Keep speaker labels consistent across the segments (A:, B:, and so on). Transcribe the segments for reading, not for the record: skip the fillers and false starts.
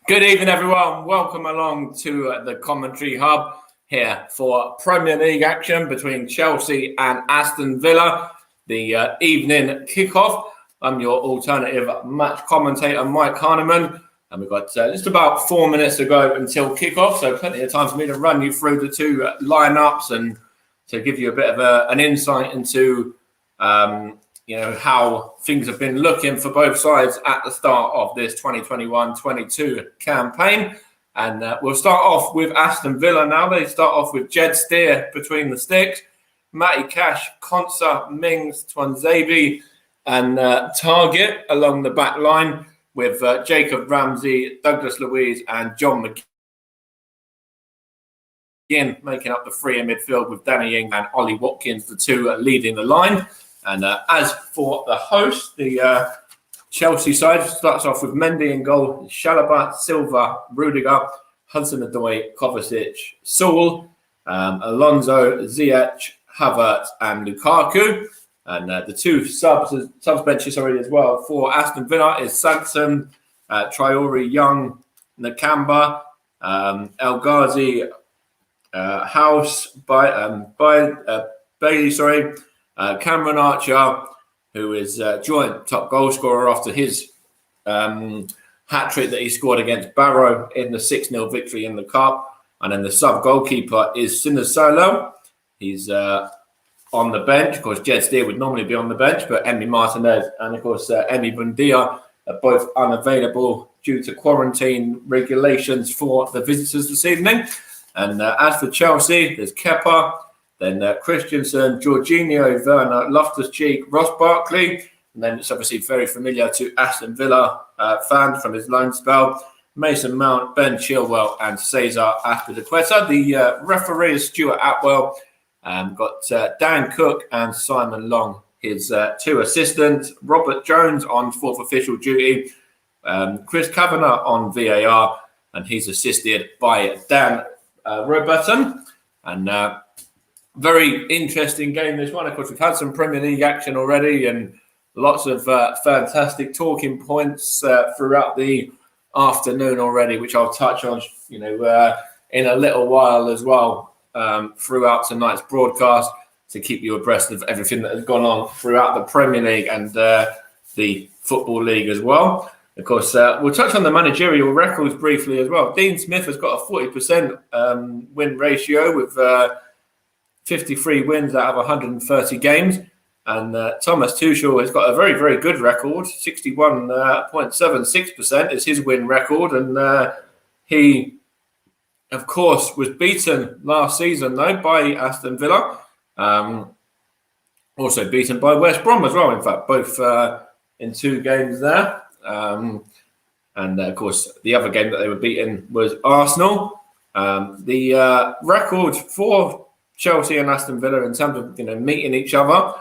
A: Good evening, everyone. Welcome along to the Commentary Hub here for Premier League action between Chelsea and Aston Villa, the evening kickoff. I'm your alternative match commentator, Mike Kahneman, and we've got just about 4 minutes to go until kickoff, so plenty of time for me to run you through the two lineups and to give you a bit of an insight into how things have been looking for both sides at the start of this 2021-22 campaign. And we'll start off with Aston Villa now. They start off with Jed Steer between the sticks, Matty Cash, Konsa, Mings, Twanzebe, and Target along the back line with Jacob Ramsey, Douglas Luiz, and John McGinn making up the three in midfield with Danny Ings and Ollie Watkins, the two leading the line. And as for the host, the Chelsea side starts off with Mendy in goal, Chalobah, Silva, Rudiger, Hudson-Odoi, Kovacic, Saul, Alonso, Ziyech, Havertz, and Lukaku. And the two subs benches already as well for Aston Villa is Sanson, Traore, Young, Nakamba, El Ghazi, House, Bailey, Cameron Archer, who is joint top goal scorer after his hat-trick that he scored against Barrow in the 6-0 victory in the Cup. And then the sub-goalkeeper is Sinisolo. He's on the bench. Of course, Jed Steer would normally be on the bench, but Emi Martinez and, of course, Emi Bundia are both unavailable due to quarantine regulations for the visitors this evening. And as for Chelsea, there's Kepa, then Christensen, Jorginho, Werner, Loftus-Cheek, Ross Barkley, and then it's obviously very familiar to Aston Villa fans from his loan spell, Mason Mount, Ben Chilwell, and Cesar Azpilicueta. The referee is Stuart Atwell. Got Dan Cook and Simon Long, his two assistants, Robert Jones on fourth official duty, Chris Kavanagh on VAR, and he's assisted by Dan Robertson. And very interesting game, this one. Of course, we've had some Premier League action already and lots of fantastic talking points throughout the afternoon already, which I'll touch on, in a little while as well throughout tonight's broadcast to keep you abreast of everything that has gone on throughout the Premier League and the Football League as well. Of course, we'll touch on the managerial records briefly as well. Dean Smith has got a 40% win ratio with 53 wins out of 130 games. And Thomas Tuchel has got a very, very good record. 61.76% is his win record. And he, of course, was beaten last season, though, by Aston Villa. Also beaten by West Brom as well, in fact, both in 2 games there. And, of course, the other game that they were beaten was Arsenal. The record for Chelsea and Aston Villa in terms of meeting each other.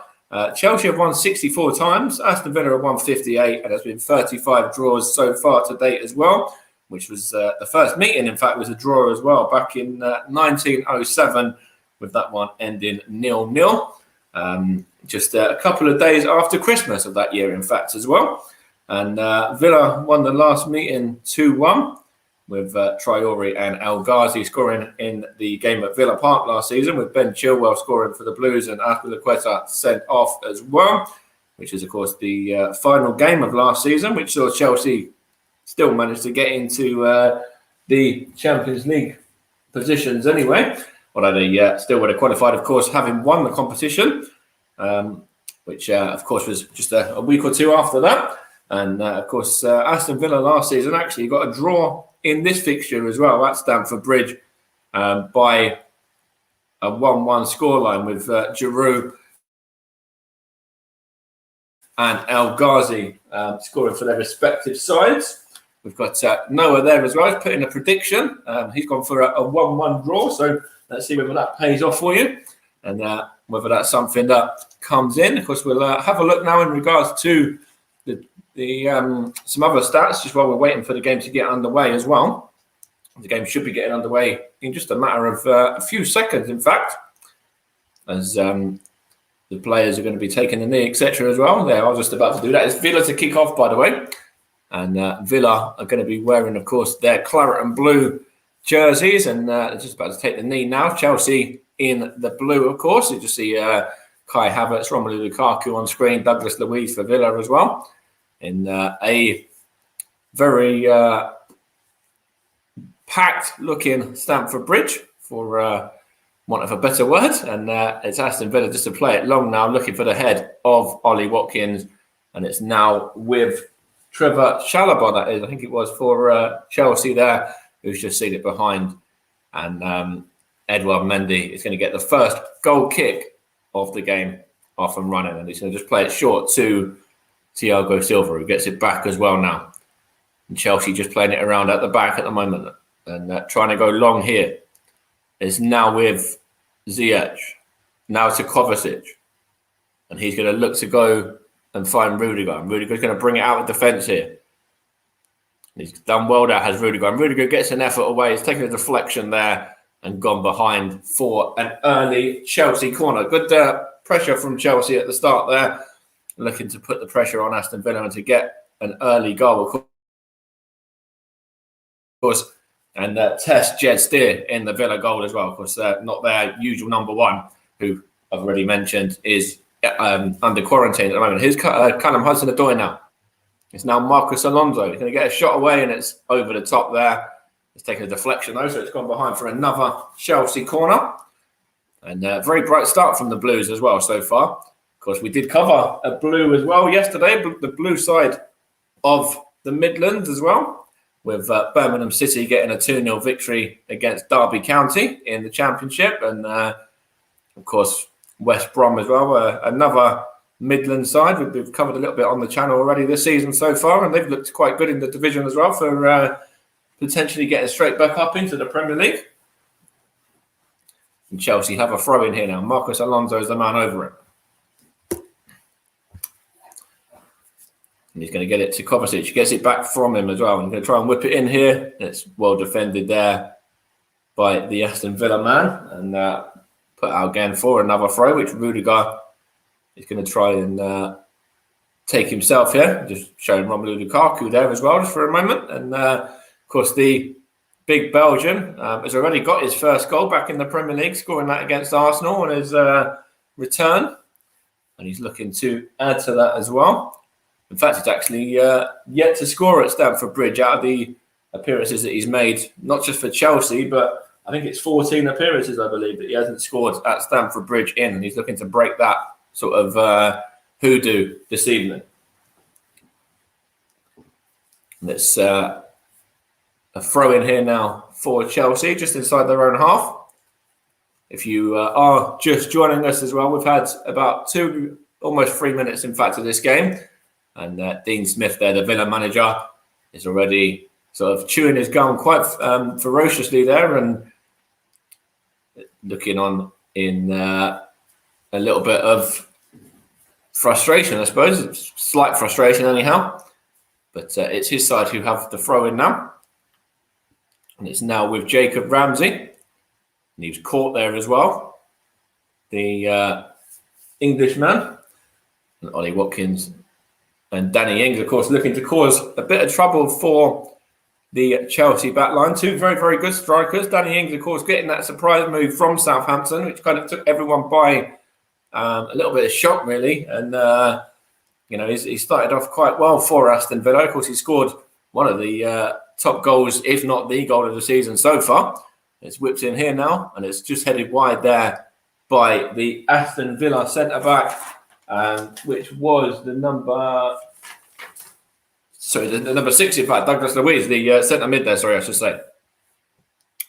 A: Chelsea have won 64 times. Aston Villa have won 58, and there's been 35 draws so far to date as well, which was the first meeting, in fact, was a draw as well back in 1907, with that one ending 0-0. Just a couple of days after Christmas of that year, in fact, as well. And Villa won the last meeting 2-1. With Traore and El Ghazi scoring in the game at Villa Park last season, with Ben Chilwell scoring for the Blues and Azpilicueta sent off as well, which is, of course, the final game of last season, which saw Chelsea still managed to get into the Champions League positions anyway, although they still would have qualified, of course, having won the competition, which, of course, was just a week or two after that. And, of course, Aston Villa last season actually got a draw in this fixture as well at Stamford Bridge by a 1-1 scoreline with Giroud and El Ghazi scoring for their respective sides. We've got Noah there as well. He's put in a prediction. He's gone for a 1-1 draw. So let's see whether that pays off for you and whether that's something that comes in. Of course, we'll have a look now in regards to some other stats just while we're waiting for the game to get underway as well. The game should be getting underway in just a matter of a few seconds, in fact, as the players are going to be taking the knee, etc. as well. I was just about to do that. It's Villa to kick off, by the way. And Villa are going to be wearing, of course, their claret and blue jerseys, and they're just about to take the knee now. Chelsea in the blue, of course. You just see Kai Havertz, Romelu Lukaku on screen, Douglas Luiz for Villa as well, in a very packed-looking Stamford Bridge, for want of a better word. And it's Aston Villa just to play it long now, looking for the head of Ollie Watkins, and it's now with Trevor Chalobah, that is, I think it was, for Chelsea there, who's just seen it behind. And Edouard Mendy is going to get the first goal kick of the game off and running. And he's going to just play it short to Thiago Silva, who gets it back as well now. And Chelsea just playing it around at the back at the moment. And trying to go long here. It's now with Ziyech. Now to Kovacic. And he's going to look to go and find Rudiger. And Rudiger's going to bring it out of defence here. He's done well there, has Rudiger. And Rudiger gets an effort away. He's taken a deflection there and gone behind for an early Chelsea corner. Good pressure from Chelsea at the start there. Looking to put the pressure on Aston Villa and to get an early goal, of course. And Tess Jed Steer in the Villa goal as well. Of course, not their usual number one, who I've already mentioned is under quarantine at the moment. Here's Callum Hudson-Odoi now. It's now Marcus Alonso. He's going to get a shot away, and it's over the top there. It's taken a deflection, though, so it's gone behind for another Chelsea corner. And very bright start from the Blues as well so far. Of course, we did cover a blue as well yesterday, the blue side of the Midlands as well, with Birmingham City getting a 2-0 victory against Derby County in the Championship. And, of course, West Brom as well, another Midland side. We've covered a little bit on the channel already this season so far, and they've looked quite good in the division as well for potentially getting straight back up into the Premier League. And Chelsea have a throw in here now. Marcus Alonso is the man over it. And he's going to get it to Kovacic. He gets it back from him as well. And going to try and whip it in here. It's well defended there by the Aston Villa man. And put out again for another throw, which Rudiger is going to try and take himself here. Just showing Romelu Lukaku there as well, just for a moment. And, of course, the big Belgian has already got his first goal back in the Premier League, scoring that against Arsenal on his return. And he's looking to add to that as well. In fact, he's actually yet to score at Stamford Bridge out of the appearances that he's made, not just for Chelsea, but I think it's 14 appearances, I believe, that he hasn't scored at Stamford Bridge in. And he's looking to break that sort of hoodoo this evening. And it's a throw in here now for Chelsea, just inside their own half. If you are just joining us as well, we've had about almost 3 minutes, in fact, of this game. And Dean Smith there, the Villa manager, is already sort of chewing his gum quite ferociously there and looking on in a little bit of frustration, I suppose. Slight frustration anyhow. But it's his side who have the throw in now. And it's now with Jacob Ramsey. And he was caught there as well. The Englishman. And Ollie Watkins and Danny Ings, of course, looking to cause a bit of trouble for the Chelsea backline. Two very, very good strikers. Danny Ings, of course, getting that surprise move from Southampton, which kind of took everyone by a little bit of shock, really. And, he started off quite well for Aston Villa. Of course, he scored one of the top goals, if not the goal of the season so far. It's whipped in here now, and it's just headed wide there by the Aston Villa centre-back, which was the number 6, in fact, Douglas Luiz, the centre mid there, I should say.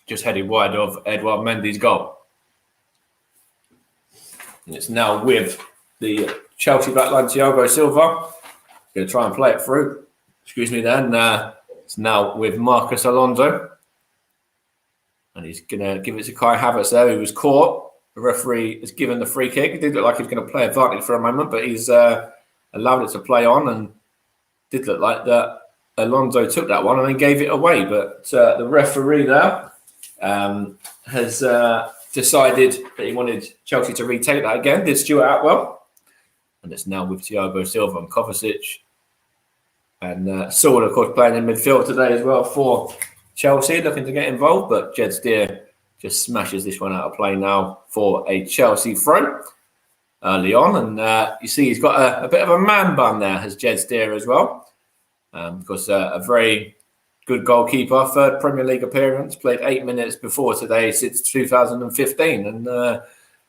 A: Just headed wide of Edouard Mendy's goal. And it's now with the Chelsea backline, Thiago Silva. He's going to try and play it through. Excuse me then. It's now with Marcus Alonso. And he's going to give it to Kai Havertz there, who was caught. The referee has given the free kick. It did look like he was going to play advantage for a moment, but he's allowed it to play on, and did look like that Alonso took that one and then gave it away. But the referee there has decided that he wanted Chelsea to retake that again. Did Stuart Atwell. And it's now with Thiago Silva and Kovacic. And Saul, of course, playing in midfield today as well for Chelsea, looking to get involved. But Jed Steer just smashes this one out of play now for a Chelsea throw early on. And you see he's got a bit of a man bun there, has Jed Steer as well. Because a very good goalkeeper, third Premier League appearance, played 8 minutes before today since 2015. And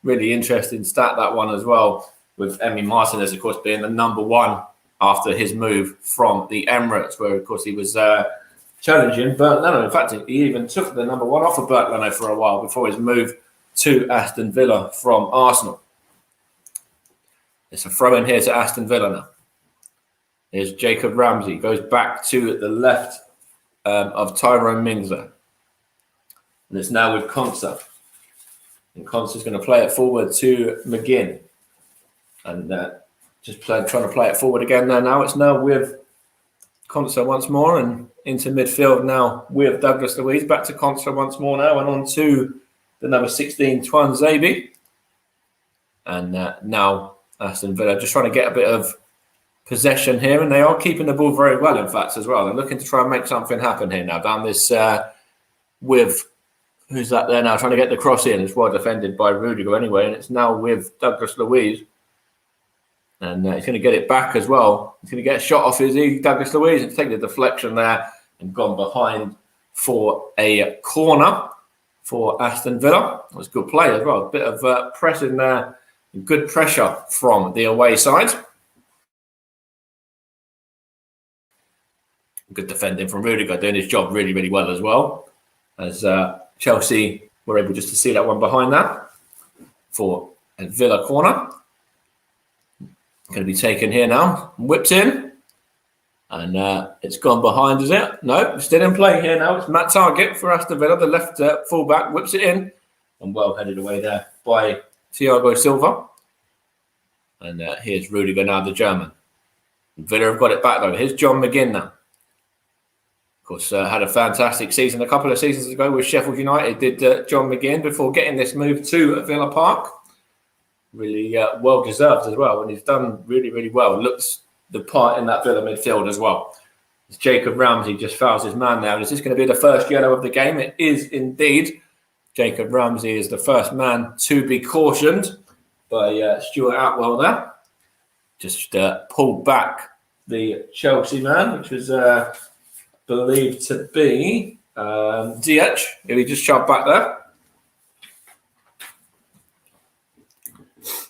A: really interesting stat, that one as well, with Emi Martinez, of course, being the number one after his move from the Emirates, where, of course, he was challenging Bernd Leno. In fact, he even took the number one off of Bernd Leno for a while before his move to Aston Villa from Arsenal. It's a throw in here to Aston Villa now. Here's Jacob Ramsey, goes back to the left of Tyrone Mings-there. And it's now with Konsa. And Konsa's going to play it forward to McGinn. And trying to play it forward again there now. It's now with Konsa once more and into midfield now with Douglas Luiz. Back to Konsa once more now and on to the number 16, Tuanzebe. And now Aston Villa just trying to get a bit of possession here, and they are keeping the ball very well, in fact, as well. They're looking to try and make something happen here now down this with who's that there now, trying to get the cross in. It's well defended by Rudiger anyway, and it's now with Douglas Luiz, and he's going to get it back as well. He's going to get a shot off his Douglas Luiz and take the deflection there and gone behind for a corner for Aston Villa. It was good play as well, a bit of pressing there, good pressure from the away side. Good defending from Rudiger, doing his job really, really well as well. As Chelsea were able just to see that one behind that for a Villa corner. Going to be taken here now. Whipped in. And it's gone behind, is it? No, still in play here now. It's Matt Targett for Aston Villa, the left fullback. Whips it in. And well headed away there by Thiago Silva. And here's Rudiger now, the German. Villa have got it back though. Here's John McGinn now. Of course, had a fantastic season a couple of seasons ago with Sheffield United, did John McGinn, before getting this move to Villa Park. Really well-deserved as well, and he's done really, really well. Looks the part in that Villa midfield as well. As Jacob Ramsey just fouls his man now. Is this going to be the first yellow of the game? It is indeed. Jacob Ramsey is the first man to be cautioned by Stuart Atwell there. Just pulled back the Chelsea man, which was believed to be Ziyech, who he just shoved back there.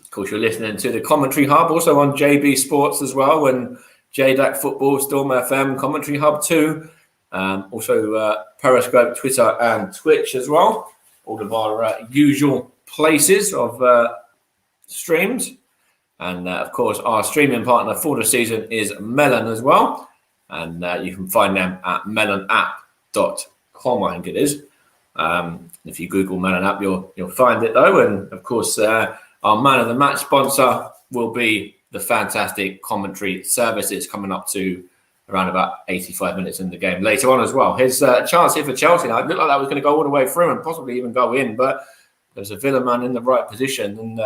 A: Of course, you're listening to the Commentary Hub, also on JB Sports as well, and JDAC Football, Storm FM, Commentary Hub too. Also Periscope, Twitter and Twitch as well. All of our usual places of streams. And of course, our streaming partner for the season is Melon as well. And you can find them at melonapp.com, I think it is. If you Google Melon App, you'll find it though. And of course, our man of the match sponsor will be the fantastic commentary services, coming up to around about 85 minutes in the game later on as well. His chance here for Chelsea. Now, it looked like that was going to go all the way through and possibly even go in, but there's a Villa man in the right position and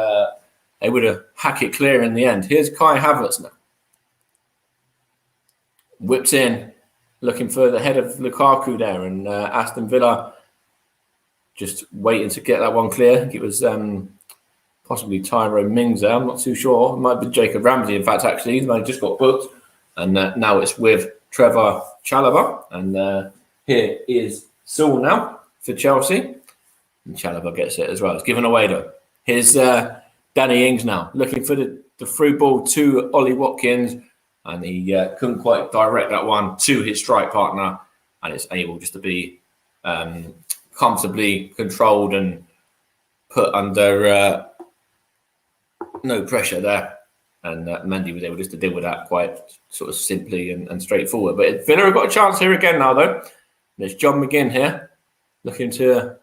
A: they would have hacked it clear in the end. Here's Kai Havertz now. Whips in, looking for the head of Lukaku there, and Aston Villa just waiting to get that one clear. I think it was possibly Tyrone Mings there. I'm not too sure. It might be Jacob Ramsey, in fact, actually. He just got booked. And now it's with Trevor Chalobah. And here is Saul now for Chelsea. And Chalobah gets it as well. It's given away, though. Here's Danny Ings now, looking for the through ball to Ollie Watkins. And he couldn't quite direct that one to his strike partner. And it's able just to be comfortably controlled and put under no pressure there. And Mendy was able just to deal with that quite sort of simply and straightforward. But Villa have got a chance here again now, though. And it's John McGinn here, looking to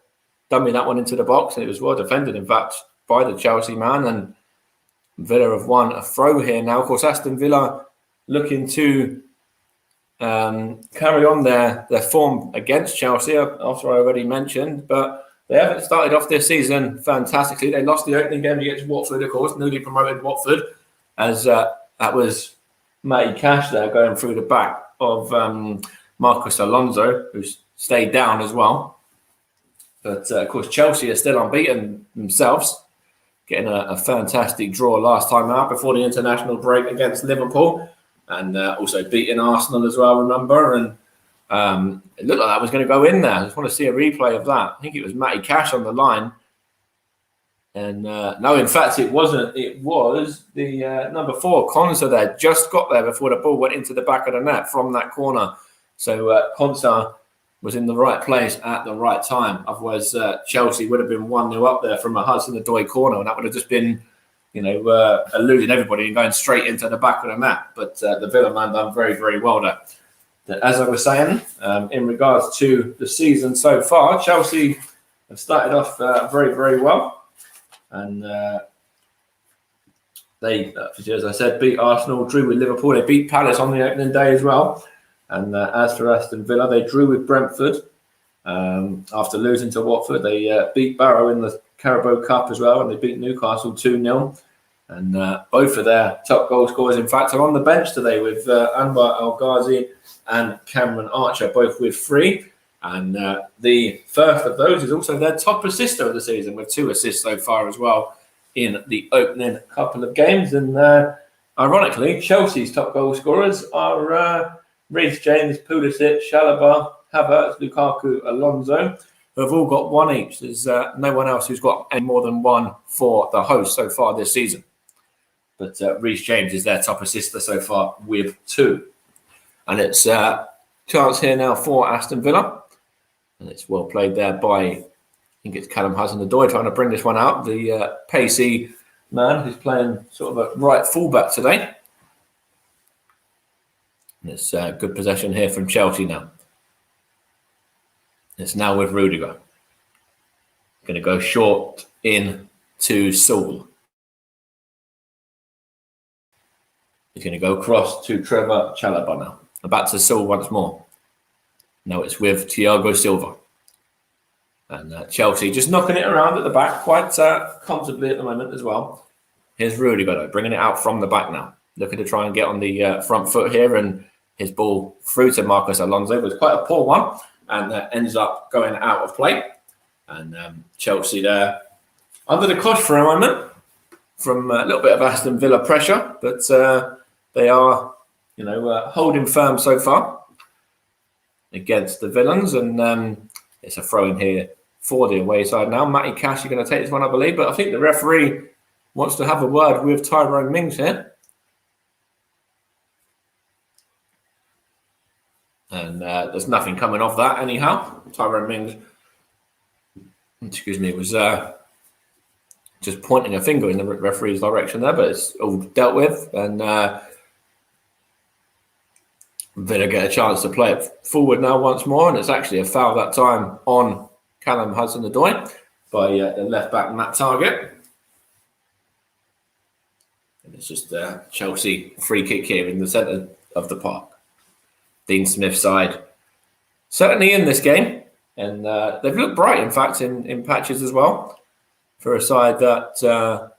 A: dummy that one into the box. And it was well defended, in fact, by the Chelsea man. And Villa have won a throw here now. Of course, Aston Villa looking to carry on their form against Chelsea, after I already mentioned. But they haven't started off this season fantastically. They lost the opening game against Watford, of course, newly promoted Watford, as that was Matty Cash there going through the back of Marcos Alonso, who's stayed down as well. But of course, Chelsea are still unbeaten themselves, getting a fantastic draw last time out before the international break against Liverpool, and also beating Arsenal as well, remember? And it looked like that was going to go in there. I just want to see a replay of that. I think it was Matty Cash on the line. And no, in fact, it wasn't. It was the number 4, Konsa there. Just got there before the ball went into the back of the net from that corner. So Konsa was in the right place at the right time. Otherwise, Chelsea would have been 1-0 up there from a Hudson-Odoi corner. And that would have just been, eluding everybody and going straight into the back of the net. But the Villa man done very, very well there. As I was saying, in regards to the season so far, Chelsea have started off very, very well. And they, as I said, beat Arsenal, drew with Liverpool. They beat Palace on the opening day as well. And as for Aston Villa, they drew with Brentford after losing to Watford. They beat Barrow in the Carabao Cup as well, and they beat Newcastle 2-0. And both of their top goal scorers, in fact, are on the bench today with Anwar El Ghazi and Cameron Archer, both with 3. And the first of those is also their top assister of the season, with 2 assists so far as well in the opening couple of games. And ironically, Chelsea's top goal scorers are Reece James, Pulisic, Chalobah, Havertz, Lukaku, Alonso, who have all got 1 each. There's no one else who's got any more than 1 for the host so far this season. But Reece James is their top assister so far with 2. And it's chance here now for Aston Villa. And it's well played there by, I think it's Callum Hudson-Odoi trying to bring this one out. The pacey man who's playing sort of a right fullback today. And it's good possession here from Chelsea now. It's now with Rudiger. Going to go short in to Saul. He's going to go across to Trevor Chalobah now. Back to Saul once more. Now it's with Thiago Silva. And Chelsea just knocking it around at the back quite comfortably at the moment as well. Here's Rudiger though, bringing it out from the back now. Looking to try and get on the front foot here, and his ball through to Marcos Alonso. It was quite a poor one, and ends up going out of play. And Chelsea there under the cosh for a moment from a little bit of Aston Villa pressure, but they are, holding firm so far against the Villains. And it's a throw in here for the away side now. Matty Cash, you're going to take this one, I believe, but I think the referee wants to have a word with Tyrone Mings here. And there's nothing coming off that anyhow. Tyrone Mings, was just pointing a finger in the referee's direction there, but it's all dealt with. And Villa get a chance to play it forward now once more. And it's actually a foul that time on Callum Hudson-Odoi by the left-back Matt Target. And it's just a Chelsea free kick here in the centre of the park. Dean Smith's side certainly in this game, and they've looked bright, in fact, in patches as well, for a side that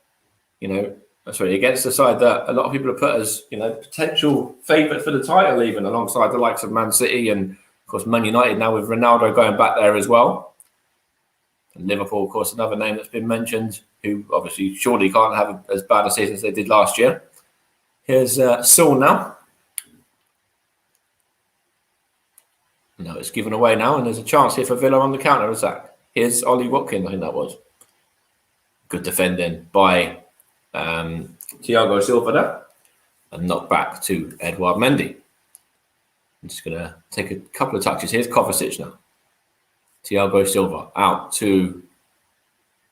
A: against a side that a lot of people have put as potential favourite for the title, even alongside the likes of Man City and of course Man United now with Ronaldo going back there as well. And Liverpool, of course, another name that's been mentioned, who obviously surely can't have as bad a season as they did last year. Here's Saul now. No, it's given away now, and there's a chance here for Villa on the counter attack. Here's Ollie Watkins, I think that was. Good defending by Thiago Silva there, and knocked back to Edouard Mendy. I'm just going to take a couple of touches. Here's Kovacic now. Thiago Silva out to,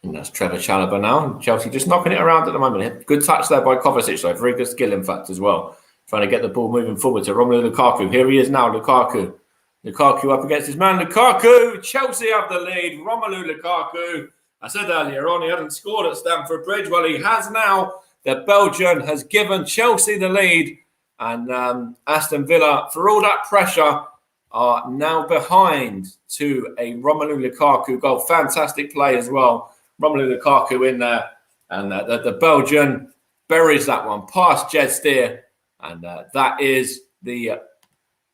A: and that's Trevor Chalobah now. Chelsea just knocking it around at the moment. Good touch there by Kovacic, though. Very good skill, in fact, as well. Trying to get the ball moving forward to Romelu Lukaku. Here he is now, Lukaku. Lukaku up against his man, Lukaku. Chelsea have the lead. Romelu Lukaku. I said earlier on he hadn't scored at Stamford Bridge. Well, he has now. The Belgian has given Chelsea the lead. And Aston Villa, for all that pressure, are now behind to a Romelu Lukaku goal. Fantastic play as well. Romelu Lukaku in there. And the Belgian buries that one past Jed Steer. And that is the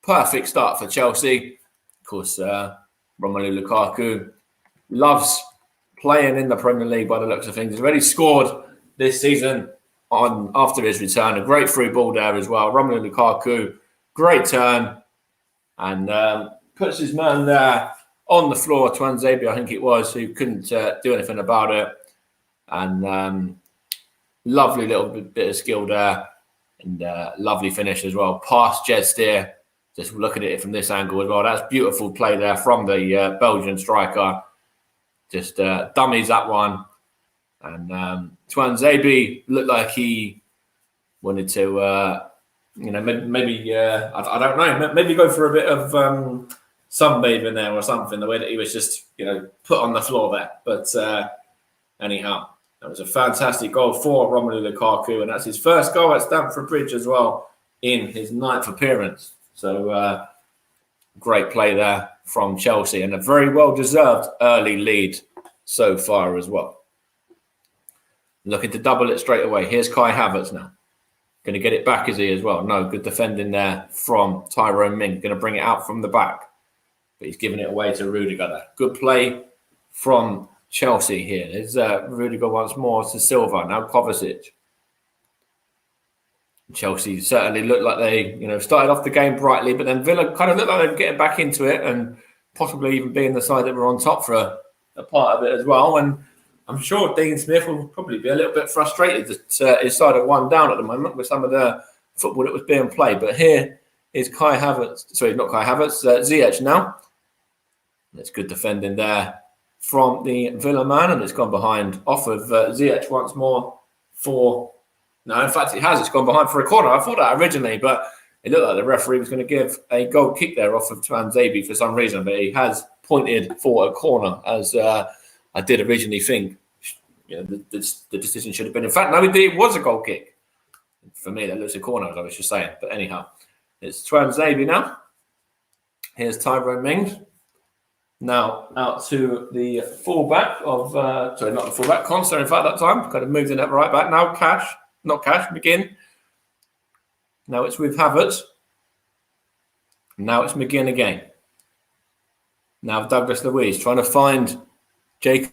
A: perfect start for Chelsea. Of course, Romelu Lukaku loves playing in the Premier League by the looks of things. He's already scored this season after his return. A great through ball there as well. Romelu Lukaku, great turn. And puts his man there on the floor, Tuanzebe, I think it was, who couldn't do anything about it. And lovely little bit of skill there. And lovely finish as well. Past Jed Steer. Just looking at it from this angle as well. That's beautiful play there from the Belgian striker. Just dummies that one. And Tuanzebe looked like he wanted to, maybe I don't know, maybe go for a bit of sunbathing there or something, the way that he was just, put on the floor there. But anyhow, that was a fantastic goal for Romelu Lukaku, and that's his first goal at Stamford Bridge as well in his 9th appearance. So great play there from Chelsea, and a very well-deserved early lead so far as well. Looking to double it straight away. Here's Kai Havertz now. Going to get it back, is he, as well? No, good defending there from Tyrone Mings. Going to bring it out from the back. But he's giving it away to Rudiger there. Good play from Chelsea here. There's Rudiger once more to Silva. Now Kovacic. Chelsea certainly looked like they, started off the game brightly, but then Villa kind of looked like they were getting back into it and possibly even being the side that were on top for a part of it as well. And I'm sure Dean Smith will probably be a little bit frustrated that his side are 1 down at the moment with some of the football that was being played. But here is Kai Havertz. Sorry, not Kai Havertz. Ziyech now. It's good defending there from the Villa man, and it's gone behind off of Ziyech once more for... No, in fact, it has. It's gone behind for a corner. I thought that originally, but it looked like the referee was going to give a goal kick there off of Tuanzebe for some reason, but he has pointed for a corner, as I did originally think. The decision should have been. In fact, no, it was a goal kick. For me, that looks a corner, as I was just saying. But anyhow, it's Tuanzebe now. Here's Tyrone Mings. Now out to the fullback of... sorry, not the fullback. Conser, in fact, that time. Kind of moved in at right back. Now McGinn. Now it's with Havertz. Now it's McGinn again. Now Douglas Luiz trying to find Jacob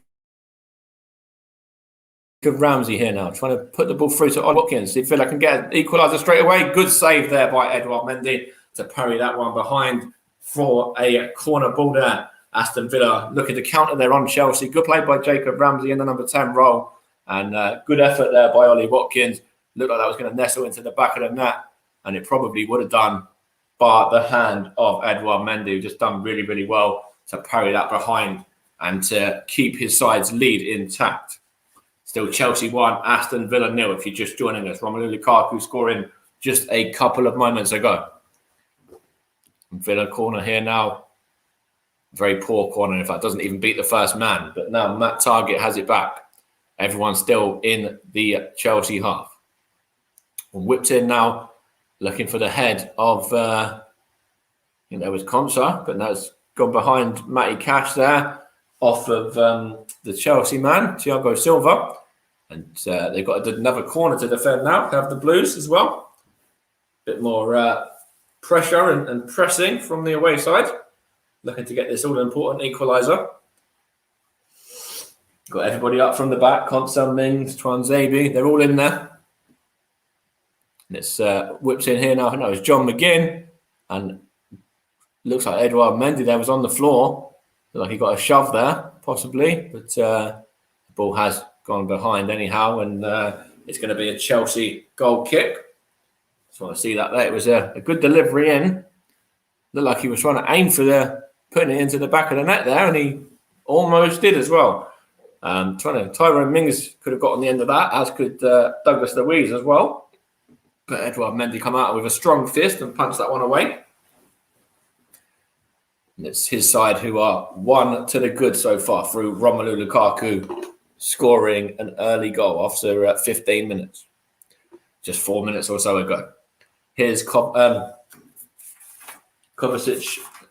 A: Ramsey here now, trying to put the ball through to Watkins. See if Villa can get an equaliser straight away. Good save there by Edouard Mendy to parry that one behind for a corner ball there. Aston Villa looking to counter there on Chelsea. Good play by Jacob Ramsey in the number 10 role. And good effort there by Ollie Watkins. Looked like that was going to nestle into the back of the net. And it probably would have done, by the hand of Edouard Mendy, who just done really, really well to parry that behind and to keep his side's lead intact. Still Chelsea 1, Aston Villa 0, if you're just joining us. Romelu Lukaku scoring just a couple of moments ago. Villa corner here now. Very poor corner, in fact, doesn't even beat the first man. But now Matt Targett has it back. Everyone's still in the Chelsea half. Whipped in now, looking for the head of, there was Konsa, but now it's gone behind Matty Cash there, off of the Chelsea man, Thiago Silva. And they've got another corner to defend now. They have the Blues as well. Bit more pressure and pressing from the away side. Looking to get this all-important equaliser. Got everybody up from the back. Konsa, Mings, Tuanzebe. They're all in there. And it's whips in here now. I think that was John McGinn. And looks like Edouard Mendy there was on the floor. Looked like he got a shove there, possibly. But the ball has gone behind anyhow. And it's going to be a Chelsea goal kick. Just want to see that there. It was a good delivery in. Looked like he was trying to aim for putting it into the back of the net there. And he almost did as well. Tyrone Mings could have got on the end of that, as could Douglas Luiz as well. But Edouard Mendy come out with a strong fist and punched that one away. And it's his side who are 1 to the good so far through Romelu Lukaku scoring an early goal after 15 minutes. Just 4 minutes or so ago. Here's Kovacic.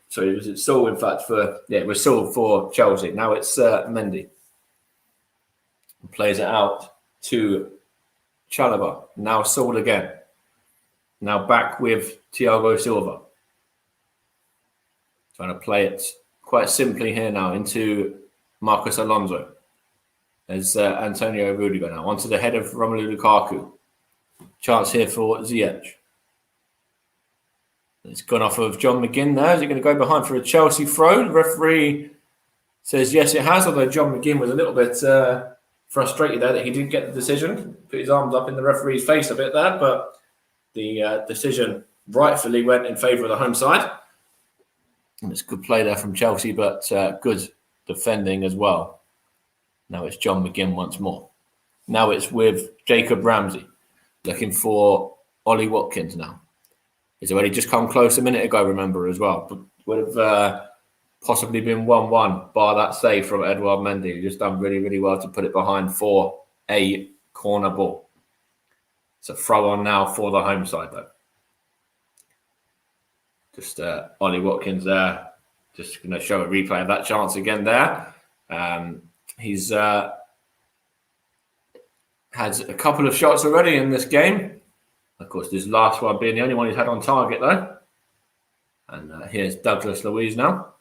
A: Sorry, was it Saul, in fact, it was Saul for Chelsea. Now it's Mendy. Plays it out to Chalobah. Now Saul again. now back with Thiago Silva. Trying to play it quite simply here now into Marcos Alonso. As Antonio Rudiger now onto the head of Romelu Lukaku. Chance here for Ziyech. It's gone off of John McGinn there. Is he going to go behind for a Chelsea throw? The referee says yes, it has, although John McGinn was a little bit frustrated there that he didn't get the decision. Put his arms up in the referee's face a bit there, but the decision rightfully went in favour of the home side. And it's good play there from Chelsea, but good defending as well. Now it's John McGinn once more. Now it's with Jacob Ramsey, looking for Ollie Watkins now. He's already just come close a minute ago, remember, as well. But would have possibly been 1-1, bar that save from Edouard Mendy, who just done really, really well to put it behind for a corner ball. It's a throw on now for the home side, though. Just Ollie Watkins there. Just going to show a replay of that chance again there. He's had a couple of shots already in this game. Of course, this last one being the only one he's had on target, though. And here's Douglas Luiz now.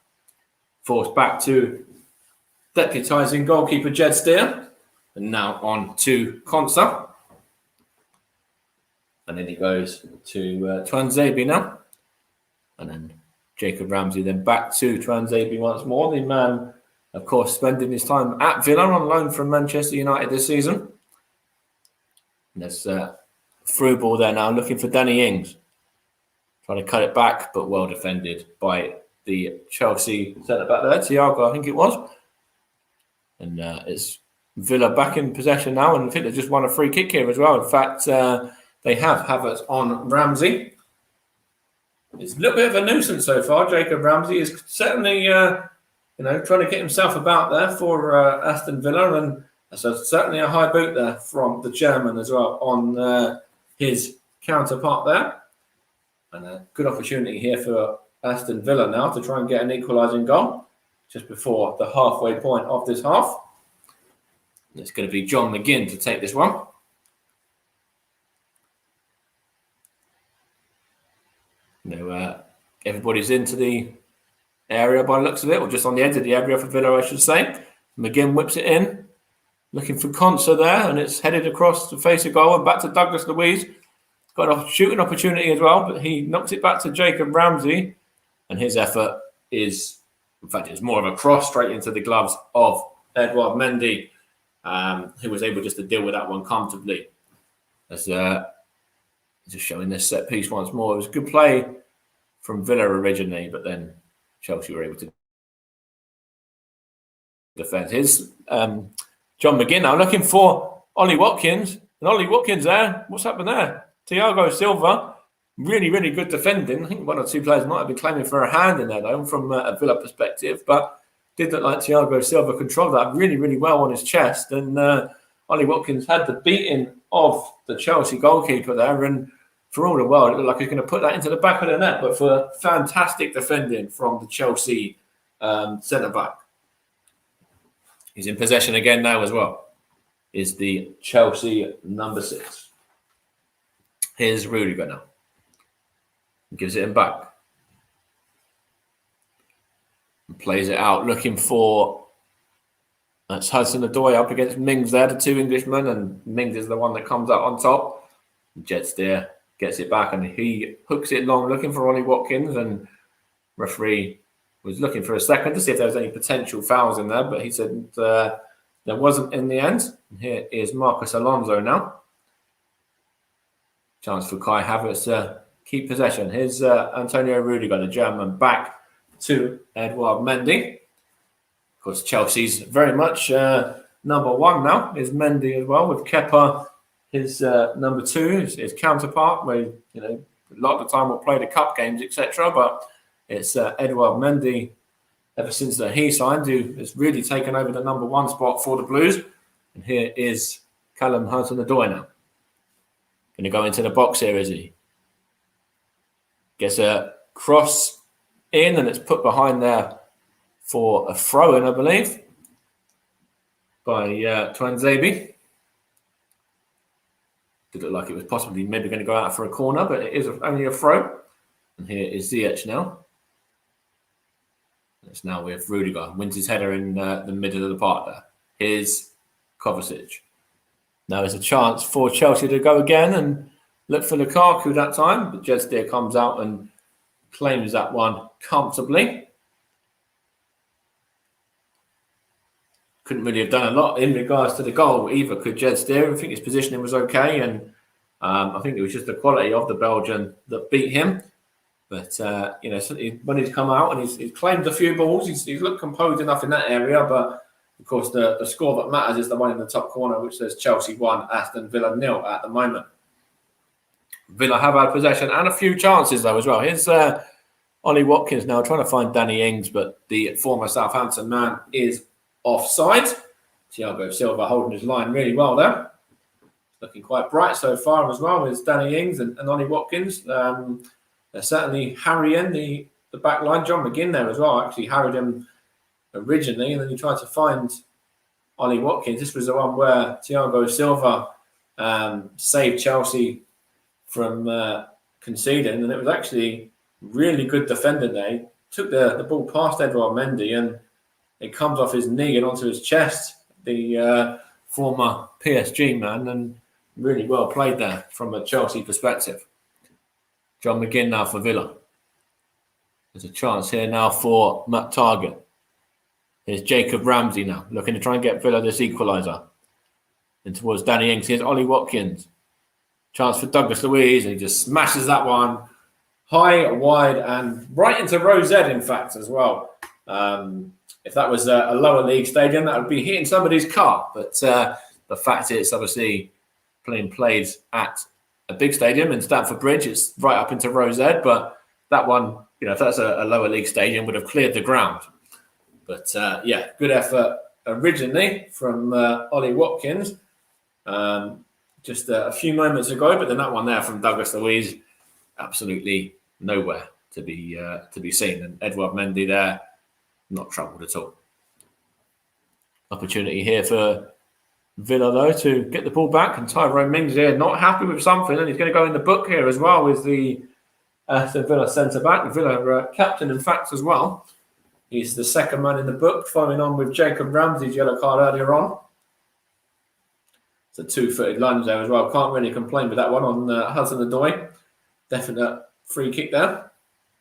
A: Forced back to deputising goalkeeper Jed Steer. And now on to Konsa. And then he goes to Tuanzebe now. And then Jacob Ramsey then back to Tuanzebe once more. The man, of course, spending his time at Villa on loan from Manchester United this season. And there's through ball there now, looking for Danny Ings. Trying to cut it back, but well defended by the Chelsea centre-back there, Thiago, I think it was. And it's Villa back in possession now, and I think they just won a free kick here as well. In fact, they have Havertz on Ramsey. It's a little bit of a nuisance so far. Jacob Ramsey is certainly, trying to get himself about there for Aston Villa, and so certainly a high boot there from the German as well on his counterpart there. And a good opportunity here for Aston Villa now to try and get an equalising goal just before the halfway point of this half. And it's going to be John McGinn to take this one. Everybody's into the area by the looks of it, or just on the edge of the area for Villa, I should say. McGinn whips it in, looking for Konsa there, and it's headed across to face a goal and back to Douglas Luiz. Got a shooting opportunity as well, but he knocks it back to Jacob Ramsey, and his effort is, in fact, it's more of a cross straight into the gloves of Edouard Mendy, who was able just to deal with that one comfortably. As just showing this set piece once more. It was a good play from Villa originally, but then Chelsea were able to defend. Here's John McGinn now looking for Ollie Watkins. And Ollie Watkins there. What's happened there? Thiago Silva. Really, really good defending. I think one or two players might have been claiming for a hand in there, though, from a Villa perspective. But did look like Thiago Silva controlled that really, really well on his chest. And Ollie Watkins had the beating of the Chelsea goalkeeper there. And for all the world, it looked like he's going to put that into the back of the net. But for fantastic defending from the Chelsea centre-back. He's in possession again now as well. Is the Chelsea number 6. Here's Rudiger now. Gives it him back. And plays it out, looking for... That's Hudson-Odoi up against Mings there, the two Englishmen. And Mings is the one that comes out on top. Jet Steer gets it back and he hooks it long, looking for Ollie Watkins. And referee was looking for a second to see if there was any potential fouls in there, but he said there wasn't in the end. And here is Marcos Alonso now. Chance for Kai Havertz to keep possession. Here's Antonio Rudiger, the German, back to Edouard Mendy. Of course, Chelsea's very much number 1 now is Mendy as well, with Kepa, his number 2, his counterpart, where a lot of the time will play the cup games, etc. But it's Edouard Mendy, ever since he signed, who has really taken over the number 1 spot for the Blues. And here is Callum Hudson-Odoi now. Going to go into the box here, is he? Gets a cross in, and it's put behind there for a throw-in, I believe, by Tuanzebe. Did look like it was possibly maybe going to go out for a corner, but it is only a throw. And here is Ziyech now. It's now with Rudiger. Wins his header in the middle of the park there. Here's Kovacic. Now there's a chance for Chelsea to go again and look for Lukaku that time. But Jed Steer comes out and claims that one comfortably. Couldn't really have done a lot in regards to the goal either, could Jed Steer. I think his positioning was okay, and I think it was just the quality of the Belgian that beat him. But, when he's come out and he's claimed a few balls, he's looked composed enough in that area. But, of course, the score that matters is the one in the top corner, which says Chelsea 1, Aston Villa 0 at the moment. Villa have had possession and a few chances, though, as well. Here's Ollie Watkins now trying to find Danny Ings, but the former Southampton man is offside. Thiago Silva holding his line really well there. Looking quite bright so far as well with Danny Ings and Ollie Watkins. They're certainly harrying the back line. John McGinn there as well actually harried him originally, and then he tried to find Ollie Watkins. This was the one where Thiago Silva saved Chelsea from conceding, and it was actually really good defending there. He took the ball past Edouard Mendy, and it comes off his knee and onto his chest, the former PSG man, and really well played there from a Chelsea perspective. John McGinn now for Villa. There's a chance here now for Matt Targett. Here's Jacob Ramsey now, looking to try and get Villa this equaliser. And towards Danny Ings, here's Ollie Watkins. Chance for Douglas Luiz, and he just smashes that one high, wide, and right into Row Z, in fact, as well. If that was a lower league stadium, that would be hitting somebody's car. But the fact is, obviously, played at a big stadium in Stamford Bridge, it's right up into Row Z. But that one, if that's a lower league stadium, would have cleared the ground. But good effort originally from Ollie Watkins just a few moments ago. But then that one there from Douglas Luiz, absolutely nowhere to be seen. And Edouard Mendy there, not troubled at all. Opportunity here for Villa, though, to get the ball back. And Tyrone Mings here, not happy with something. And he's going to go in the book here as well with the Aston Villa centre-back. Villa captain, in fact, as well. He's the second man in the book, following on with Jacob Ramsey's yellow card earlier on. It's a two-footed lunge there as well. Can't really complain with that one on Hudson-Odoi. Definite free kick there.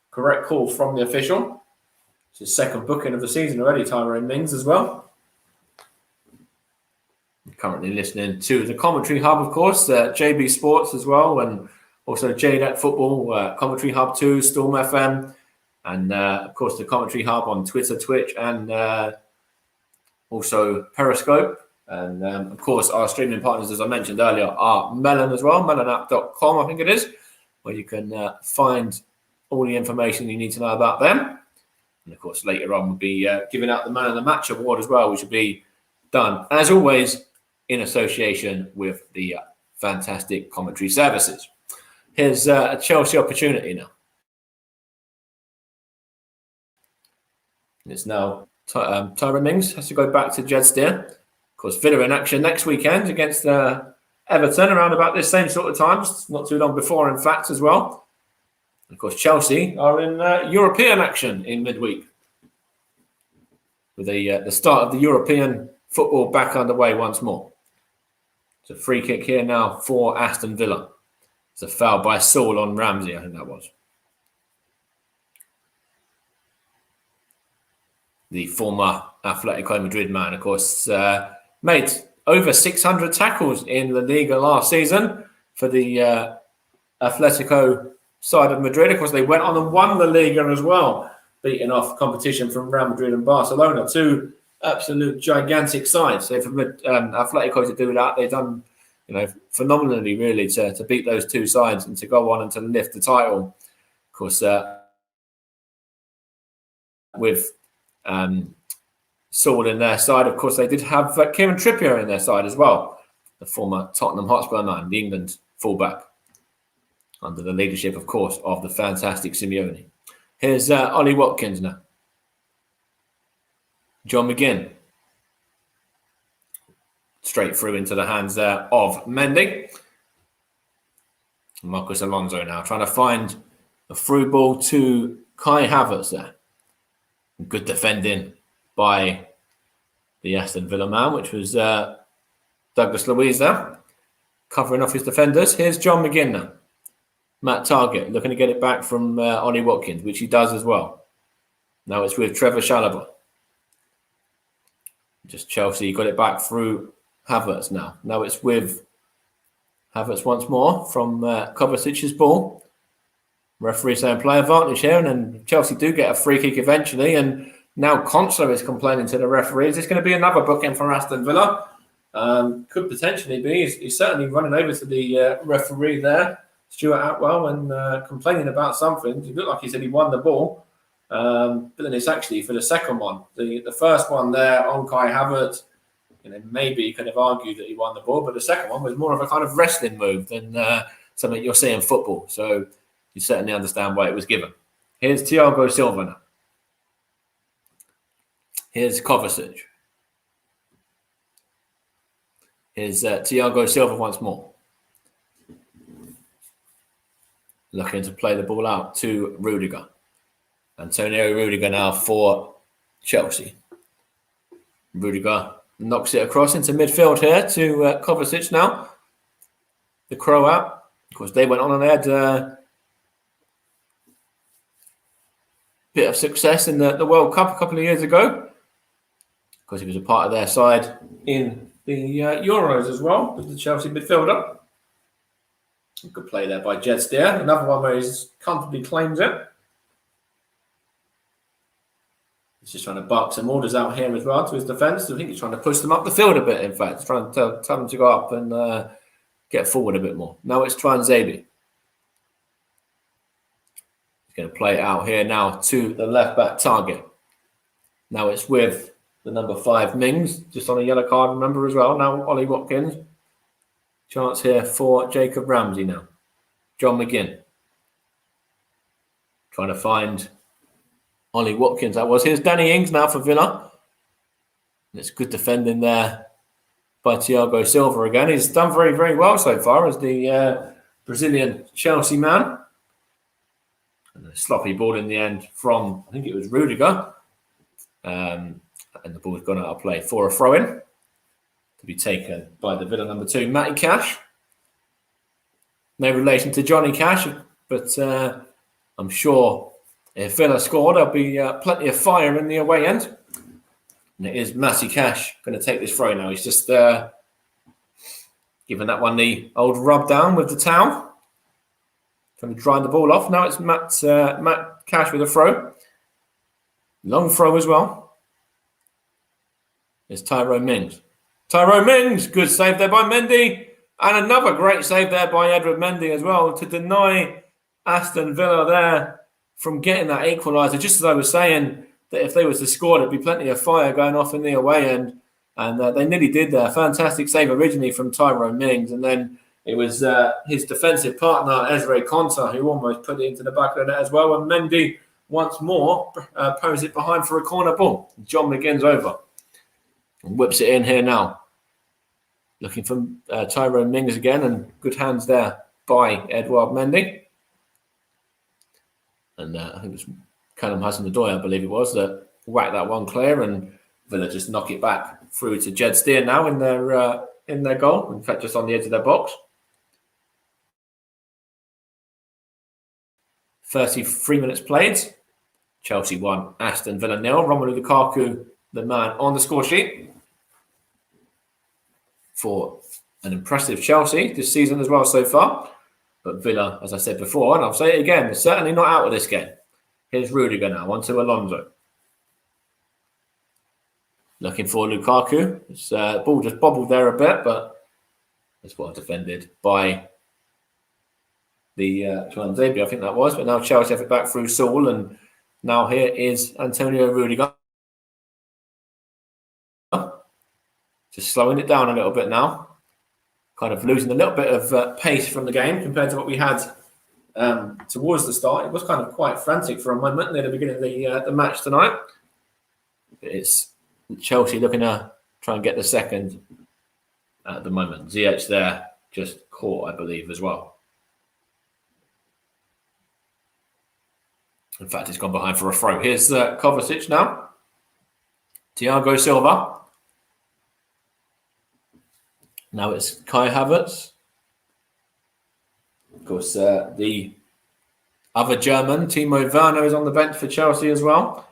A: Correct call from the official. It's his second booking of the season already, Tyrone Mings as well. I'm currently listening to the commentary hub, of course, JB Sports as well, and also JNet Football, Commentary Hub 2, Storm FM, and of course the Commentary Hub on Twitter, Twitch, and also Periscope. And of course our streaming partners, as I mentioned earlier, are Melon as well, melonapp.com, I think it is, where you can find all the information you need to know about them. And of course, later on, we'll be giving out the Man of the Match award as well, which will be done, as always, in association with the fantastic commentary services. Here's a Chelsea opportunity now. It's now Tyrone Mings has to go back to Jed Steer. Of course, Villa in action next weekend against Everton around about this same sort of times, not too long before, in fact, as well. And of course, Chelsea are in European action in midweek with the start of the European football back underway once more. It's a free kick here now for Aston Villa. It's a foul by Saul on Ramsey, I think that was. The former Atletico Madrid man, of course, made over 600 tackles in La Liga last season for the Atletico side of Madrid. Of course, they went on and won the Liga as well, beating off competition from Real Madrid and Barcelona, two absolute gigantic sides. So for Atletico to do that, they've done phenomenally, really, to beat those two sides and to go on and to lift the title. Of course, with Saul in their side, of course, they did have Kieran Trippier in their side as well, the former Tottenham Hotspur man, the England fullback, under the leadership, of course, of the fantastic Simeone. Here's Ollie Watkins now. John McGinn. Straight through into the hands of Mendy. Marcus Alonso now trying to find a through ball to Kai Havertz there. Good defending by the Aston Villa man, which was Douglas Luiz there, covering off his defenders. Here's John McGinn now. Matt Targett looking to get it back from Ollie Watkins, which he does as well. Now it's with Trevor Chalobah. Just Chelsea got it back through Havertz now. Now it's with Havertz once more from Kovacic's ball. Referee saying play advantage here, and then Chelsea do get a free kick eventually. And now Conso is complaining to the referee. Is this going to be another booking for Aston Villa? Could potentially be. He's certainly running over to the referee there, Stuart Atwell, and complaining about something. It looked like he said he won the ball. But then it's actually for the second one. The first one there on Kai Havertz, maybe you could have argued that he won the ball, but the second one was more of a kind of wrestling move than something you'll see in football. So you certainly understand why it was given. Here's Thiago Silva now. Here's Kovacic. Here's Thiago Silva once more. Looking to play the ball out to Rudiger. Antonio Rudiger now for Chelsea. Rudiger knocks it across into midfield here to Kovacic now. The Croat. Of course, they went on and had a bit of success in the World Cup a couple of years ago. Because he was a part of their side in the Euros as well, with the Chelsea midfielder. Good play there by Jed Steer. Another one where he's comfortably claims it. He's just trying to bark some orders out here as well to his defence. I think he's trying to push them up the field a bit, in fact. He's trying to tell them to go up and get forward a bit more. Now it's Twanzebe. He's going to play it out here now to the left-back Target. Now it's with the number 5 Mings, just on a yellow card, remember, as well. Now Ollie Watkins. Chance here for Jacob Ramsey now. John McGinn. Trying to find Ollie Watkins. That was. Here's Danny Ings now for Villa. It's good defending there by Thiago Silva again. He's done very, very well so far as the Brazilian Chelsea man. And a sloppy ball in the end from, I think it was Rudiger. And the ball's gone out of play for a throw-in to be taken by the Villa number 2, Matty Cash. No relation to Johnny Cash, but I'm sure if Villa scored, there'll be plenty of fire in the away end. And it is Matty Cash going to take this throw now. He's just giving that one the old rub down with the towel. Trying to dry the ball off. Now it's Matt Cash with a throw. Long throw as well. It's Tyrone Mings. Tyrone Mings, good save there by Mendy. And another great save there by Edward Mendy as well to deny Aston Villa there from getting that equaliser. Just as I was saying, that if they were to score, there'd be plenty of fire going off in the away end. And they nearly did there. Fantastic save originally from Tyrone Mings. And then it was his defensive partner, Ezra Konsa, who almost put it into the back of the net as well. And Mendy once more poses it behind for a corner ball. John McGinn's over. And whips it in here now. Looking for Tyrone Mings again, and good hands there by Edouard Mendy. And I think it's Callum Hudson-Odoi, I believe it was, that whacked that one clear, and Villa just knock it back through to Jed Steer now in their goal. In fact, just on the edge of their box. 33 minutes played. Chelsea 1, Aston Villa 0. Romelu Lukaku, the man on the score sheet for an impressive Chelsea this season as well so far. But Villa, as I said before, and I'll say it again, they're certainly not out of this game. Here's Rudiger now, on to Alonso. Looking for Lukaku. It's ball just bobbled there a bit, but it's well defended by the Twanzebe, I think that was. But now Chelsea have it back through Saul, and now here is Antonio Rudiger. Just slowing it down a little bit now. Kind of losing a little bit of pace from the game compared to what we had towards the start. It was kind of quite frantic for a moment near the beginning of the match tonight. It's Chelsea looking to try and get the second at the moment. Ziyech there just caught, I believe, as well. In fact, he's gone behind for a throw. Here's Kovacic now. Thiago Silva. Now it's Kai Havertz. Of course, the other German, Timo Werner, is on the bench for Chelsea as well.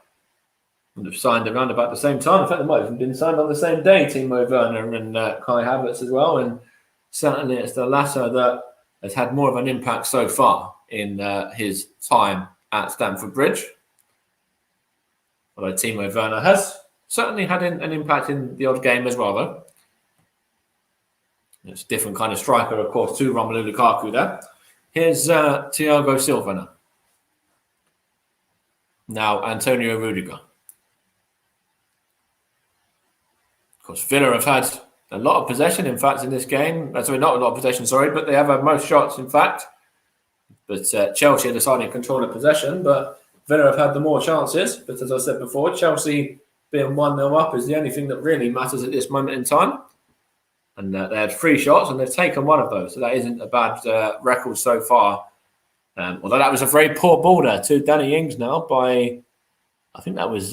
A: And they've signed around about the same time. In fact, they might have been signed on the same day, Timo Werner and Kai Havertz as well. And certainly it's the latter that has had more of an impact so far in his time at Stamford Bridge. Although Timo Werner has certainly had an impact in the odd game as well, though. It's a different kind of striker, of course, to Romelu Lukaku there. Here's Thiago Silva now Antonio Rudiger. Of course, Villa have had a lot of possession, in fact, in this game. Sorry, not a lot of possession, but they have had most shots, in fact. But Chelsea decided control of possession, but Villa have had the more chances. But as I said before, Chelsea being 1-0 up is the only thing that really matters at this moment in time. And they had 3 shots, and they've taken one of those. So that isn't a bad record so far. Although that was a very poor ball there to Danny Ings now by, I think that was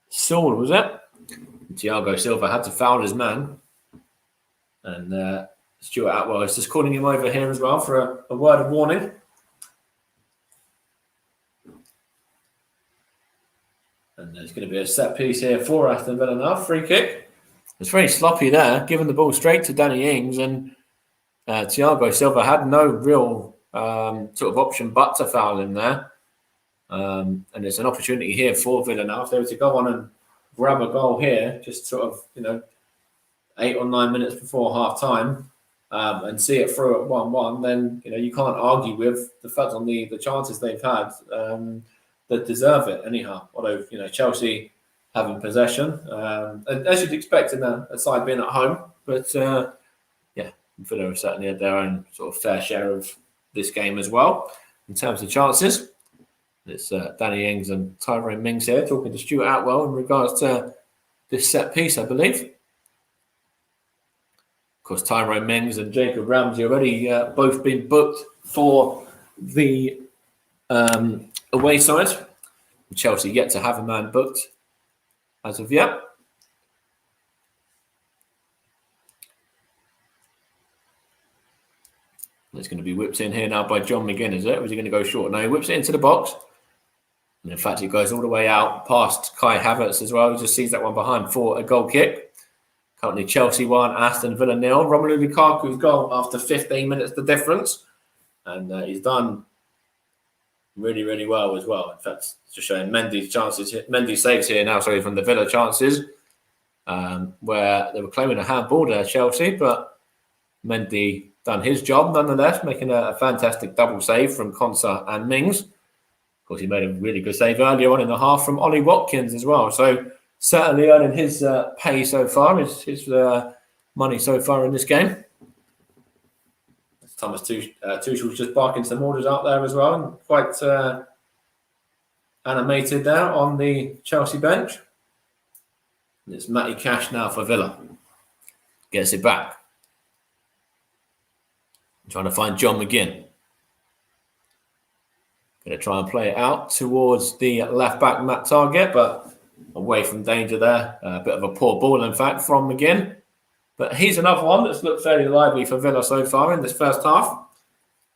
A: Saul, was it? Thiago Silva had to foul his man. And Stuart Atwell is just calling him over here as well for a word of warning. And there's going to be a set piece here for Aston Villa now. Free kick. It's very sloppy there, giving the ball straight to Danny Ings, and Thiago Silva had no real sort of option but to foul him there. And it's an opportunity here for Villa now. If they were to go on and grab a goal here, just sort of, 8 or 9 minutes before half time, and see it through at 1-1, then, you can't argue with the fact on the chances they've had that deserve it anyhow. Although, Chelsea having possession, as you'd expect in a side being at home. But, Villa have certainly had their own sort of fair share of this game as well. In terms of chances, it's Danny Ings and Tyrone Mings here talking to Stuart Atwell in regards to this set piece, I believe. Of course, Tyrone Mings and Jacob Ramsey already both been booked for the away side. Chelsea yet to have a man booked as of yet. It's going to be whipped in here now by John McGinn, is it? Or is he going to go short? No, he whips it into the box. And in fact, he goes all the way out past Kai Havertz as well. He just sees that one behind for a goal kick. Currently Chelsea 1, Aston Villa 0. Romelu Lukaku's goal after 15 minutes, the difference. And he's done really, really well as well. In fact, just showing Mendy's saves here now, from the Villa chances, where they were claiming a handball there, Chelsea, but Mendy done his job nonetheless, making a fantastic double save from Konsa and Mings. Of course, he made a really good save earlier on in the half from Ollie Watkins as well. So certainly earning his pay so far, his money so far in this game. Thomas Tuchel's just barking some orders out there as well, and quite animated there on the Chelsea bench. And it's Matty Cash now for Villa. Gets it back. Trying to find John McGinn. Going to try and play it out towards the left-back Matt Target, but away from danger there. A bit of a poor ball, in fact, from McGinn. But he's another one that's looked fairly lively for Villa so far in this first half.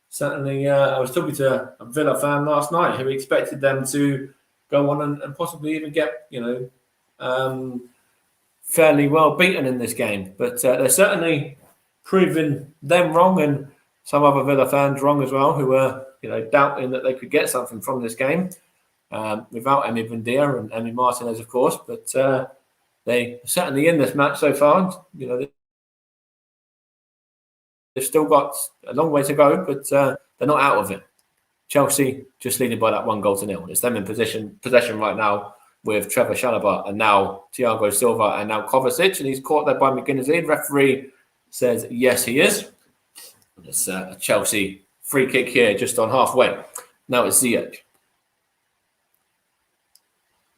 A: Certainly, I was talking to a Villa fan last night who expected them to go on and possibly even get, fairly well beaten in this game. But they're certainly proving them wrong, and some other Villa fans wrong as well, who were, doubting that they could get something from this game without Emi Buendia and Emi Martinez, of course. But they certainly in this match so far, they've still got a long way to go, but they're not out of it. Chelsea just leading by that 1-0. It's them in possession right now with Trevor Chalobah and now Thiago Silva and now Kovacic, and he's caught there by McGinn. Referee says yes, he is. And it's a Chelsea free kick here just on halfway. Now it's Ziyech.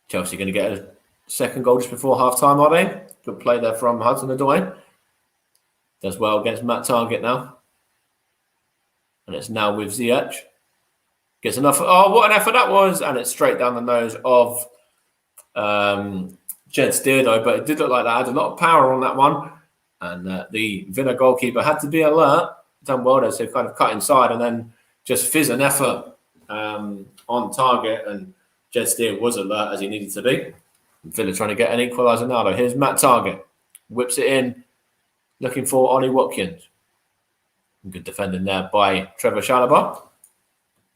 A: Chelsea going to get a second goal just before half-time, are they? Good play there from Hudson-Odoi. Does well against Matt Target now. And it's now with Ziyech. Gets enough. Oh, what an effort that was. And it's straight down the nose of Jed Steer, though. But it did look like that. Had a lot of power on that one. And the Villa goalkeeper had to be alert. Done well there. So kind of cut inside and then just fizz an effort on target. And Jed Steer was alert as he needed to be. Villa trying to get an equaliser now, though. Here's Matt Target. Whips it in. Looking for Ollie Watkins. Good defending there by Trevor Chalobah.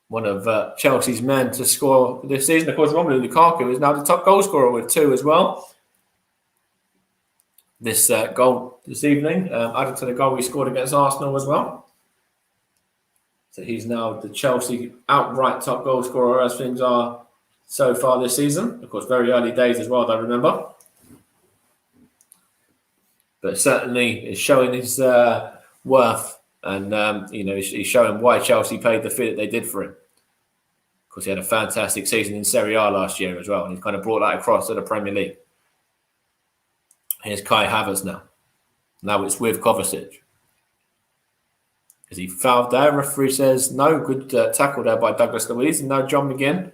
A: One of Chelsea's men to score this season. Of course, Romelu Lukaku is now the top goal scorer with 2 as well. This goal this evening, added to the goal he scored against Arsenal as well. So he's now the Chelsea outright top goal scorer as things are so far this season. Of course, very early days as well, I remember. But certainly is showing his worth. And, he's showing why Chelsea paid the fee that they did for him. Of course, he had a fantastic season in Serie A last year as well. And he's kind of brought that across to the Premier League. Here's Kai Havertz now. Now it's with Kovacic. Is he fouled there? Referee says no. Good tackle there by Douglas Luiz. And now John McGinn.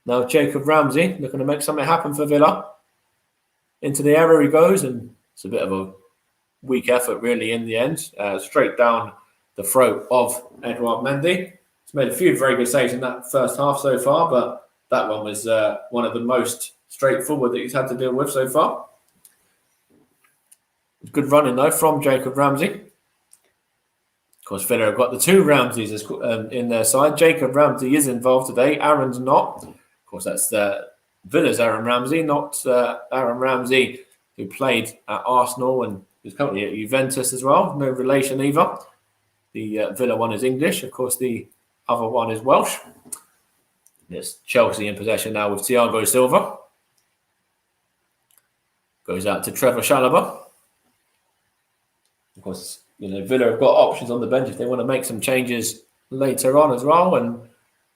A: Now Jacob Ramsey looking to make something happen for Villa. Into the area he goes. And it's a bit of a weak effort really in the end. Straight down the throat of Edouard Mendy. He's made a few very good saves in that first half so far, but that one was one of the most straightforward that he's had to deal with so far. Good running though from Jacob Ramsey. Of course, Villa have got the 2 Ramseys in their side. Jacob Ramsey is involved today. Aaron's not. Of course, that's Villa's Aaron Ramsey, not Aaron Ramsey, who played at Arsenal and who's currently at Juventus as well. No relation either. The Villa one is English. Of course, the other one is Welsh. It's Chelsea in possession now with Thiago Silva. Goes out to Trevor Chalobah. Of course, Villa have got options on the bench if they want to make some changes later on as well. And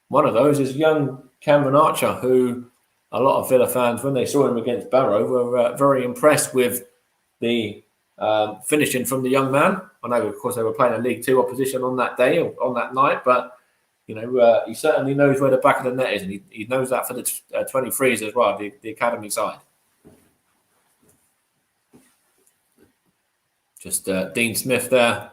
A: one of those is young Cameron Archer, who a lot of Villa fans, when they saw him against Barrow, were very impressed with the finishing from the young man. I know, of course, they were playing a League Two opposition on that day, on that night, but he certainly knows where the back of the net is, and he knows that for the 23s as well, the academy side. Just Dean Smith there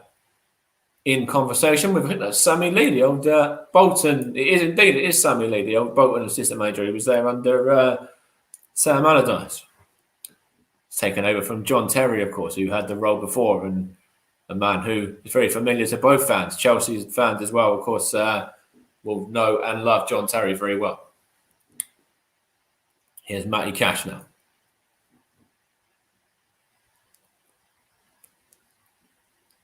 A: in conversation with, I think that's Sammy Lee, the old Bolton. It is Sammy Lee, the old Bolton assistant manager. He was there under Sam Allardyce. Taken over from John Terry, of course, who had the role before, and a man who is very familiar to both fans. Chelsea fans as well, of course, will know and love John Terry very well. Here's Matty Cash now.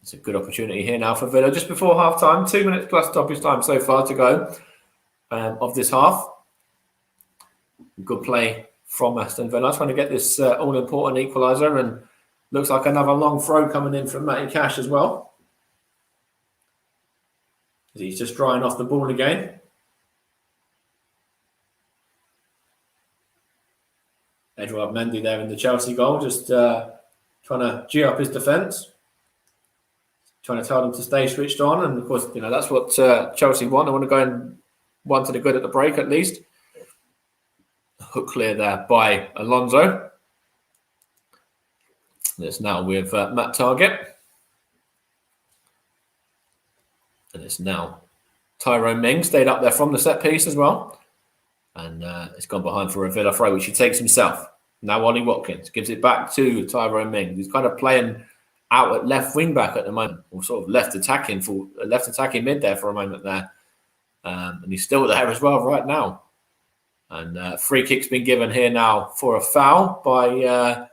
A: It's a good opportunity here now for Villa. Just before half-time, 2 minutes plus stoppage time so far to go of this half. Good play from Aston Villa, trying to get this all-important equaliser, and looks like another long throw coming in from Matty Cash as well. He's just drying off the ball again. Edouard Mendy there in the Chelsea goal, just trying to G up his defence, trying to tell them to stay switched on, and of course, that's what Chelsea want. They want to go in one to the good at the break at least. Hook clear there by Alonso. It's now with Matt Target. And it's now Tyrone Mings, stayed up there from the set piece as well. And it's gone behind for a Villa throw, which he takes himself. Now Ollie Watkins gives it back to Tyrone Mings. He's kind of playing out at left wing back at the moment, or sort of left attacking mid there for a moment there. And he's still there as well right now. And free kick's been given here now for a foul by,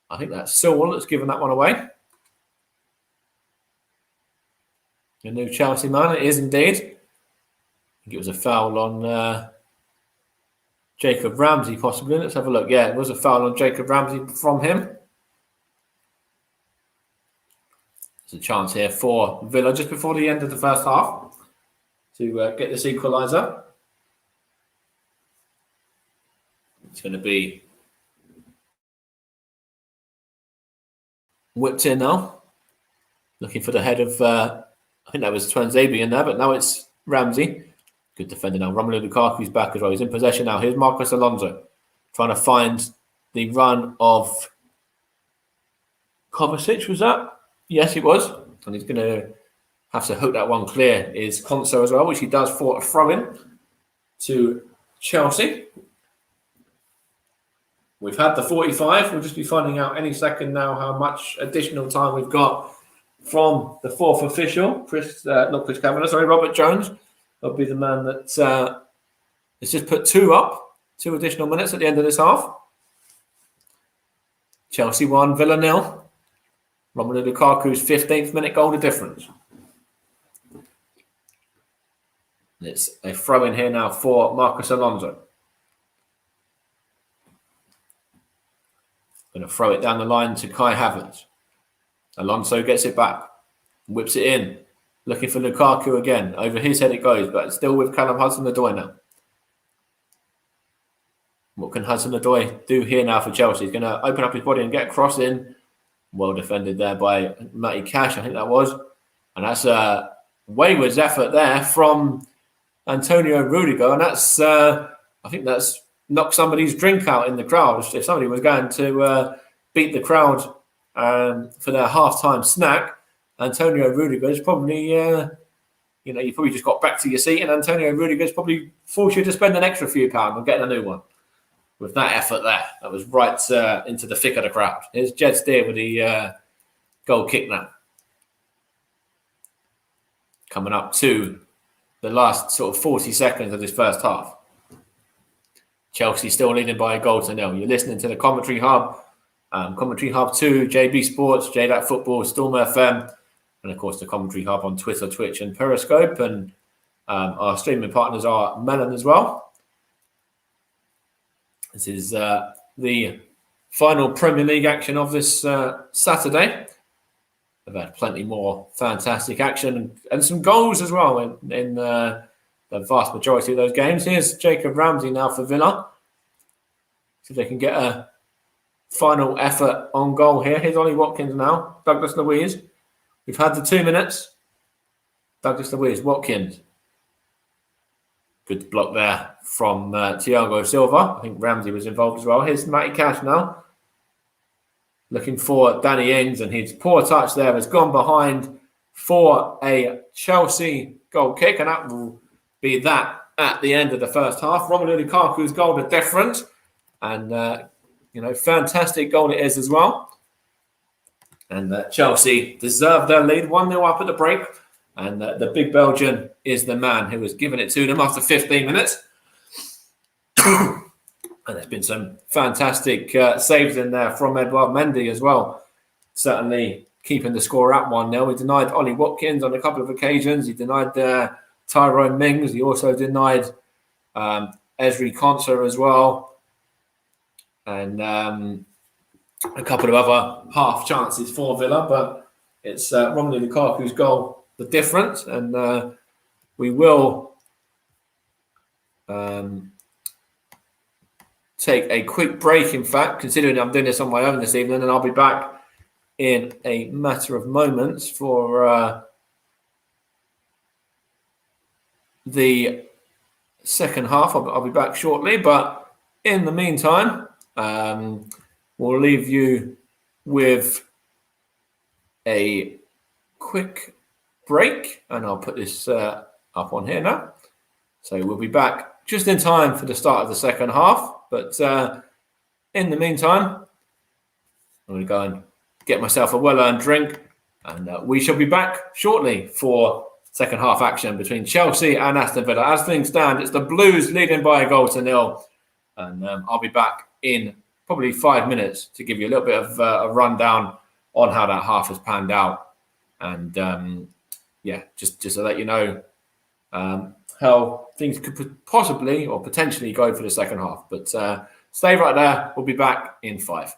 A: I think that's Sewell that's given that one away. The new Chelsea man, it is indeed. I think it was a foul on Jacob Ramsey, possibly. Let's have a look. Yeah, it was a foul on Jacob Ramsey from him. There's a chance here for Villa just before the end of the first half to get this equaliser. It's going to be whipped in now. Looking for the head of, I think that was Twanzebe in there, but now it's Ramsey. Good defender now. Romelu Lukaku's back as well. He's in possession now. Here's Marcos Alonso trying to find the run of Kovacic, was that? Yes, it was. And he's going to have to hook that one clear. Is Conso as well, which he does for a throw-in to Chelsea. We've had the 45. We'll just be finding out any second now how much additional time we've got from the fourth official, Robert Jones. Will be the man that has just put 2 additional minutes at the end of this half. Chelsea 1, Villa 0. Romelu Lukaku's 15th minute goal of difference. It's a throw in here now for Marcos Alonso. Going to throw it down the line to Kai Havertz. Alonso gets it back, whips it in, looking for Lukaku again. Over his head it goes, but still with Callum Hudson-Odoi now. What can Hudson-Odoi do here now for Chelsea? He's going to open up his body and get a cross in. Well defended there by Matty Cash, I think that was. And that's a wayward effort there from Antonio Rudiger. And that's, I think that's knocked somebody's drink out in the crowd. If somebody was going to beat the crowd for their halftime snack, Antonio Rudiger is probably, you probably just got back to your seat, and Antonio Rudiger's probably forced you to spend an extra few pounds on getting a new one. With that effort there, that was right into the thick of the crowd. Here's Jed Steer with the goal kick now. Coming up to the last sort of 40 seconds of this first half. Chelsea still leading by a goal to nil. You're listening to the Commentary Hub. Commentary Hub 2, JB Sports, JDAT Football, Storm FM, and of course the Commentary Hub on Twitter, Twitch, and Periscope. And our streaming partners are Melon as well. This is the final Premier League action of this Saturday. We've had plenty more fantastic action and some goals as well in the vast majority of those games. Here's Jacob Ramsey now for Villa. See if they can get a final effort on goal here. Here's Ollie Watkins now. Douglas Luiz. We've had the 2 minutes. Douglas Luiz, Watkins. Good block there from Thiago Silva. I think Ramsey was involved as well. Here's Matty Cash now. Looking for Danny Ings, and his poor touch there has gone behind for a Chelsea goal kick, and that will be that at the end of the first half. Romelu Lukaku's goal of difference, and fantastic goal it is as well. And Chelsea deserved their lead, 1-0 up at the break. And the big Belgian is the man who has given it to them after 15 minutes. And there's been some fantastic saves in there from Edouard Mendy as well. Certainly keeping the score at 1-0. He denied Ollie Watkins on a couple of occasions. He denied Tyrone Mings. He also denied Ezri Konsa as well. And a couple of other half chances for Villa. But it's Romelu Lukaku's goal the difference, and we will take a quick break, in fact, considering I'm doing this on my own this evening, and I'll be back in a matter of moments for the second half. I'll be back shortly, but in the meantime, we'll leave you with a quick break, and I'll put this up on here now. So we'll be back just in time for the start of the second half. But in the meantime, I'm going to go and get myself a well-earned drink, and we shall be back shortly for second half action between Chelsea and Aston Villa. As things stand, it's the Blues leading by a goal to nil, and I'll be back in probably 5 minutes to give you a little bit of a rundown on how that half has panned out, and just to let you know how things could possibly or potentially go for the second half. But stay right there. We'll be back in 5.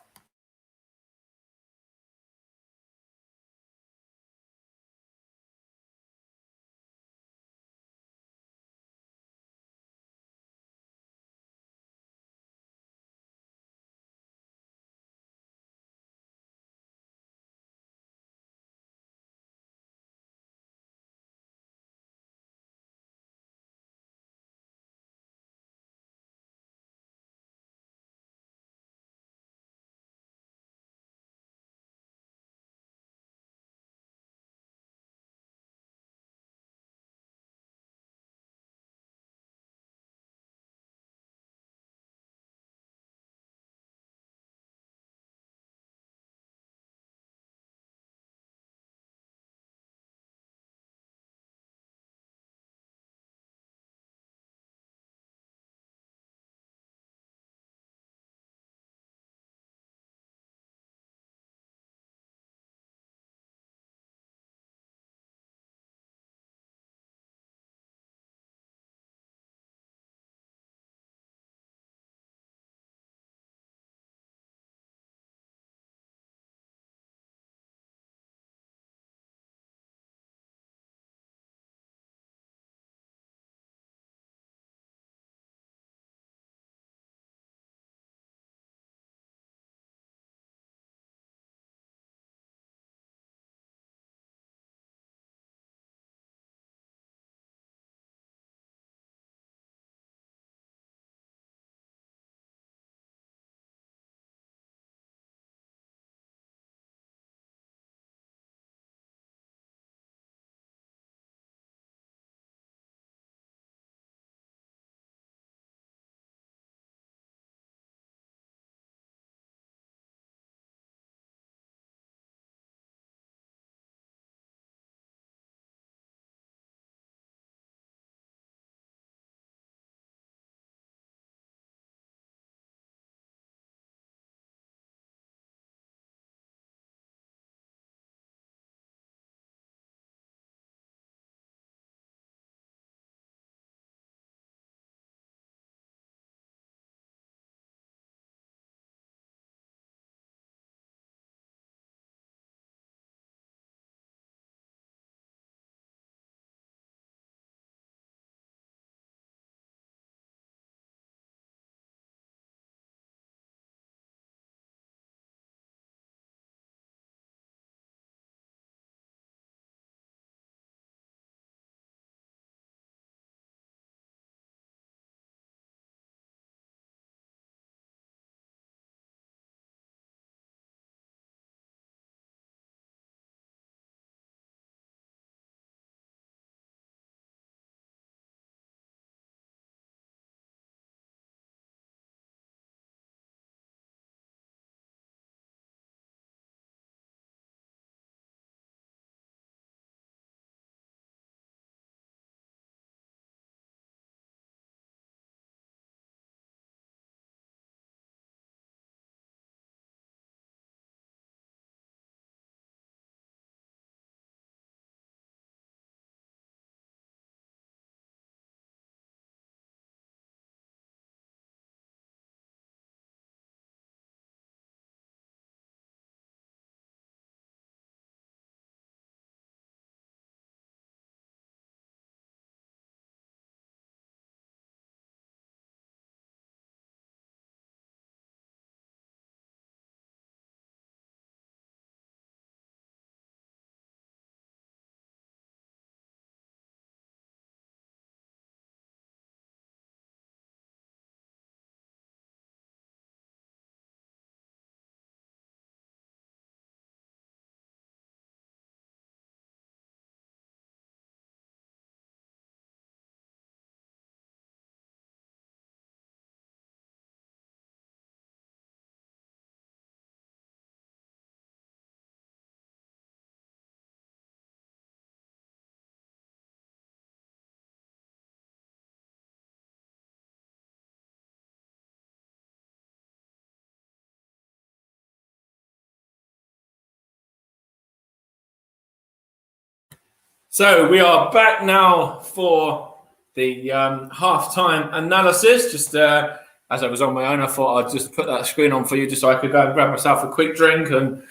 A: So we are back now for the half-time analysis. Just as I was on my own, I thought I'd just put that screen on for you just so I could go and grab myself a quick drink and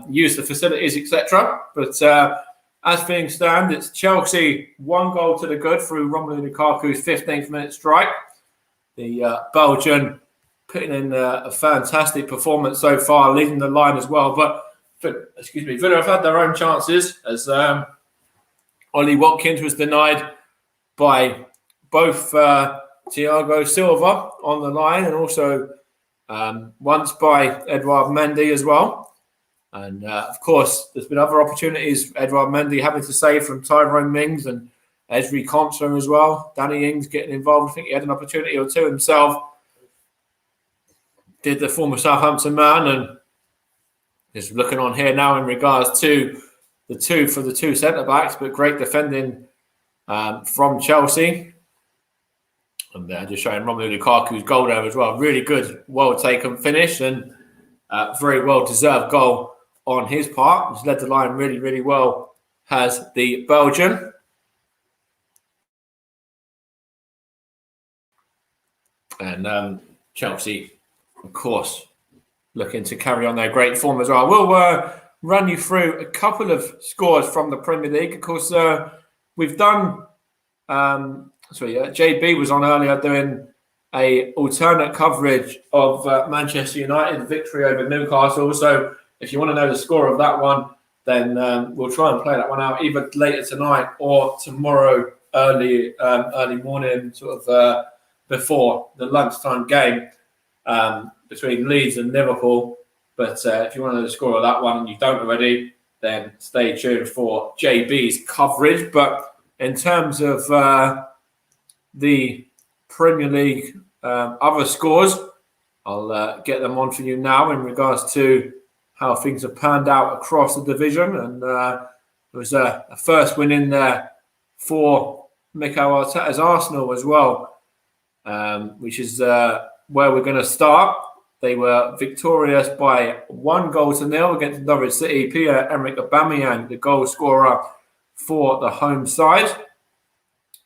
A: use the facilities, etc. But as things stand, it's Chelsea 1 goal to the good through Romelu Lukaku's 15th minute strike. The Belgian putting in a fantastic performance so far, leading the line as well. But Villa have had their own chances as Ollie Watkins was denied by both Thiago Silva on the line and also once by Edouard Mendy as well. And of course, there's been other opportunities. Edouard Mendy having to save from Tyrone Mings and Ezri Konsa as well. Danny Ings getting involved. I think he had an opportunity or two himself. Did the former Southampton man, and just looking on here now in regards to the two centre-backs, but great defending from Chelsea. And just showing Romelu Lukaku's goal there as well. Really good, well-taken finish and very well-deserved goal on his part. He's led the line really, really well, has the Belgian. And Chelsea, of course, looking to carry on their great form as well. We'll run you through a couple of scores from the Premier League. Of course, we've done... JB was on earlier doing a alternate coverage of Manchester United victory over Newcastle. So if you want to know the score of that one, then we'll try and play that one out either later tonight or tomorrow early morning, sort of before the lunchtime game between Leeds and Liverpool. But if you want to know the score of that one and you don't already, then stay tuned for JB's coverage. But in terms of the Premier League other scores, I'll get them on for you now in regards to how things have panned out across the division. And there was a first win in there for Mikel Arteta's Arsenal as well, which is where we're going to start. They were victorious by 1-0 against Norwich City. Pierre-Emerick Aubameyang, the goal scorer for the home side.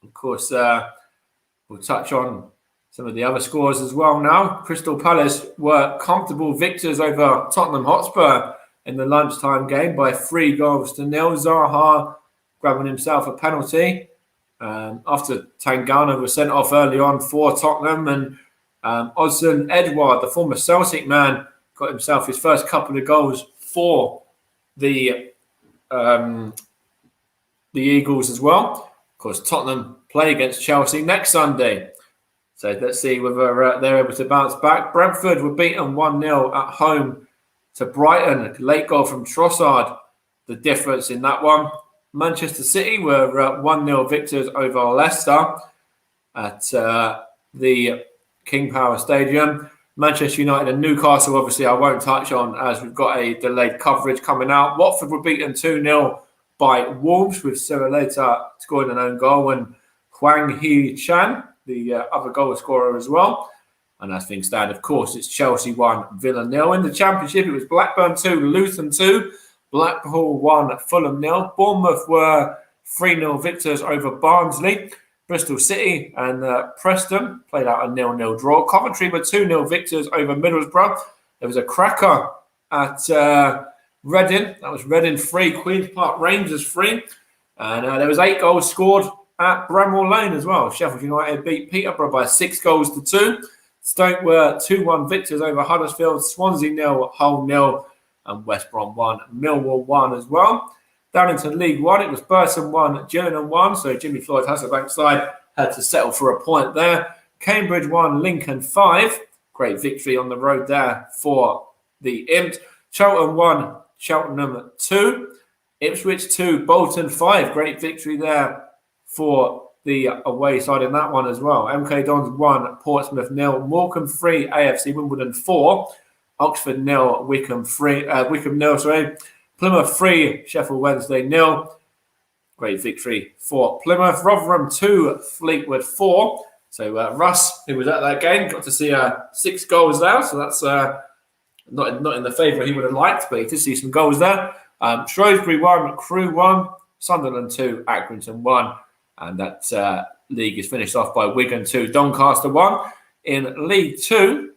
A: Of course, we'll touch on some of the other scores as well now. Crystal Palace were comfortable victors over Tottenham Hotspur in the lunchtime game by 3-0. Zaha grabbing himself a penalty after Tangana was sent off early on for Tottenham, and Odsonne Edouard, the former Celtic man, got himself his first couple of goals for the Eagles as well. Of course, Tottenham play against Chelsea next Sunday. So let's see whether they're able to bounce back. Brentford were beaten 1-0 at home to Brighton. Late goal from Trossard, the difference in that one. Manchester City were 1-0 victors over Leicester at the King Power Stadium. Manchester United and Newcastle, obviously, I won't touch on as we've got a delayed coverage coming out. Watford were beaten 2-0 by Wolves, with Sireleta scoring an own goal and Hwang Hee-chan, the other goal scorer as well. And as things stand, of course, it's Chelsea 1, Villa 0. In the Championship, it was Blackburn 2, Luton 2, Blackpool 1, Fulham 0. Bournemouth were 3-0 victors over Barnsley. Bristol City and Preston played out a 0-0 draw. Coventry were 2-0 victors over Middlesbrough. There was a cracker at Reading. That was Reading 3, Queen's Park Rangers 3. And there was 8 goals scored at Bramwell Lane as well. Sheffield United beat Peterborough by 6-2. Stoke were 2-1 victors over Huddersfield. Swansea 0, Hull 0, and West Brom 1, Millwall 1 as well. Down into League One, it was Burton 1, Gillingham 1. So Jimmy Floyd Hasselbank's side had to settle for a point there. Cambridge 1, Lincoln 5. Great victory on the road there for the Imps. Charlton 1, Cheltenham 2. Ipswich 2, Bolton 5. Great victory there for the away side in that one as well. MK Dons 1, Portsmouth 0. Morecambe 3, AFC Wimbledon 4. Oxford 0, Wickham 0. Plymouth 3, Sheffield Wednesday 0. Great victory for Plymouth. Rotherham 2, Fleetwood 4. So Russ, who was at that game, got to see 6 goals there. So that's not in the favour he would have liked, but he did see some goals there. Shrewsbury 1, Crewe 1. Sunderland 2, Accrington 1. And that league is finished off by Wigan 2, Doncaster 1. In League 2,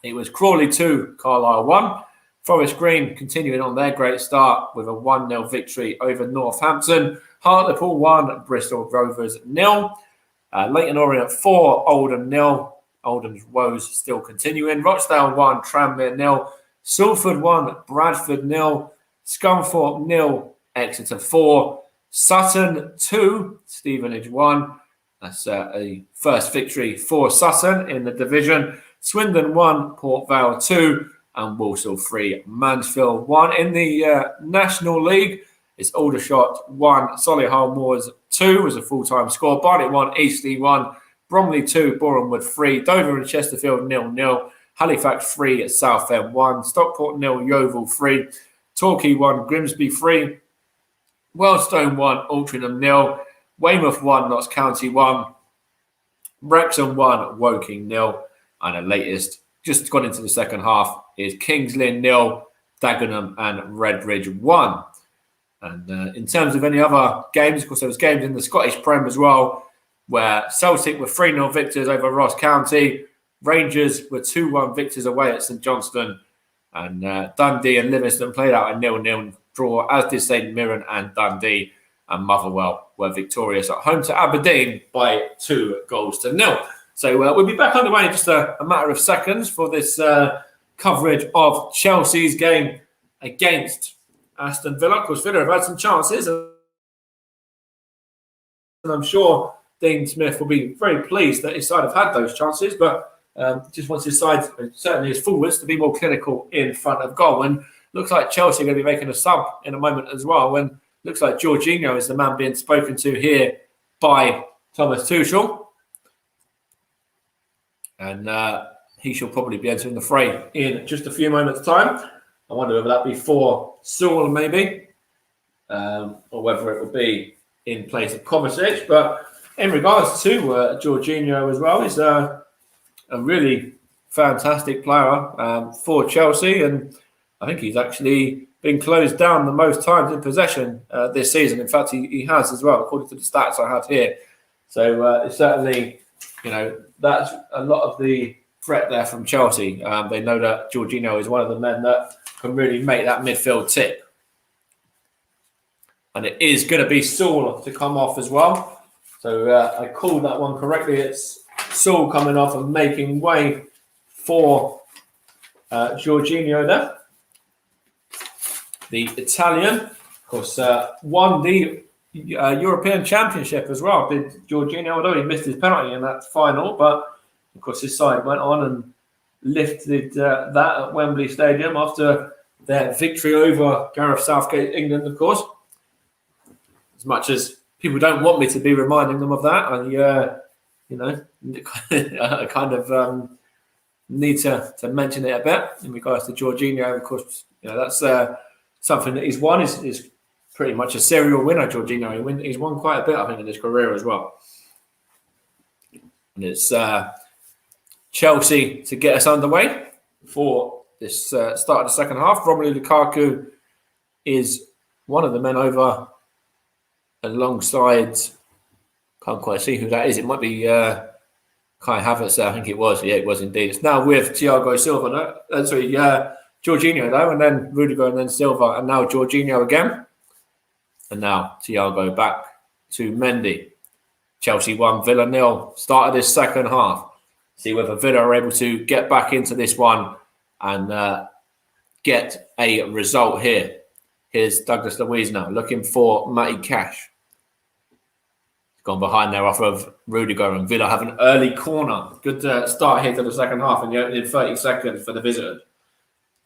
A: it was Crawley 2, Carlisle 1. Forest Green continuing on their great start with a 1-0 victory over Northampton. Hartlepool 1, Bristol Rovers 0. Leyton Orient 4, Oldham 0. Oldham's woes still continuing. Rochdale 1, Tranmere 0. Salford 1, Bradford 0. Scunthorpe 0, Exeter 4. Sutton 2, Stevenage 1. That's a first victory for Sutton in the division. Swindon 1, Port Vale 2. And Walsall 3, Mansfield 1. In the National League, it's Aldershot 1, Solihull Moors 2 was a full-time score. Barnet 1, Eastleigh 1, Bromley 2, Bournemouth 3, Dover and Chesterfield 0-0, Halifax 3, Southend 1, Stockport 0, Yeovil 3, Torquay 1, Grimsby 3, Wealdstone 1, Altrincham 0, Weymouth 1, Notts County 1, Wrexham 1, Woking 0, and the latest, just got into the second half, is Kings Lynn 0, Dagenham and Redbridge 1. And in terms of any other games, of course, there was games in the Scottish Prem as well, where Celtic were 3-0 victors over Ross County. Rangers were 2-1 victors away at St Johnstone. And Dundee and Livingston played out a 0-0 draw, as did St Mirren and Dundee. And Motherwell were victorious at home to Aberdeen by 2-0. So we'll be back underway in just a matter of seconds for this coverage of Chelsea's game against Aston Villa. Of course, Villa have had some chances, and I'm sure Dean Smith will be very pleased that his side have had those chances, but just wants his side, certainly his forwards, to be more clinical in front of goal. And looks like Chelsea are going to be making a sub in a moment as well, when looks like Jorginho is the man being spoken to here by Thomas Tuchel. And he shall probably be entering the fray in just a few moments' time. I wonder whether that be for Sewell, maybe, or whether it will be in place of Kovacic. But in regards to Jorginho as well, he's a really fantastic player for Chelsea. And I think he's actually been closed down the most times in possession this season. In fact, he has as well, according to the stats I have here. So it's certainly, that's a lot of the threat there from Chelsea. They know that Jorginho is one of the men that can really make that midfield tip. And it is going to be Sewell to come off as well. So I called that one correctly. It's Sewell coming off and making way for Jorginho there. The Italian, of course, won the European Championship as well. Did Jorginho, although he missed his penalty in that final, but of course his side went on and lifted that at Wembley Stadium after their victory over Gareth Southgate, England, of course. As much as people don't want me to be reminding them of that, I kind of need to mention it a bit in regards to Jorginho. Of course, that's something that he's won. Is pretty much a serial winner, Jorginho. He's won quite a bit, I think, in his career as well. And it's Chelsea to get us underway for this start of the second half. Romelu Lukaku is one of the men over alongside, can't quite see who that is. It might be Kai Havertz. I think it was. Yeah, it was indeed. It's now with Thiago Silva. Jorginho though, and then Rudiger, and then Silva, and now Jorginho again. And now Thiago back to Mendy. Chelsea 1, Villa 0. Start of this second half. See whether Villa are able to get back into this one and get a result here. Here's Douglas Luiz now looking for Matty Cash. He's gone behind there off of Rudiger, and Villa have an early corner. Good start here to the second half, and in 30 seconds for the visitors.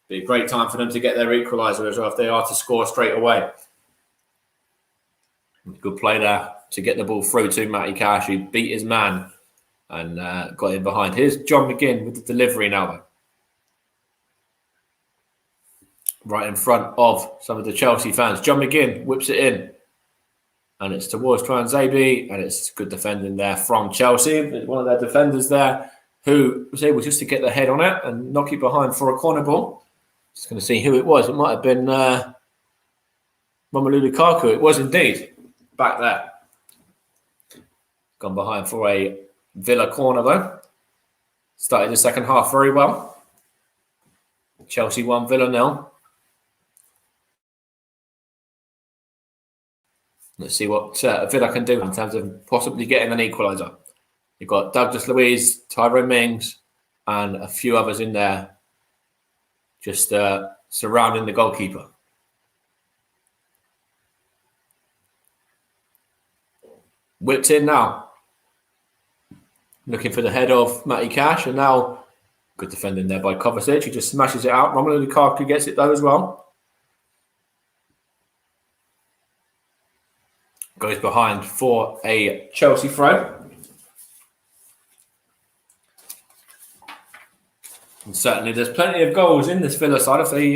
A: Be a great time for them to get their equaliser as well if they are to score straight away. Good play there to get the ball through to Matty Cash, who beat his man and got in behind. Here's John McGinn with the delivery now, though. Right in front of some of the Chelsea fans. John McGinn whips it in. And it's towards Tuanzebe, and it's good defending there from Chelsea. One of their defenders there who was able just to get the head on it and knock it behind for a corner ball. Just going to see who it was. It might have been Romelu Lukaku. It was indeed back there. Gone behind for a Villa corner though. Started the second half very well. Chelsea 1, Villa 0. Let's see what Villa can do in terms of possibly getting an equaliser. You've got Douglas Luiz, Tyrone Mings, and a few others in there just surrounding the goalkeeper. Whipped in now. Looking for the head of Matty Cash, and now good defending there by Kovacic. He just smashes it out. Romelu Lukaku gets it though as well. Goes behind for a Chelsea throw. And certainly there's plenty of goals in this Villa side. If they,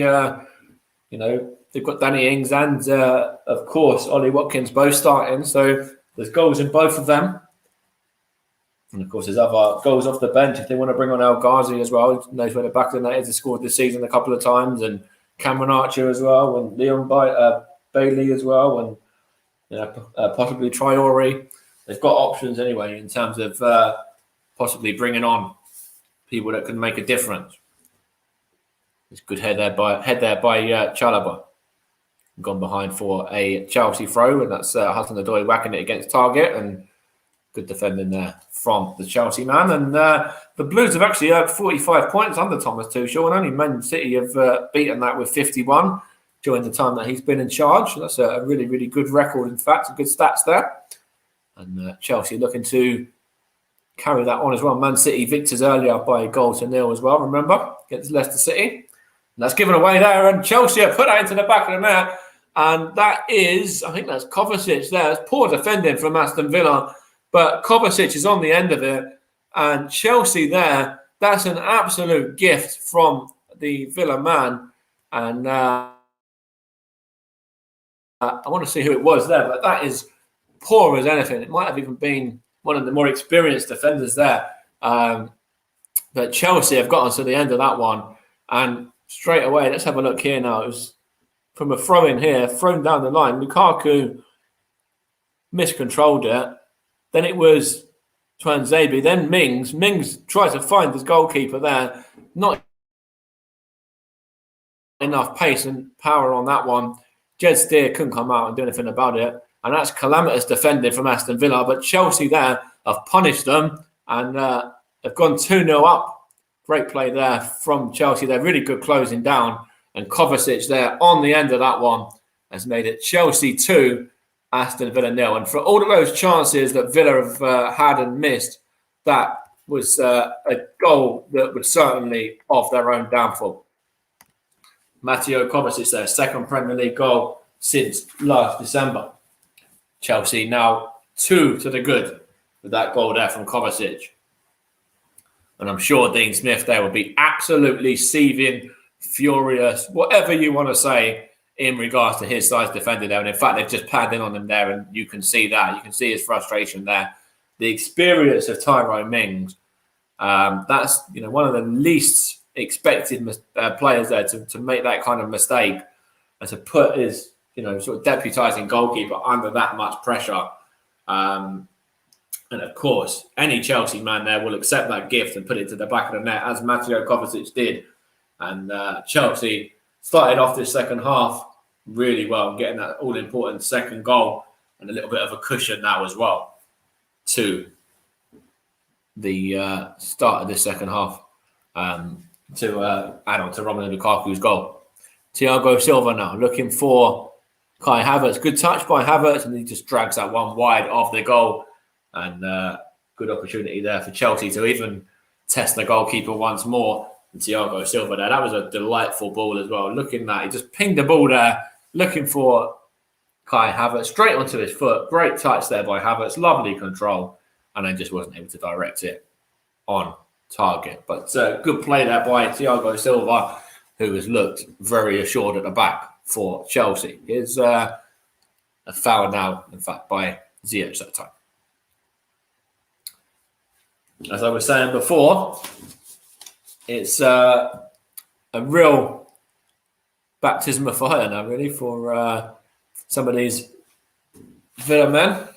A: they've got Danny Ings and, of course, Ollie Watkins both starting. So there's goals in both of them. And, of course, there's other goals off the bench if they want to bring on El Ghazi as well. He knows where the back of the net is. He scored this season a couple of times. And Cameron Archer as well. And Leon Bailey as well. And possibly Traore. They've got options anyway in terms of possibly bringing on people that can make a difference. It's good head there by Chalobah. Gone behind for a Chelsea throw, and that's Hudson-Odoi whacking it against target, and good defending there from the Chelsea man. And the Blues have actually earned 45 points under Thomas Tuchel, and only Man City have beaten that with 51 during the time that he's been in charge. That's a really, really good record, in fact, good stats there. And Chelsea looking to carry that on as well. Man City victors earlier by a goal to nil as well, remember, against Leicester City. And that's given away there, and Chelsea have put that into the back of the net. And that is, I think that's Kovacic there. It's poor defending from Aston Villa, but Kovacic is on the end of it. And Chelsea there, that's an absolute gift from the Villa man. And I want to see who it was there, but that is poor as anything. It might have even been one of the more experienced defenders there. But Chelsea have gotten to the end of that one. And straight away, let's have a look here now. It was from a throw-in here, thrown down the line. Lukaku miscontrolled it. Then it was Twanzebe. Then Mings. Mings tried to find his goalkeeper there. Not enough pace and power on that one. Jed Steer couldn't come out and do anything about it. And that's calamitous defending from Aston Villa. But Chelsea there have punished them and have gone 2-0 up. Great play there from Chelsea. They're really good closing down. And Kovacic there on the end of that one has made it Chelsea 2, Aston Villa 0. And for all of those chances that Villa have had and missed, that was a goal that was certainly of their own downfall. Mateo Kovacic there, second Premier League goal since last December. Chelsea now 2 to the good with that goal there from Kovacic. And I'm sure Dean Smith there will be absolutely seething, furious, whatever you want to say in regards to his side's defender there. And in fact, they've just padded on him there, and you can see that. You can see his frustration there. The experience of Tyrone Mings, that's one of the least expected players there to make that kind of mistake and to put his sort of deputising goalkeeper under that much pressure. And of course, any Chelsea man there will accept that gift and put it to the back of the net, as Mateo Kovacic did. And Chelsea started off this second half really well, getting that all-important second goal and a little bit of a cushion now as well to the start of this second half to add on to Romelu Lukaku's goal. Thiago Silva now looking for Kai Havertz. Good touch by Havertz, and he just drags that one wide of the goal. And good opportunity there for Chelsea to even test the goalkeeper once more. And Thiago Silva there. That was a delightful ball as well. Looking at, he just pinged the ball there, looking for Kai Havertz, straight onto his foot. Great touch there by Havertz. Lovely control. And then just wasn't able to direct it on target. But good play there by Thiago Silva, who has looked very assured at the back for Chelsea. Here's a foul now, in fact, by Ziyech that time. As I was saying before, it's a real baptism of fire now, really, for some of these Villa men.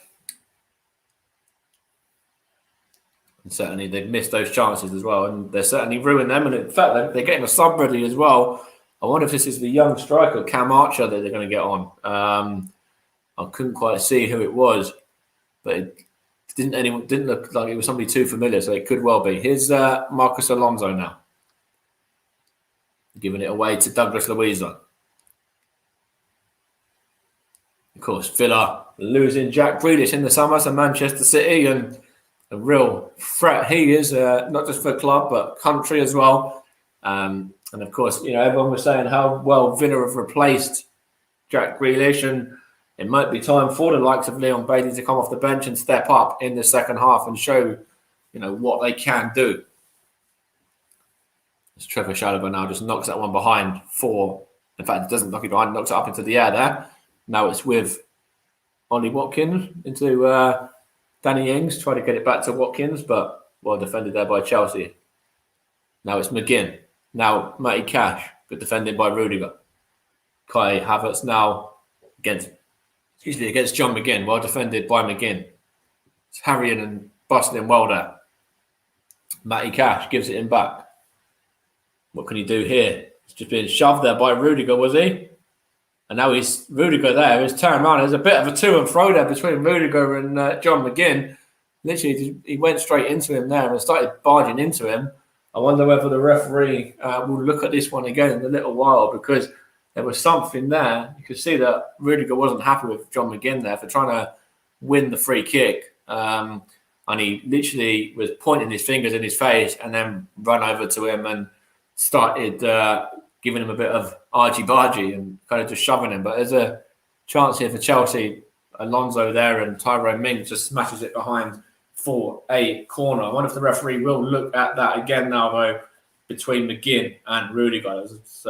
A: And certainly they've missed those chances as well, and they're certainly ruined them. And in fact, they're getting a sub ready as well. I wonder if this is the young striker, Cam Archer, that they're going to get on. I couldn't quite see who it was, but it didn't look like it was somebody too familiar, so it could well be. Here's Marcus Alonso now, giving it away to Douglas Luiza. Of course, Villa losing Jack Grealish in the summer to Manchester City, and a real threat he is, not just for club, but country as well. And of course, everyone was saying how well Villa have replaced Jack Grealish, and it might be time for the likes of Leon Bailey to come off the bench and step up in the second half and show, what they can do. As Trevor Chalobah now just knocks that one behind for, in fact, it doesn't knock it behind, knocks it up into the air there. Now it's with Ollie Watkins into Danny Ings, try to get it back to Watkins, but well defended there by Chelsea. Now it's McGinn. Now Matty Cash, good defended by Rudiger. Kai Havertz now against John McGinn, well defended by McGinn. It's harrying and busting him well there. Matty Cash gives it in back. What can he do here? He's just being shoved there by Rudiger, was he? And now Rudiger there is turning around. There's a bit of a to and fro there between Rudiger and John McGinn. Literally, he went straight into him there and started barging into him. I wonder whether the referee will look at this one again in a little while, because there was something there. You could see that Rudiger wasn't happy with John McGinn there for trying to win the free kick. And he literally was pointing his fingers in his face and then run over to him and started giving him a bit of argy-bargy and kind of just shoving him. But there's a chance here for Chelsea. Alonso there, and Tyrone Mings just smashes it behind for a corner. I wonder if the referee will look at that again now, though, between McGinn and Rudiger. It's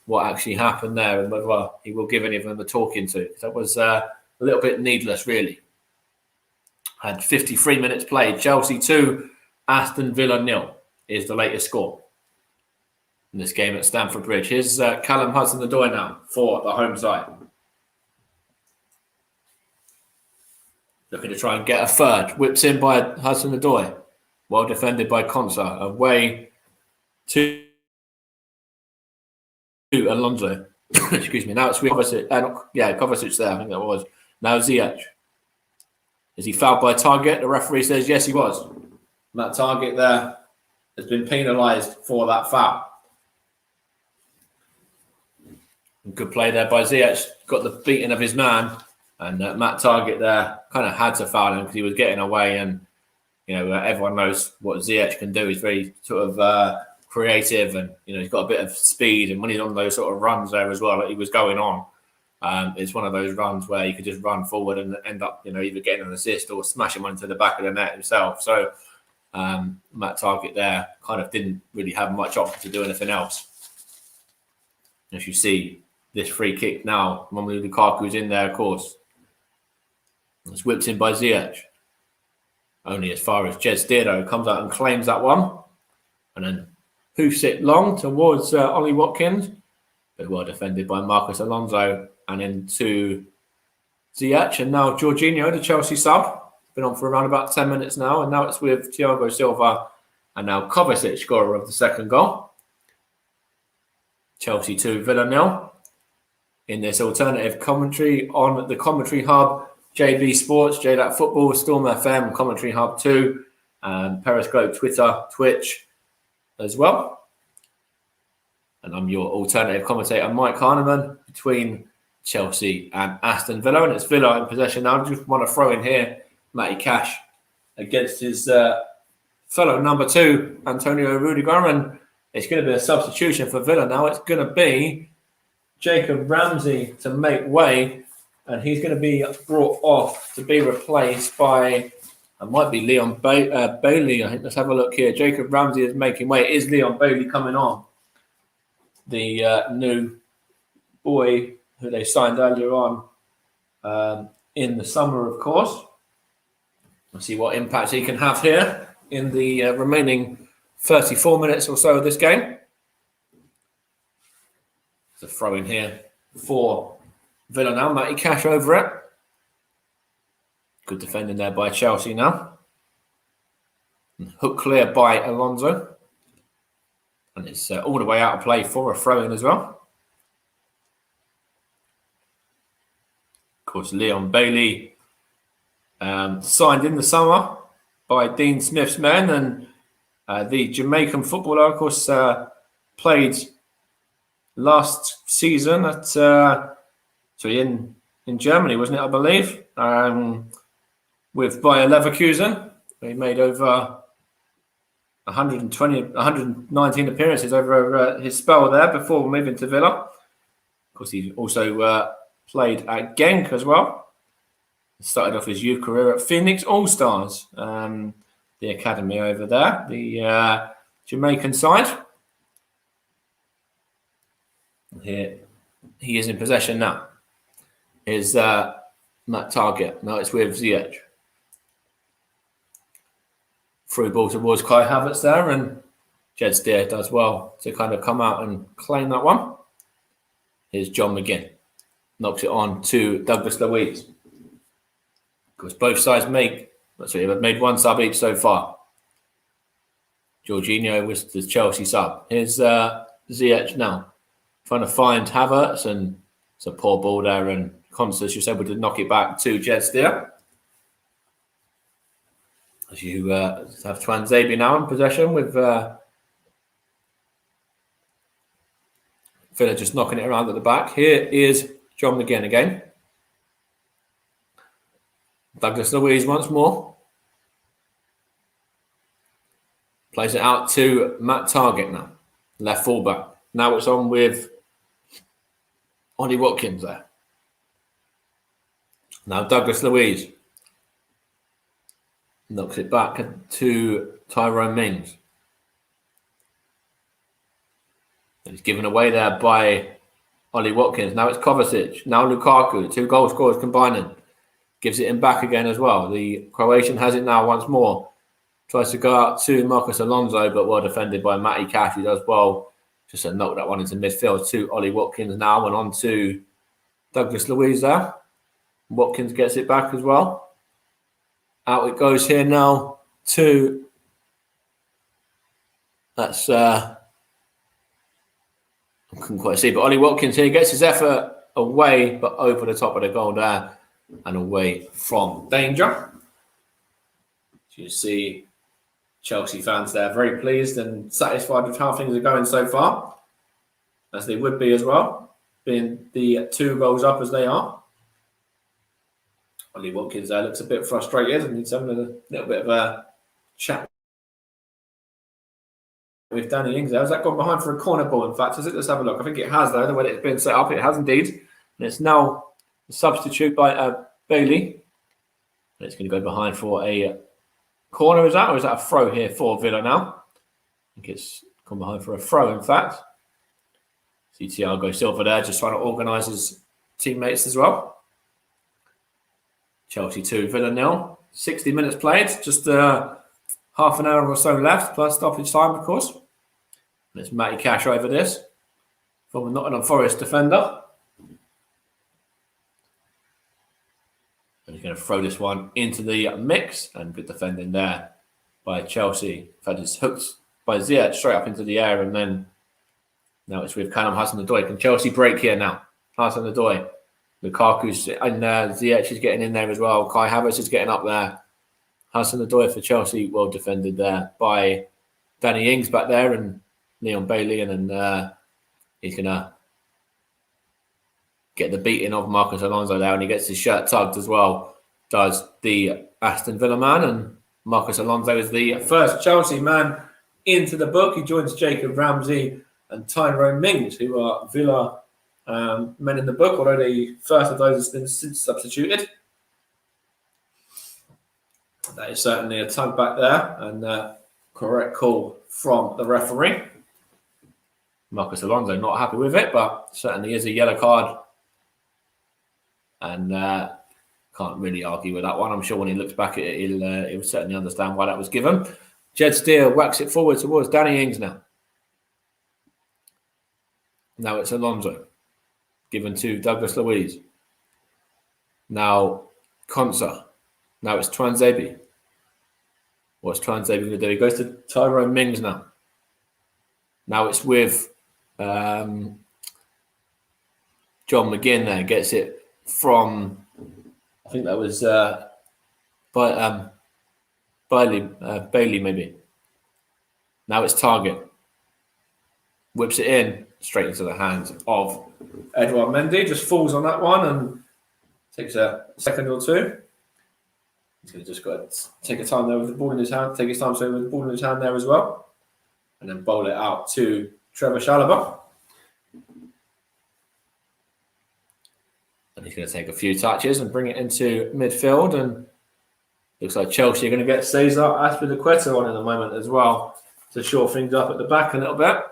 A: what actually happened there, and whether he will give any of them a talking to. That was a little bit needless, really. Had 53 minutes played. Chelsea 2, Aston Villa 0 is the latest score in this game at Stamford Bridge. Here's Callum Hudson-Odoi now for the home side. Looking to try and get a third. Whips in by Hudson-Odoi. Well defended by Konsa. Away to Alonso. Excuse me. Now it's with Kovacic. Kovacic there. I think that was. Now Ziyech. Is he fouled by Target? The referee says yes, he was. And that Target there has been penalised for that foul. Good play there by Ziyech. Got the beating of his man. And Matt Target there kind of had to foul him because he was getting away. And, everyone knows what Ziyech can do. He's very sort of creative, and, he's got a bit of speed. And when he's on those sort of runs there as well, like he was going on, it's one of those runs where you could just run forward and end up, either getting an assist or smashing one into the back of the net himself. So Matt Target there kind of didn't really have much option to do anything else. As you see, this free kick now, Romelu Lukaku's in there, of course. It's whipped in by Ziyech. Only as far as Jed Steer comes out and claims that one. And then hoofs it long towards Ollie Watkins. But well defended by Marcus Alonso. And into Ziyech. And now Jorginho, the Chelsea sub. Been on for around about 10 minutes now. And now it's with Thiago Silva. And now Kovacic, scorer of the second goal. Chelsea 2, Villa 0. In this alternative commentary on the Commentary Hub, JB Sports, JDAT Football, Storm FM, Commentary Hub 2, and Periscope, Twitter, Twitch as well. And I'm your alternative commentator, Mike Harneman, between Chelsea and Aston Villa. And it's Villa in possession now. I just want to throw in here Matty Cash against his fellow number 2, Antonio Rudiger. And it's going to be a substitution for Villa now. It's going to be Jacob Ramsey to make way, and he's going to be brought off to be replaced by, it might be Leon Bailey. I think let's have a look here. Jacob Ramsey is making way. It is Leon Bailey coming on, the new boy who they signed earlier on in the summer, of course. We'll see what impact he can have here in the remaining 34 minutes or so of this game. It's a throw in here for Villa now, Matty Cash over it. Good defending there by Chelsea now. And hook clear by Alonso. And it's all the way out of play for a throw-in as well. Of course, Leon Bailey signed in the summer by Dean Smith's men. And the Jamaican footballer, of course, played last season at in Germany, wasn't it? I believe with Bayer Leverkusen. He made over 119 appearances over his spell there before moving to Villa. Of course, he also played at Genk as well. Started off his youth career at Phoenix All Stars, the academy over there, the Jamaican side. Here he is in possession now. Here's Matt Target. Now it's with Ziyech. Through ball towards Kai Havertz there, and Jed Steer does well to kind of come out and claim that one. Here's John McGinn. Knocks it on to Douglas Luiz. Of course, both sides have made one sub each so far. Jorginho was the Chelsea sub. Here's Ziyech now. Trying to find Havertz, and it's a poor ball there, and Constance was able to knock it back to Jed Steer. As you have Twanzebe now in possession with Villa just knocking it around at the back. Here is John McGinn again. Douglas Luiz once more. Plays it out to Matt Target now. Left fullback. Now it's on with Ollie Watkins there. Now Douglas Luiz. Knocks it back to Tyrone Mings. And he's given away there by Ollie Watkins. Now it's Kovacic. Now Lukaku. 2 goal scorers combining. Gives it in back again as well. The Croatian has it now once more. Tries to go out to Marcus Alonso, but well defended by Matty Cash. He does well just to knock that one into midfield to Ollie Watkins now, and on to Douglas Luiz there. Watkins gets it back as well. Out it goes here now to that's I couldn't quite see, but Ollie Watkins here gets his effort away, but over the top of the goal there and away from danger. So you see Chelsea fans there very pleased and satisfied with how things are going so far, as they would be as well, being the 2 goals up as they are. Ollie Watkins there looks a bit frustrated and he's having a little bit of a chat with Danny Ings there. Has that gone behind for a corner ball, in fact? Has it? Let's have a look. I think it has, though, the way it's been set up. It has indeed. And it's now a substitute by Bailey. And it's going to go behind for a corner, is that? Or is that a throw here for Villa now? I think it's gone behind for a throw, in fact. See Thiago Silva there just trying to organise his teammates as well. Chelsea 2, Villa 0. 60 minutes played, just half an hour or so left, plus stoppage time, of course. And it's Matty Cash over this, from a Nottingham Forest defender. And he's going to throw this one into the mix, and good defending there by Chelsea. In fact, it's hooked by Ziyech straight up into the air, and then now it's with Callum Hudson-Odoi. Can Chelsea break here now? Hudson-Odoi. Lukaku's and Ziyech is getting in there as well. Kai Havertz is getting up there. Hudson-Odoi for Chelsea, well defended there by Danny Ings back there, and Leon Bailey, and then he's going to get the beating of Marcus Alonso there, and he gets his shirt tugged as well, does the Aston Villa man, and Marcus Alonso is the first Chelsea man into the book. He joins Jacob Ramsey and Tyrone Mings, who are Villa men in the book, although the first of those has been since substituted. That is certainly a tug back there, and correct call from the referee. Marcus Alonso not happy with it, but certainly is a yellow card, and can't really argue with that one. I'm sure when he looks back at it, he'll certainly understand why that was given. Jed Steer whacks it forward towards Danny Ings now. Now it's Alonso, given to Douglas Luiz. Now, Konsa. Now it's Tuanzebe. What's Tuanzebe going to do? He goes to Tyrone Mings now. Now it's with John McGinn there. Gets it from, I think that was Bailey maybe. Now it's Target. Whips it in straight into the hands of Edouard Mendy. Just falls on that one and takes a second or two. He's going to just got to take a time there with the ball in his hand. Take his time with the ball in his hand there as well. And then bowl it out to Trevor Chalobah. And he's going to take a few touches and bring it into midfield. And looks like Chelsea are going to get Cesar Azpilicueta on in a moment as well to shore things up at the back a little bit.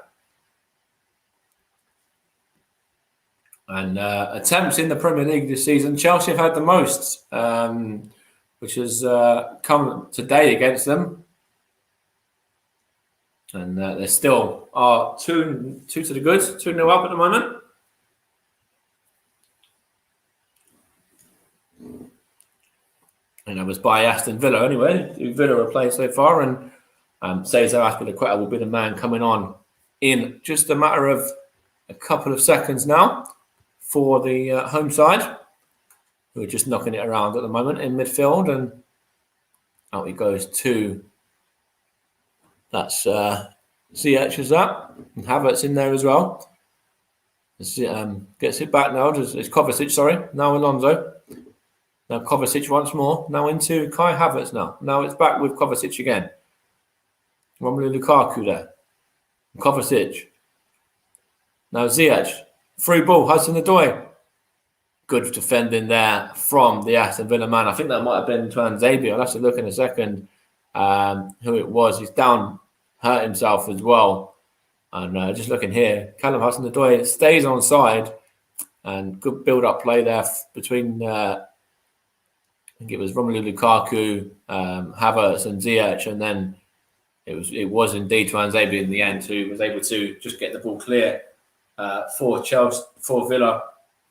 A: And attempts in the Premier League this season, Chelsea have had the most, which has come today against them. And they still are 2 to the good, 2-0 up at the moment. And that was by Aston Villa anyway, who Villa have played so far. And Cesar Azpilicueta will be the man coming on in just a matter of a couple of seconds now for the home side, who are just knocking it around at the moment in midfield. And out he goes to, that's Ziyech is that, and Havertz in there as well. Gets it back now, it's Kovacic, sorry, now Alonso. Now Kovacic once more, now into Kai Havertz now. Now it's back with Kovacic again. Romelu Lukaku there. Kovacic. Now Ziyech. Free ball, Hudson-Odoi. Good defending there from the Aston Villa man. I think that might have been Tuanzebe. I'll have to look in a second who it was. He's down, hurt himself as well. And just looking here, Callum Hudson-Odoi stays on side. And good build-up play there between, I think it was Romelu Lukaku, Havertz and Ziyech. And then it was indeed Tuanzebe in the end who was able to just get the ball clear for Chelsea, for Villa,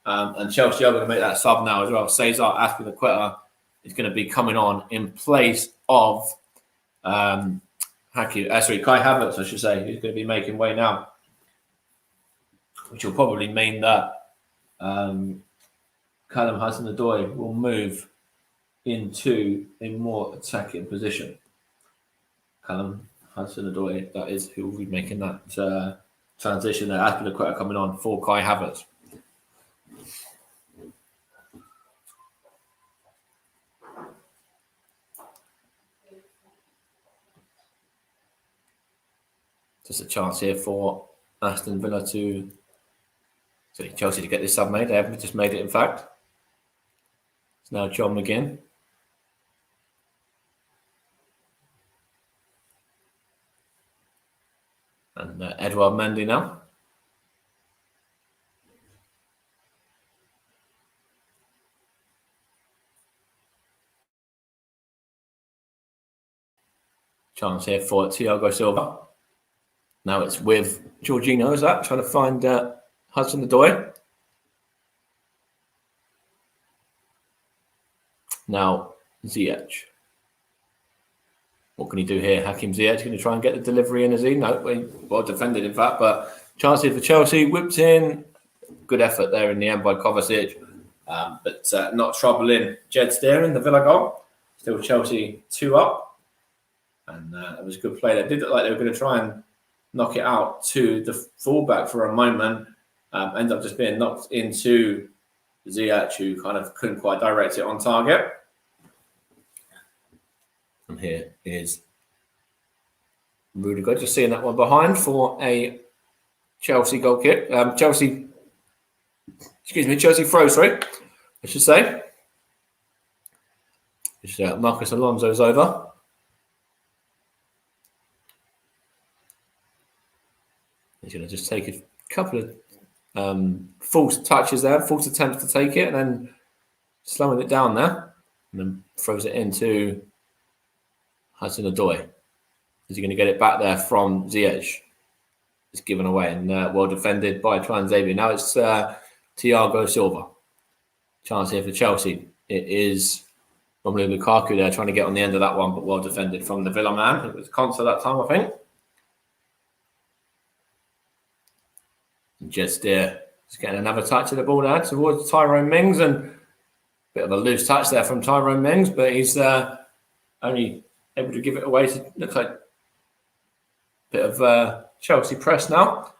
A: and Chelsea are going to make that sub now as well. Cesar Azpilicueta is going to be coming on in place of Kai Havertz, I should say. He's going to be making way now, which will probably mean that Callum Hudson-Odoi will move into a more attacking position. Callum Hudson-Odoi, that is who will be making that transition there. Azpilicueta coming on for Kai Havertz. Just a chance here for Aston Villa Chelsea to get this sub made. They haven't just made it, in fact. It's now John McGinn. And Edouard Mendy now. Chance here for Thiago Silva. Now it's with Jorginho, is that? Trying to find Hudson-Odoi. Now Ziyech. What can he do here? Hakim Ziyech going to try and get the delivery in, is he? No, well defended in fact, but chance here for Chelsea. Whipped in. Good effort there in the end by Kovacic, but not troubling Jed Steering, the Villa goal. Still Chelsea 2 up. And it was a good play. They did look like they were going to try and knock it out to the fullback for a moment. Ended up just being knocked into Ziyech, who kind of couldn't quite direct it on target. And here is Rudiger, just seeing that one behind for a Chelsea goal kick. Chelsea throw, sorry, I should say. Marcus Alonso's over. He's going to just take a couple of false touches there, false attempts to take it, and then slowing it down there, and then throws it into Hudson-Odoi. Is he going to get it back there from Ziyech? It's given away and well defended by Tuanzebe. Now it's Thiago Silva. Chance here for Chelsea. it is Romelu Lukaku there trying to get on the end of that one, but well defended from the Villa man. It was Konsa that time, I think. Just getting another touch of the ball there towards Tyrone Mings, and a bit of a loose touch there from Tyrone Mings, but he's only able to give it away. Looks like a bit of Chelsea press now.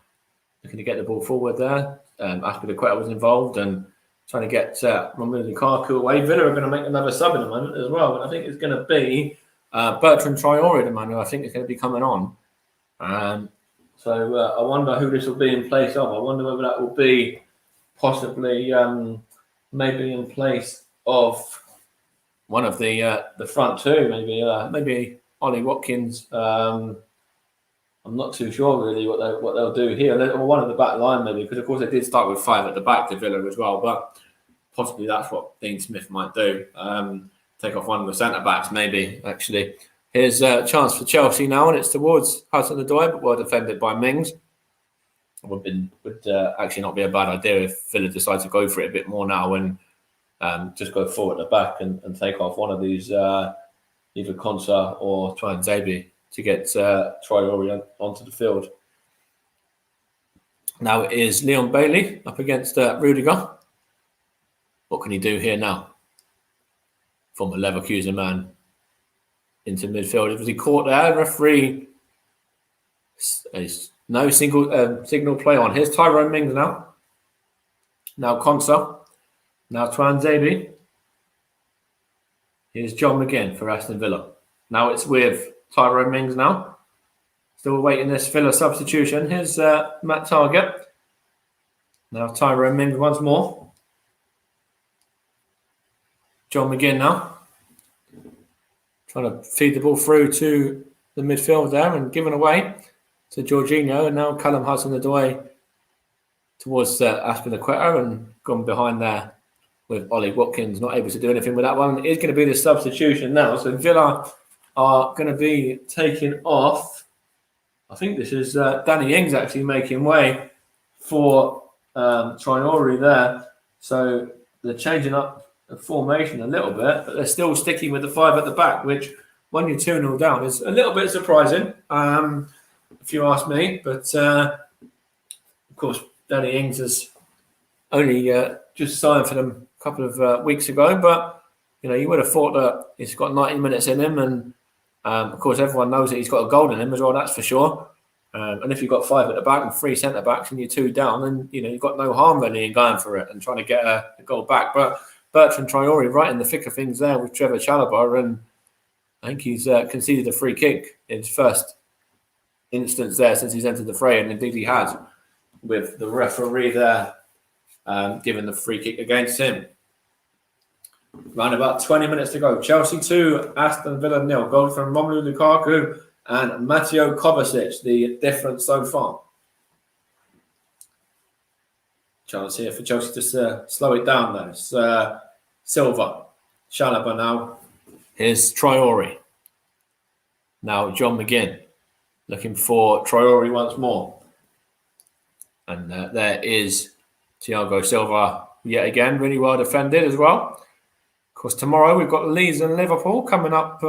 A: Looking to get the ball forward there. Aspilicueta was involved and trying to get Romelu Lukaku away. Villa are going to make another sub in a moment as well. And I think it's going to be Bertrand Traore, the man who I think is going to be coming on. So I wonder who this will be in place of. I wonder whether that will be possibly maybe in place of one of the front two, maybe Ollie Watkins. I'm not too sure really what they'll do here. Or one of the back line maybe, because of course they did start with 5 at the back to Villa as well. But possibly that's what Dean Smith might do. Take off one of the centre backs maybe. Actually, here's a chance for Chelsea now, and it's towards Hudson-Odoi, but well defended by Mings. Would actually not be a bad idea if Villa decide to go for it a bit more now and just go forward at the back and take off one of these, either Konsa or Twanzebe, to get Traore onto the field. Now it is Leon Bailey up against Rudiger. What can he do here now? From a Leverkusen man into midfield. Was he caught there? Referee, no signal play on. Here's Tyrone Mings now. Now Konsa. Now Twanzebe. Here's John McGinn for Aston Villa. Now it's with Tyrone Mings now. Still awaiting this Villa substitution. Here's Matt Target. Now Tyrone Mings once more. John McGinn now. Trying to feed the ball through to the midfield there and given away to Jorginho. And now Callum Hudson-Odoi towards Aspilicueta and gone behind there with Ollie Watkins. Not able to do anything with that one. It is going to be the substitution now. So Villa are going to be taking off. I think this is Danny Ings actually making way for Traore there. So they're changing up the formation a little bit, but they're still sticking with the 5 at the back, which when you're 2-0 down is a little bit surprising, if you ask me. But of course, Danny Ings has only just signed for them a couple of weeks ago, but you would have thought that he's got 90 minutes in him, and of course, everyone knows that he's got a goal in him as well, that's for sure. And if you've got 5 at the back and 3 centre-backs and you're 2 down, then, you've got no harm really in going for it and trying to get a goal back. But Bertrand Traore right in the thick of things there with Trevor Chalobah, and I think he's conceded a free kick in his first instance there since he's entered the fray, and indeed he has, with the referee there giving the free kick against him. Around about 20 minutes to go. Chelsea 2, Aston Villa 0. Goal from Romelu Lukaku and Mateo Kovacic. The difference so far. Chance here for Chelsea to slow it down though. It's Silva. Chalobah now. Here's Traore. Now John McGinn. Looking for Traore once more. And there is Thiago Silva yet again. Really well defended as well. Of course, tomorrow we've got Leeds and Liverpool coming up,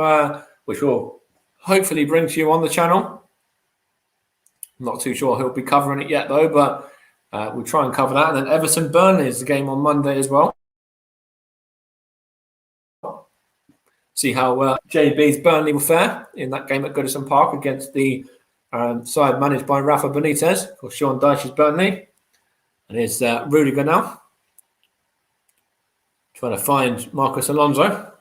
A: which will hopefully bring to you on the channel. I'm not too sure who'll be covering it yet, though, but we'll try and cover that. And then Everton Burnley is the game on Monday as well. See how JB's Burnley will fare in that game at Goodison Park against the side managed by Rafa Benitez. Of course, Sean Dyche's Burnley. And here's Rudiger now. Trying to find Marcus Alonso.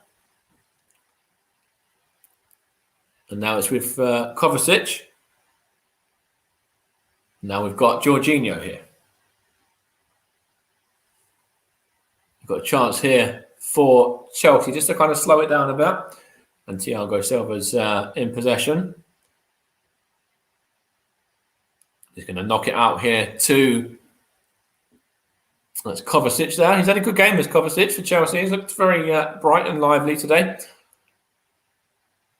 A: And now it's with Kovacic. Now we've got Jorginho here. We've got a chance here for Chelsea just to kind of slow it down a bit. And Thiago Silva's in possession. He's going to knock it out here to... That's Kovacic there. He's had a good game as Kovacic for Chelsea. He's looked very bright and lively today.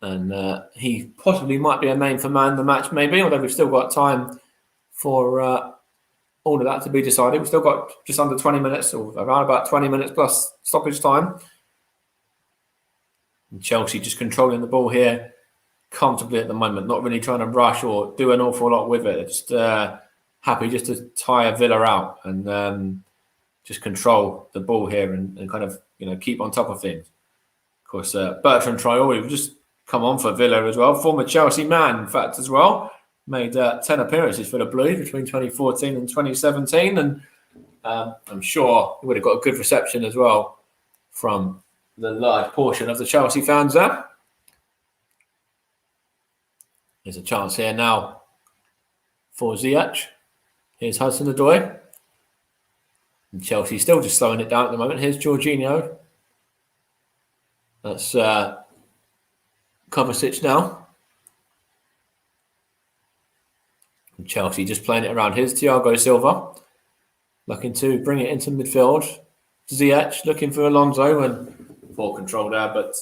A: And he possibly might be a name for man of the match maybe, although we've still got time for all of that to be decided. We've still got just under 20 minutes, or around about 20 minutes plus stoppage time And Chelsea just controlling the ball here comfortably at the moment, not really trying to rush or do an awful lot with it. Just happy just to tire Villa out and just control the ball here and kind of keep on top of things. Of course, Bertrand Traore will just come on for Villa as well, former Chelsea man, in fact, as well. Made 10 appearances for the Blues between 2014 and 2017, and I'm sure he would have got a good reception as well from the large portion of the Chelsea fans there. There's a chance here now for Ziyech. Here's Hudson-Odoi. And Chelsea still just slowing it down at the moment. Here's Jorginho. That's Kovacic now. And Chelsea just playing it around. Here's Thiago Silva. Looking to bring it into midfield. Ziyech looking for Alonso and ball control there. But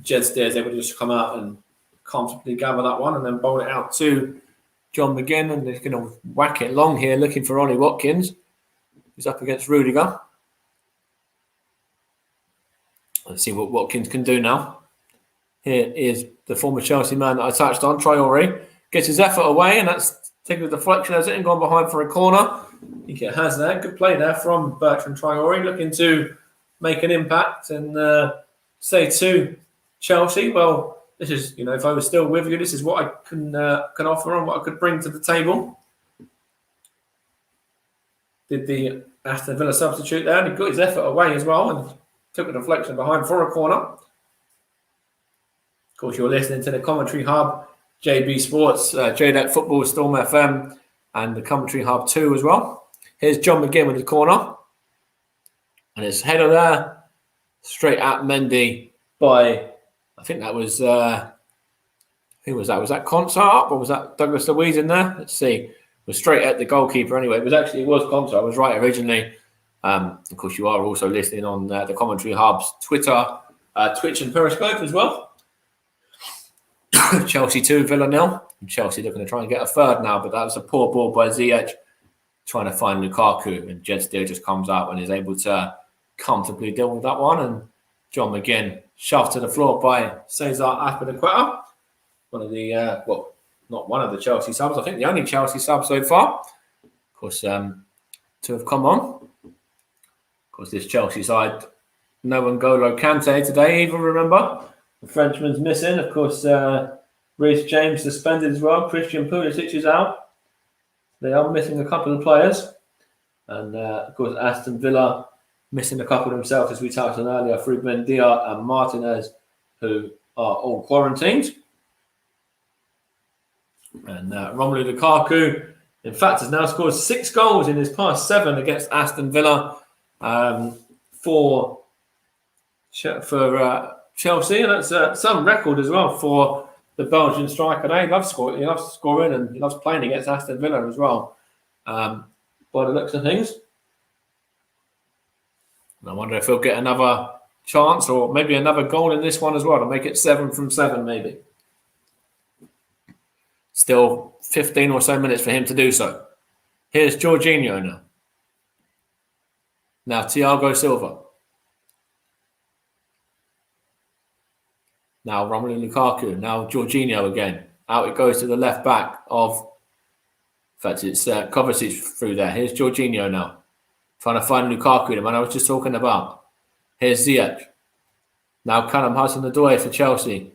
A: Jed Steers able to just come out and comfortably gather that one and then bowl it out to John McGinn. And they're going to whack it long here looking for Ollie Watkins. He's up against Rudiger. Let's see what Watkins can do now. Here is the former Chelsea man that I touched on, Traore. Gets his effort away, and that's taken a deflection, has it, and gone behind for a corner. I think it has there. Good play there from Bertrand Traore, looking to make an impact and say to Chelsea, well, this is, if I was still with you, this is what I can offer and what I could bring to the table. Did the Aston Villa substitute there, and he got his effort away as well and took a deflection behind for a corner. Of course, you're listening to the Commentary Hub, JB Sports, JDEC Football, Storm FM, and the Commentary Hub 2 as well. Here's John McGinn with his corner. And his header there, straight at Mendy by, I think that was, who was that? Was that Consart or was that Douglas Luiz in there? Let's see. It was straight at the goalkeeper anyway. It was Consart. I was right originally. Of course, you are also listening on the Commentary Hub's Twitter, Twitch and Periscope as well. Chelsea 2, Villa 0. Chelsea looking to try and get a third now, but that was a poor ball by Ziyech trying to find Lukaku, and Jed Steer just comes out and is able to comfortably deal with that one. And John McGinn shoved to the floor by Cesar Azpilicueta, one of the, not one of the Chelsea subs, I think the only Chelsea sub so far. Of course, to have come on. Of course, this Chelsea side, no N'Golo Kante today either, remember? The Frenchman's missing. Of course, Reece James suspended as well. Christian Pulisic is out. They are missing a couple of players. And, of course, Aston Villa missing a couple themselves, as we touched on earlier, through Buendia and Martinez, who are all quarantined. And Romelu Lukaku, in fact, has now scored 6 goals in his past 7 against Aston Villa for Chelsea, and that's some record as well for the Belgian striker. He loves scoring, and he loves playing against Aston Villa as well. By the looks of things, and I wonder if he'll get another chance or maybe another goal in this one as well to make it 7 from 7, maybe. Still 15 or so minutes for him to do so. Here's Jorginho now. Now Thiago Silva. Now Romelu Lukaku. Now Jorginho again. Out it goes to the left back of. In fact, it's Kovacic through there. Here's Jorginho now. Trying to find Lukaku, the man I was just talking about. Here's Ziyech. Now Callum Hudson-Odoi for Chelsea.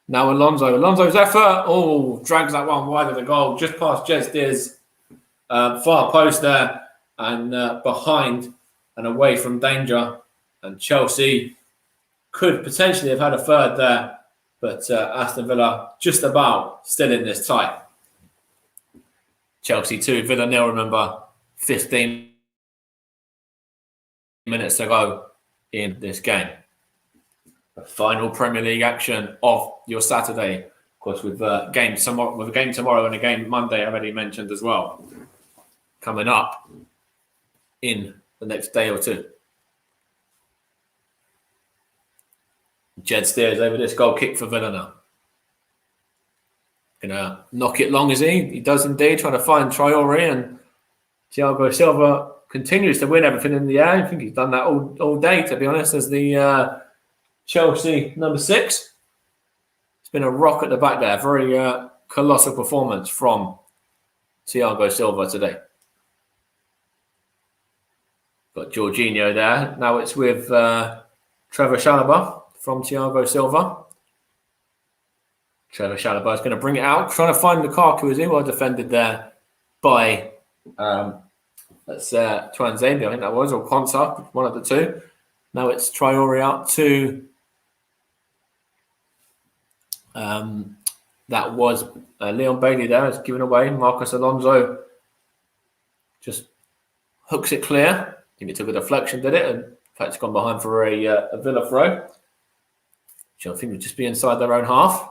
A: Now Alonso. Alonso's effort. Oh, drags that one wide of the goal. Just past Jed Steers' far post there. And behind and away from danger. And Chelsea could potentially have had a third there. But Aston Villa just about still in this tie. Chelsea 2, Villa 0, remember. 15 minutes to go in this game. The final Premier League action of your Saturday. Of course, with a game tomorrow and a game Monday, I already mentioned as well. Coming up in the next day or two. Jed Steers over this goal kick for Villa now. Gonna knock it long, is he? He does indeed, trying to find Traore, and Thiago Silva continues to win everything in the air. I think he's done that all day, to be honest, as the Chelsea number 6. been a rock at the back there. Very colossal performance from Thiago Silva today. Got Jorginho there. Now it's with Trevor Chalobah from Thiago Silva. Trevor Chalobah is going to bring it out, trying to find Lukaku, who is well defended there by Twanzebe, I think that was, or Konsa, one of the two. Now it's Traore out to that was Leon Bailey there. It's given away. Marcus Alonso just hooks it clear. I think it took a deflection, did it? And in fact, it's gone behind for a Villa throw, which I think would just be inside their own half.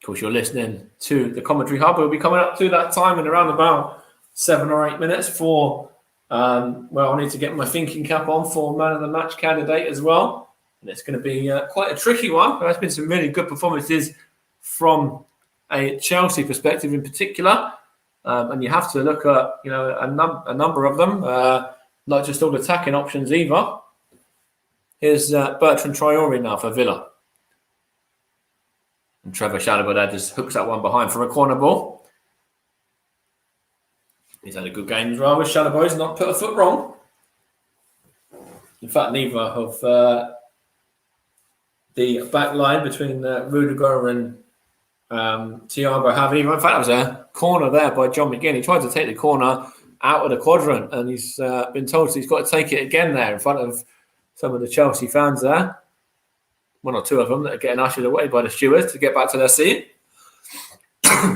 A: Of course, you're listening to the commentary hub. We'll be coming up to that time in around about 7 or 8 minutes for, I need to get my thinking cap on for man of the match candidate as well. And it's going to be quite a tricky one. There's been some really good performances from a Chelsea perspective in particular. And you have to look at, a number of them, not just all attacking options either. Here's Bertrand Traore now for Villa. And Trevor Chalobah there just hooks that one behind for a corner ball. He's had a good game as well. Chalobah has not put a foot wrong. In fact, neither of the back line between Rudiger and Thiago have either. In fact, there was a corner there by John McGinn. He tried to take the corner out of the quadrant, and he's been told he's got to take it again there in front of some of the Chelsea fans there. One or two of them that are getting ushered away by the stewards to get back to their seat.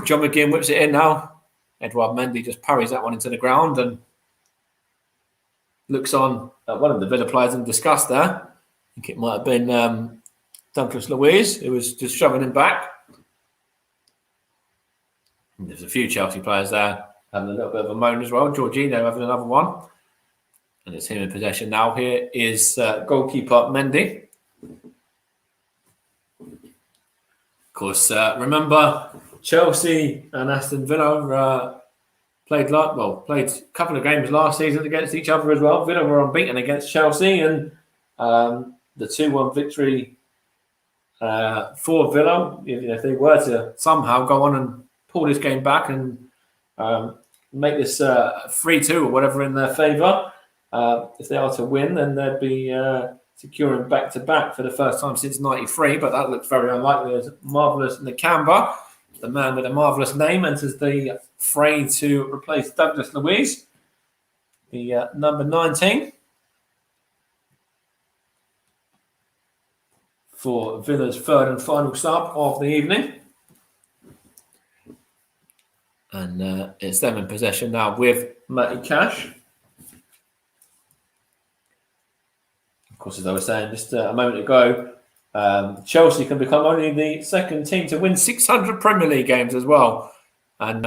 A: John McGinn whips it in now. Edouard Mendy just parries that one into the ground and looks on at one of the Villa players in disgust there. I think it might have been Douglas Luiz, who was just shoving him back. And there's a few Chelsea players there having a little bit of a moan as well. Jorginho having another one. And it's him in possession now. Here is goalkeeper Mendy. Of course, remember Chelsea and Aston Villa played a couple of games last season against each other as well. Villa were unbeaten against Chelsea, and the 2-1 victory for Villa, if they were to somehow go on and pull this game back and make this 3-2 or whatever in their favour, if they are to win, then they'd be securing back-to-back for the first time since '93, but that looks very unlikely as Marvellous Nakamba, the man with a marvellous name, enters the fray to replace Douglas Luiz, the number 19, for Villa's third and final sub of the evening. And it's them in possession now with Matty Cash. Of course, as I was saying just a moment ago, Chelsea can become only the second team to win 600 Premier League games as well. And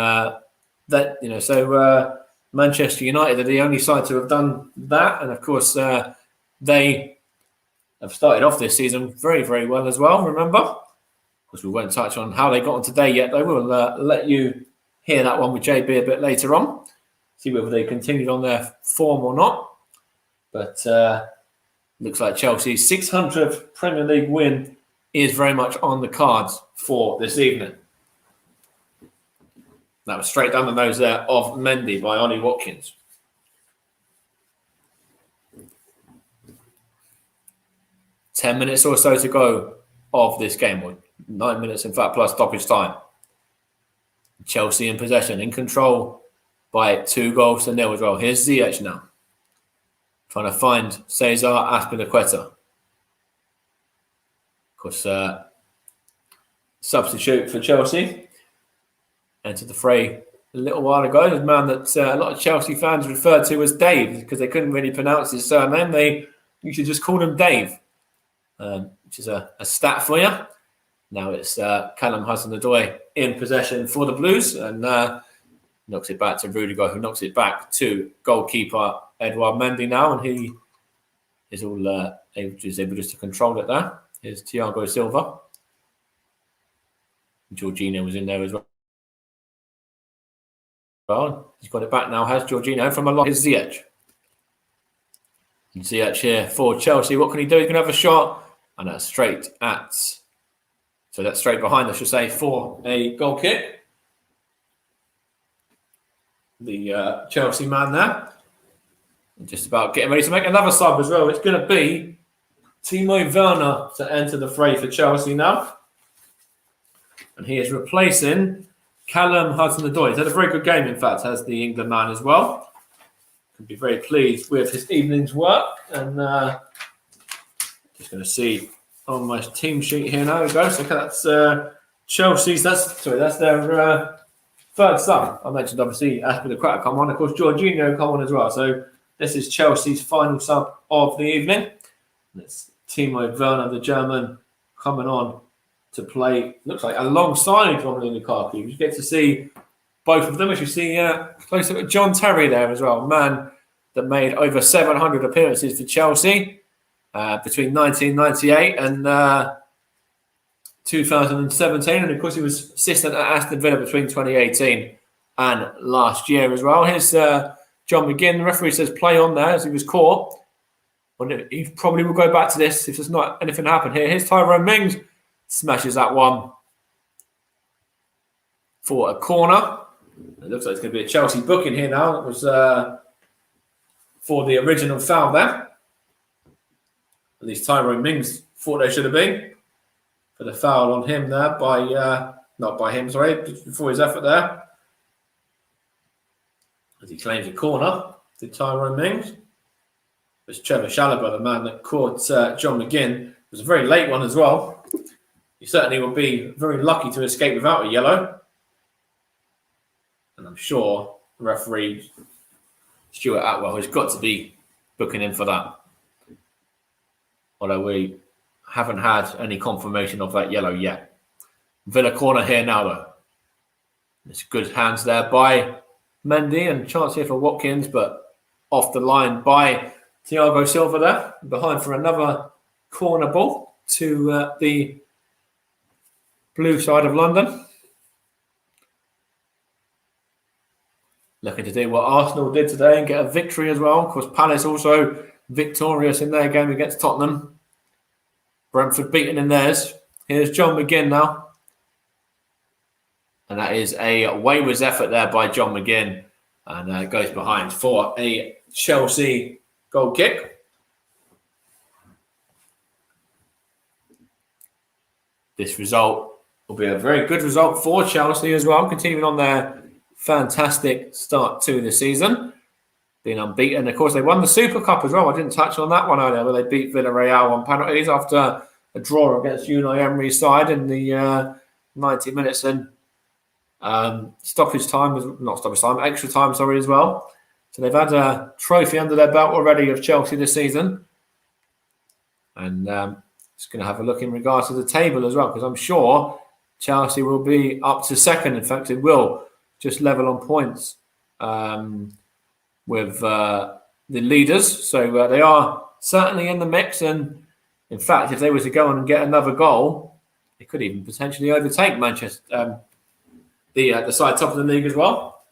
A: Manchester United are the only side to have done that. And of course, they have started off this season very, very well as well, remember? Of course, we won't touch on how they got on today yet, though. We'll let you hear that one with JB a bit later on, see whether they continued on their form or not. But looks like Chelsea's 600th Premier League win is very much on the cards for this evening. That was straight down the nose there of Mendy by Ollie Watkins. Ten minutes or so to go of this game, or 9 minutes in fact, plus stoppage time. Chelsea in possession, in control by 2-0 as well. Here's Ziyech now, trying to find Cesar Azpilicueta. Of course, substitute for Chelsea. Entered the fray a little while ago. The man that a lot of Chelsea fans referred to as Dave because they couldn't really pronounce his surname. They usually just called him Dave, which is a stat for you. Now it's Callum Hudson-Odoi in possession for the Blues, and knocks it back to Rudiger, who knocks it back to goalkeeper Edouard Mendy now, and he is able just to control it there. Here's Thiago Silva. Jorginho was in there as well. He's got it back now, has Jorginho from a lot. Here's Ziyech. Ziyech here for Chelsea. What can he do? He's going to have a shot. And that's straight at, so that's straight behind, I should say, for a goal kick. The Chelsea man there. Just about getting ready to make another sub as well. It's going to be Timo Werner to enter the fray for Chelsea now. And he is replacing Callum Hudson-Odoi. He's had a very good game, in fact, as the England man as well. Can be very pleased with his evening's work. And just going to see on my team sheet here now. There we go. So that's Chelsea's. That's their third sub. I mentioned obviously Aston Lukaku come on. Of course, Jorginho come on as well. So this is Chelsea's final sub of the evening. It's Timo Werner, the German, coming on to play, looks like, alongside Romelu Lukaku. You get to see both of them, as you see close to John Terry there as well, a man that made over 700 appearances for Chelsea between 1998 and 2017. And, of course, he was assistant at Aston Villa between 2018 and last year as well. Here's John McGinn. The referee says play on there as he was caught. Well, he probably will go back to this if there's not anything happen here. Here's Tyrone Mings. Smashes that one for a corner. It looks like it's going to be a Chelsea booking here now. It was for the original foul there. At least Tyrone Mings thought there should have been. For the foul on him there by, not by him, sorry, before his effort there. As he claims a corner to Tyrone Mings. It's Trevor Chalobah, the man that caught John McGinn. It was a very late one as well. You certainly will be very lucky to escape without a yellow. And I'm sure referee Stuart Atwell has got to be booking in for that. Although we haven't had any confirmation of that yellow yet. Villa corner here now, though. It's good hands there by Mendy and chance here for Watkins, but off the line by Thiago Silva there. Behind for another corner ball to the blue side of London. Looking to do what Arsenal did today and get a victory as well. Of course, Palace also victorious in their game against Tottenham. Brentford beaten in theirs. Here's John McGinn now. And that is a wayward effort there by John McGinn. And goes behind for a Chelsea goal kick. This result will be a very good result for Chelsea as well, continuing on their fantastic start to the season, being unbeaten. Of course, they won the Super Cup as well. I didn't touch on that one earlier, where they beat Villarreal on penalties after a draw against Unai Emery's side in the 90 minutes and extra time, as well. So they've had a trophy under their belt already of Chelsea this season. And just going to have a look in regards to the table as well, because I'm sure Chelsea will be up to second. In fact, it will just level on points with the leaders. So they are certainly in the mix. And in fact, if they were to go on and get another goal, they could even potentially overtake Manchester, the side top of the league as well.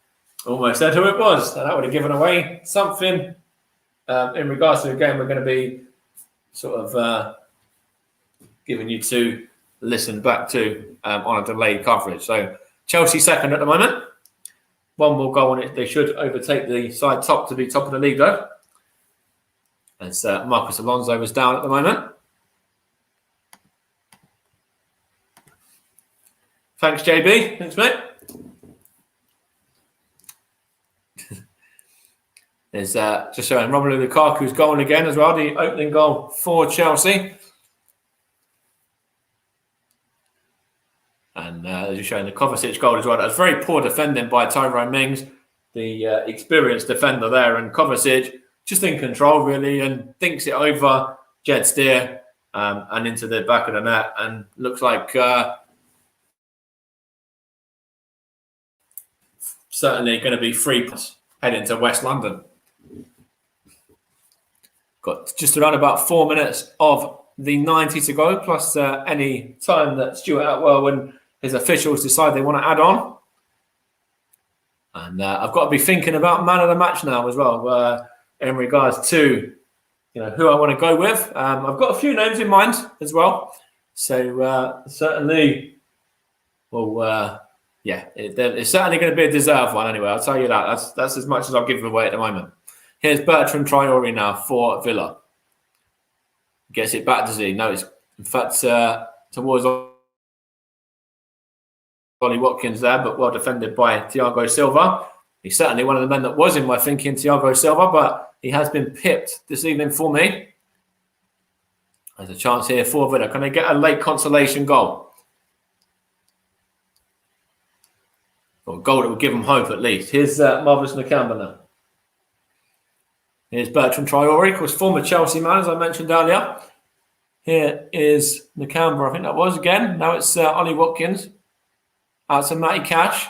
A: Almost said who it was. And that would have given away something in regards to the game we're going to be sort of giving you to listen back to on a delayed coverage. So Chelsea second at the moment. One more goal on it. They should overtake the side top to be top of the league, though. As Marcus Alonso is down at the moment. Thanks, JB. Thanks, mate. There's just showing Romelu Lukaku's goal again as well, the opening goal for Chelsea. And just showing the Kovacic goal as well. That was very poor defending by Tyrone Mings, the experienced defender there. And Kovacic just in control, really, and thinks it over Jed Steer and into the back of the net. And looks like certainly going to be free heading to West London. Got just around about 4 minutes of the 90 to go, plus any time that Stuart Atwell and his officials decide they want to add on. And I've got to be thinking about man of the match now as well, in regards to who I want to go with. I've got a few names in mind as well. So certainly, well, it's certainly going to be a deserved one anyway. I'll tell you that. That's as much as I'll give away at the moment. Here's Bertrand Traore now for Villa. Gets it back to Z. No, it's in fact towards Ollie Watkins there, but well defended by Thiago Silva. He's certainly one of the men that was in my thinking, Thiago Silva, but he has been pipped this evening for me. There's a chance here for Villa. Can they get a late consolation goal? Or a goal that would give them hope at least. Here's Marvelous Nakamba now. Here's Bertrand Traore, of course, former Chelsea man, as I mentioned earlier. Here is Nakamba, I think that was again. Now it's Ollie Watkins. Out to Matty Cash.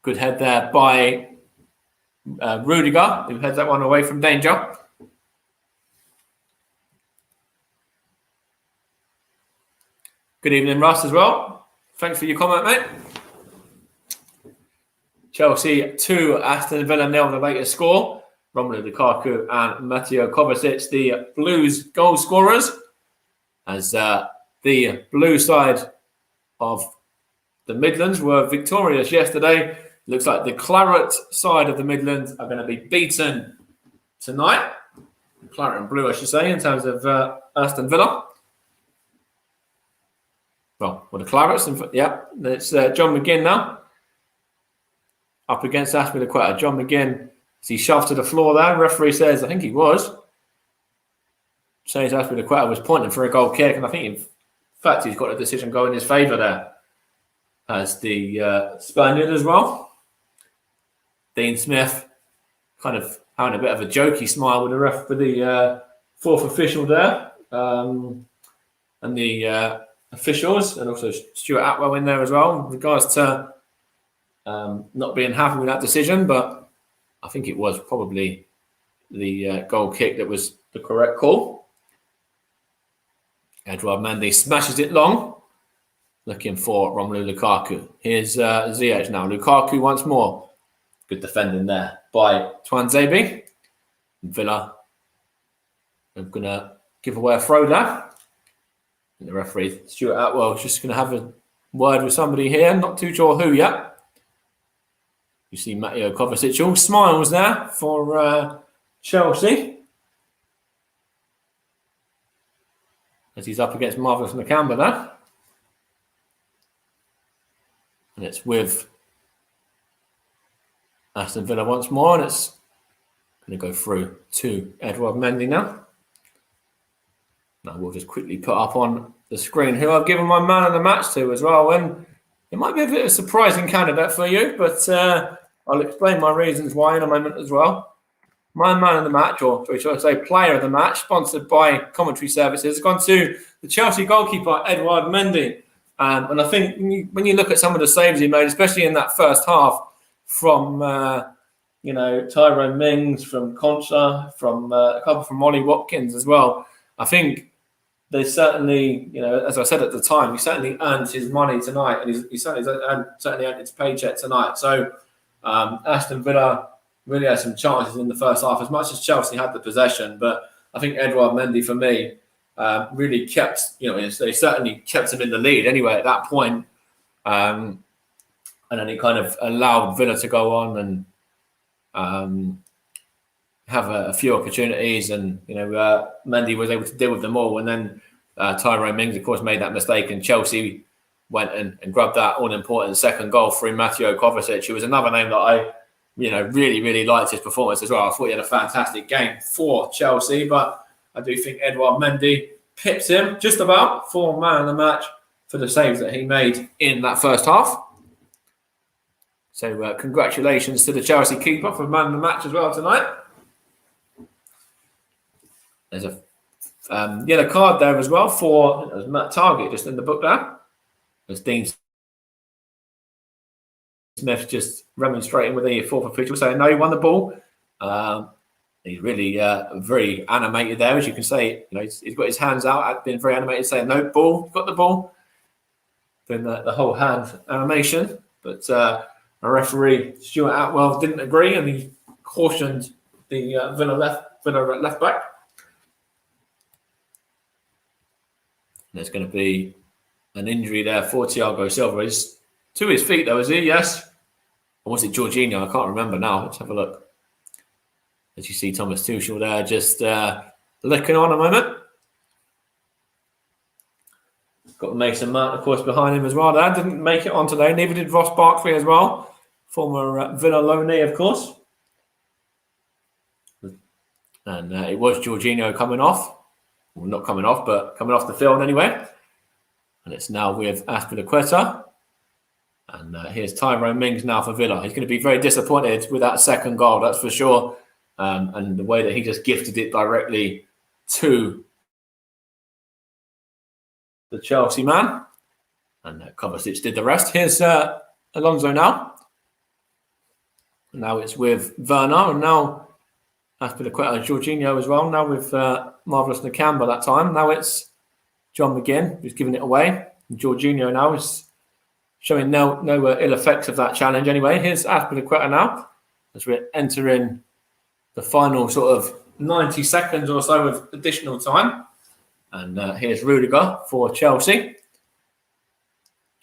A: Good head there by Rudiger, who heads that one away from danger. Good evening, Russ, as well. Thanks for your comment, mate. Chelsea 2, Aston Villa 0, the latest score. Romelu Lukaku and Mateo Kovacic, the Blues goal scorers. As the blue side of the Midlands were victorious yesterday. Looks like the claret side of the Midlands are going to be beaten tonight. Claret and blue, I should say, in terms of Aston Villa. Well, the clarets. It's John McGinn now. Up against Aspilicueta. John McGinn, as he shoved to the floor there. Referee says, I think he was. Says Aspilicueta was pointing for a goal kick. And I think, in fact, he's got a decision going in his favour there. As the Spaniard as well. Dean Smith kind of having a bit of a jokey smile with the fourth official there. And the officials, and also Stuart Atwell in there as well, in regards to not being happy with that decision. But I think it was probably the goal kick that was the correct call. Edouard Mendy smashes it long. Looking for Romelu Lukaku. Here's Ziyech now. Lukaku once more. Good defending there by Twanzebe. Villa are going to give away a throw there. And the referee, Stuart Atwell, is just going to have a word with somebody here. Not too sure who yet. You see Mateo Kovacic all smiles there for Chelsea. As he's up against Marvelous Nakamba there. And it's with Aston Villa once more. And it's going to go through to Edouard Mendy now. Now we'll just quickly put up on the screen who I've given my man of the match to as well. And it might be a bit of a surprising candidate for you, but I'll explain my reasons why in a moment as well. My man of the match, or should I say player of the match, sponsored by Commentary Services, has gone to the Chelsea goalkeeper, Edouard Mendy. And I think when you look at some of the saves he made, especially in that first half, from Tyrone Mings, from Concha, from a couple from Ollie Watkins as well, I think they certainly, as I said at the time, he certainly earned his money tonight, and he certainly earned his paycheck tonight. So Aston Villa really had some chances in the first half, as much as Chelsea had the possession. But I think Edouard Mendy, for me, really kept, they certainly kept him in the lead anyway at that point. And then it kind of allowed Villa to go on and have a few opportunities. And, Mendy was able to deal with them all. And then Tyrone Mings, of course, made that mistake. And Chelsea went and grabbed that all-important second goal through Mateo Kovacic, who was another name that I, really, really liked his performance as well. I thought he had a fantastic game for Chelsea. But I do think Edouard Mendy pips him just about for man of the match for the saves that he made in that first half. So congratulations to the Chelsea keeper for man of the match as well tonight. There's a yellow card there as well for Matt Target just in the book there. As Dean Smith just remonstrating with the fourth official saying, no, he won the ball. He's really very animated there, as you can say. He's got his hands out, been very animated, saying, no, ball, got the ball. Doing the whole hand animation. But a referee, Stuart Atwell, didn't agree, and he cautioned the Villa left back. there's going to be an injury there for Thiago Silva. He's to his feet, though, is he? Yes. Or was it Jorginho? I can't remember now. Let's have a look. As you see Thomas Tuchel there just looking on a moment. Got Mason Mount, of course, behind him as well. That didn't make it on today. Neither did Ross Barkley as well. Former Villa loanee, of course. And it was Jorginho coming off. Well, not coming off, but coming off the field anyway. And it's now with Azpilicueta. And here's Tyrone Mings now for Villa. He's going to be very disappointed with that second goal, that's for sure. And the way that he just gifted it directly to the Chelsea man. And Kovacic did the rest. Here's Alonso now. And now it's with Werner. And now Azpilicueta and Jorginho as well. Now with Marvelous Nakamba that time. Now it's John McGinn who's giving it away. And Jorginho now is showing no ill effects of that challenge anyway. Here's Azpilicueta now as we're entering the final sort of 90 seconds or so of additional time. And here's Rudiger for Chelsea.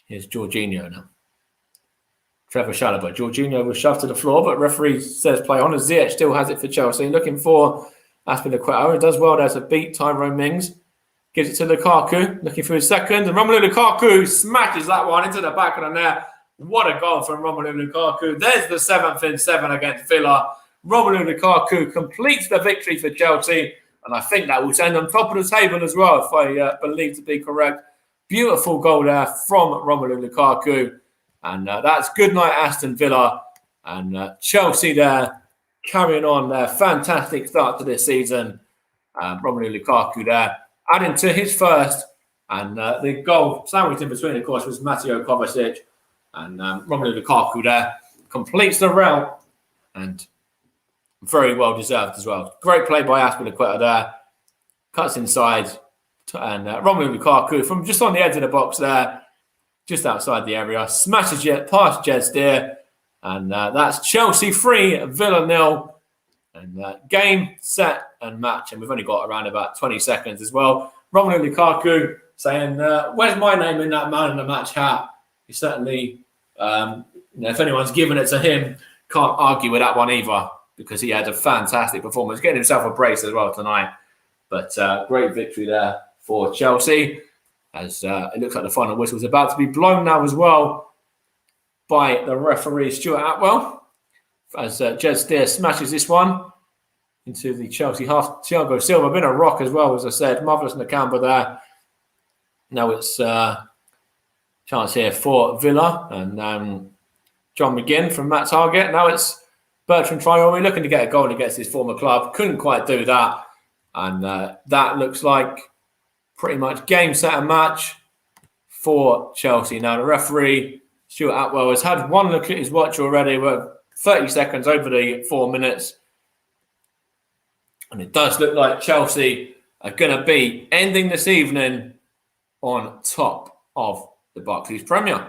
A: Here's Jorginho now. Trevor Chalobah. Jorginho was shoved to the floor, but referee says play on as Ziyech still has it for Chelsea. Looking for Azpilicueta. It does well there to beat Tyrone Mings. Gives it to Lukaku. Looking for his second. And Romelu Lukaku smashes that one into the back of the net. What a goal from Romelu Lukaku. There's the 7th in 7 against Villa. Romelu Lukaku completes the victory for Chelsea. And I think that will send them top of the table as well, if I believe to be correct. Beautiful goal there from Romelu Lukaku. And that's good night, Aston Villa. And Chelsea there carrying on their fantastic start to this season. Romelu Lukaku there adding to his first. And the goal sandwiched in between, of course, was Mateo Kovacic. And Romelu Lukaku there completes the route. And very well deserved as well. Great play by Azpilicueta there. Cuts inside. And Romelu Lukaku from just on the edge of the box there. Just outside the area. Smashes it past Jed Steer. And that's Chelsea 3, Villa 0. And game, set and match. And we've only got around about 20 seconds as well. Romelu Lukaku saying, where's my name in that man in the match hat? He certainly, if anyone's given it to him, can't argue with that one either, because he had a fantastic performance, getting himself a brace as well tonight. But great victory there for Chelsea, as it looks like the final whistle is about to be blown now as well by the referee, Stuart Atwell, as Jed Steer smashes this one into the Chelsea half. Thiago Silva, been a rock as well, as I said. Marvelous Nakamba there. Now it's chance here for Villa, and John McGinn from Matt Target. Now it's Bertrand Traore looking to get a goal against his former club. Couldn't quite do that. And that looks like pretty much game, set and match for Chelsea. Now the referee, Stuart Atwell, has had one look at his watch already. We're 30 seconds over the 4 minutes. And it does look like Chelsea are going to be ending this evening on top of the Barclays Premier.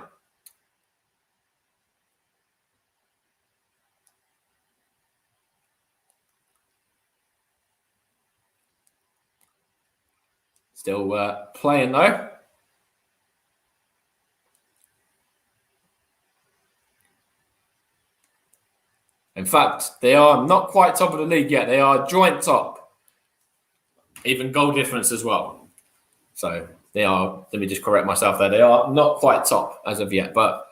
A: Still playing though. In fact, they are not quite top of the league yet. They are joint top. Even goal difference as well. So they are, let me just correct myself there. They are not quite top as of yet, but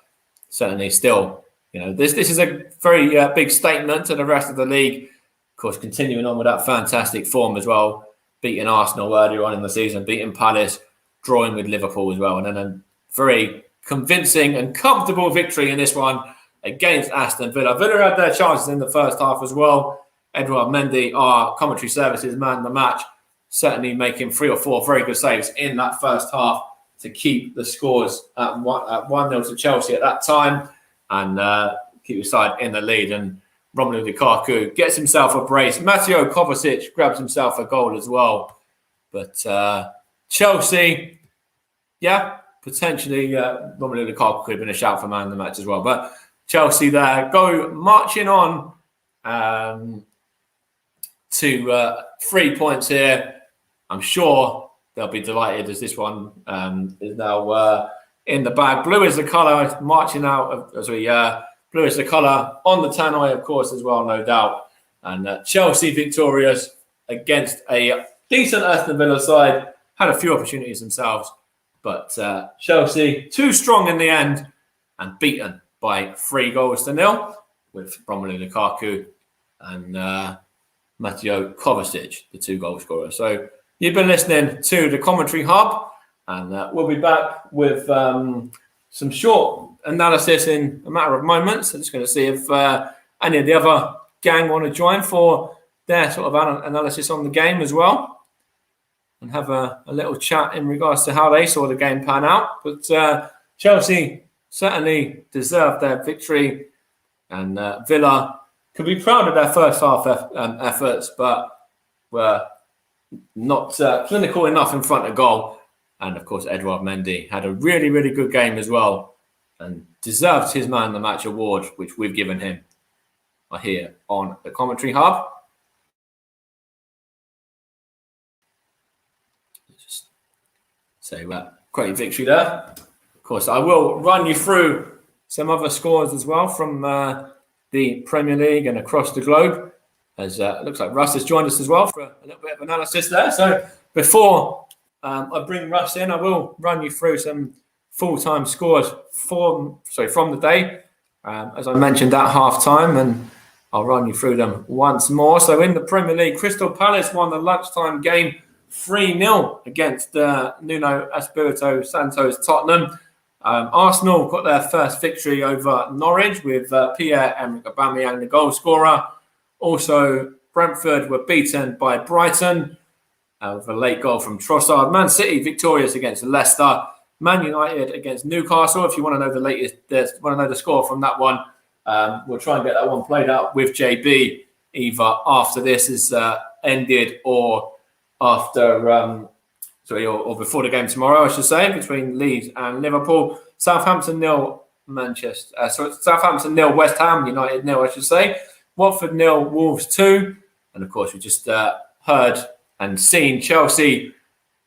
A: certainly still, this is a very big statement to the rest of the league. Of course, continuing on with that fantastic form as well. Beating Arsenal earlier on in the season, beating Palace, drawing with Liverpool as well. And then a very convincing and comfortable victory in this one against Aston Villa. Villa had their chances in the first half as well. Edouard Mendy, our commentary services man of the match, certainly making 3 or 4 very good saves in that first half to keep the scores at 1-0 to Chelsea at that time and keep your side in the lead. And Romelu Lukaku gets himself a brace. Mateo Kovacic grabs himself a goal as well. But Chelsea, potentially Romelu Lukaku could have been a shout for man of the match as well. But Chelsea there go marching on to 3 points here. I'm sure they'll be delighted as this one is now in the bag. Blue is the colour, marching out as we blue is the colour on the tannoy, of course, as well, no doubt. And Chelsea victorious against a decent Aston Villa side. Had a few opportunities themselves, but Chelsea too strong in the end and beaten by 3-0 with Romelu Lukaku and Mateo Kovacic, the 2 goal scorers. So you've been listening to the Commentary Hub, and we'll be back with some short analysis in a matter of moments. I'm just going to see if any of the other gang want to join for their sort of analysis on the game as well, and have a little chat in regards to how they saw the game pan out. But Chelsea certainly deserved their victory, and Villa could be proud of their first half efforts, but were not clinical enough in front of goal. And of course, Edouard Mendy had a really, really good game as well, and deserved his Man of the Match award, which we've given him here on the Commentary Hub. Just say great victory there. Of course, I will run you through some other scores as well from the Premier League and across the globe, as it looks like Russ has joined us as well for a little bit of analysis there. So before I bring Russ in, I will run you through some full-time scores from the day, as I mentioned at half-time, and I'll run you through them once more. So in the Premier League, Crystal Palace won the lunchtime game 3-0 against Nuno Espirito Santo's Tottenham. Arsenal got their first victory over Norwich with Pierre-Emerick Aubameyang, the goal scorer. Also, Brentford were beaten by Brighton with a late goal from Trossard. Man City victorious against Leicester. Man United against Newcastle. If you want to know the score from that one, we'll try and get that one played out with JB either after this is ended or after, or before the game tomorrow, I should say, between Leeds and Liverpool. Southampton 0, Southampton 0, West Ham United 0, I should say. Watford 0, Wolves 2, and of course we just heard and seen Chelsea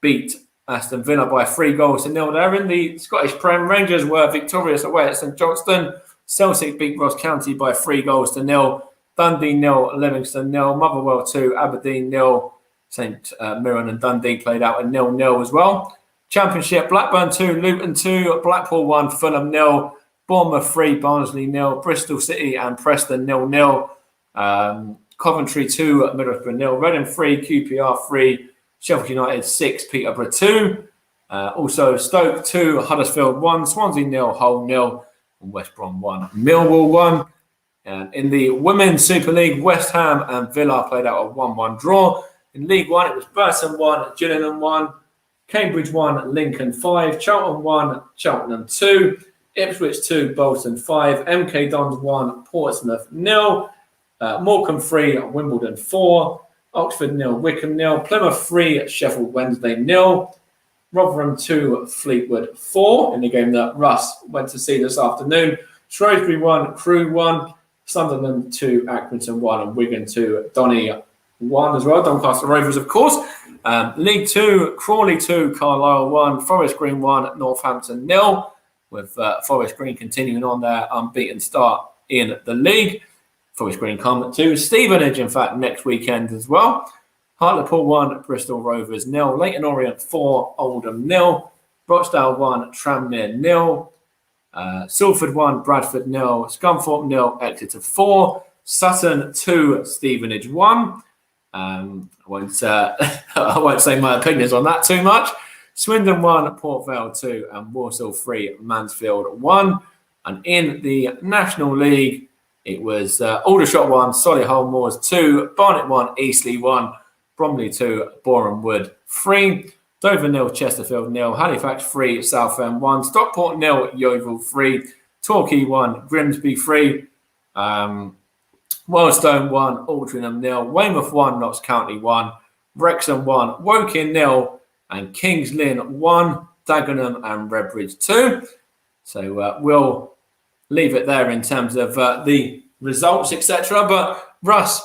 A: beat Aston Villa by 3-0 there. In the Scottish Prem, Rangers were victorious away at St Johnstone. Celtic beat Ross County by 3-0. Dundee 0, Livingston 0, Motherwell 2, Aberdeen 0. St Mirren and Dundee played out a 0-0 as well. Championship, Blackburn 2, Luton 2, Blackpool 1, Fulham 0, Bournemouth 3, Barnsley 0, Bristol City and Preston 0-0. Coventry 2, Middlesbrough 0, Reading 3, QPR 3, Sheffield United 6, Peterborough 2. Also Stoke 2, Huddersfield 1, Swansea 0, Hull 0, and West Brom 1, Millwall 1. And in the Women's Super League, West Ham and Villa played out a 1-1 draw. In League 1, it was Burton 1, Gillingham 1, Cambridge 1, Lincoln 5, Charlton 1, Cheltenham 2, Ipswich 2, Bolton 5, MK Dons 1, Portsmouth 0, Morecambe 3, Wimbledon 4, Oxford 0, Wickham 0, Plymouth 3, Sheffield Wednesday 0, Rotherham 2, Fleetwood 4, in the game that Russ went to see this afternoon. Shrewsbury 1, Crewe 1, Sunderland 2, Accrington 1, and Wigan 2, Donny 1 as well, Doncaster Rovers, of course. League 2, Crawley 2, Carlisle 1, Forest Green 1, Northampton 0, with Forest Green continuing on their unbeaten start in the league. Forest Green come to Stevenage, in fact, next weekend as well. Hartlepool 1, Bristol Rovers 0, Leyton Orient 4, Oldham 0, Rochdale 1, Tranmere 0, Salford 1, Bradford 0, Scunthorpe 0, Exeter 4, Sutton 2, Stevenage 1. I won't say my opinions on that too much. Swindon 1, Port Vale 2, and Walsall 3, Mansfield 1. And in the National League, it was Aldershot 1, Solihull Moors 2, Barnet 1, Eastleigh 1, Bromley 2, Boreham Wood 3, Dover 0, Chesterfield 0, Halifax 3, Southend 1, Stockport 0, Yeovil 3, Torquay 1, Grimsby 3, Wellstone 1, Altrincham 0, Weymouth 1, Notts County 1, Wrexham 1, Woking 0, and Kings Lynn 1, Dagenham and Redbridge 2. So we'll leave it there in terms of the results, etc. But Russ,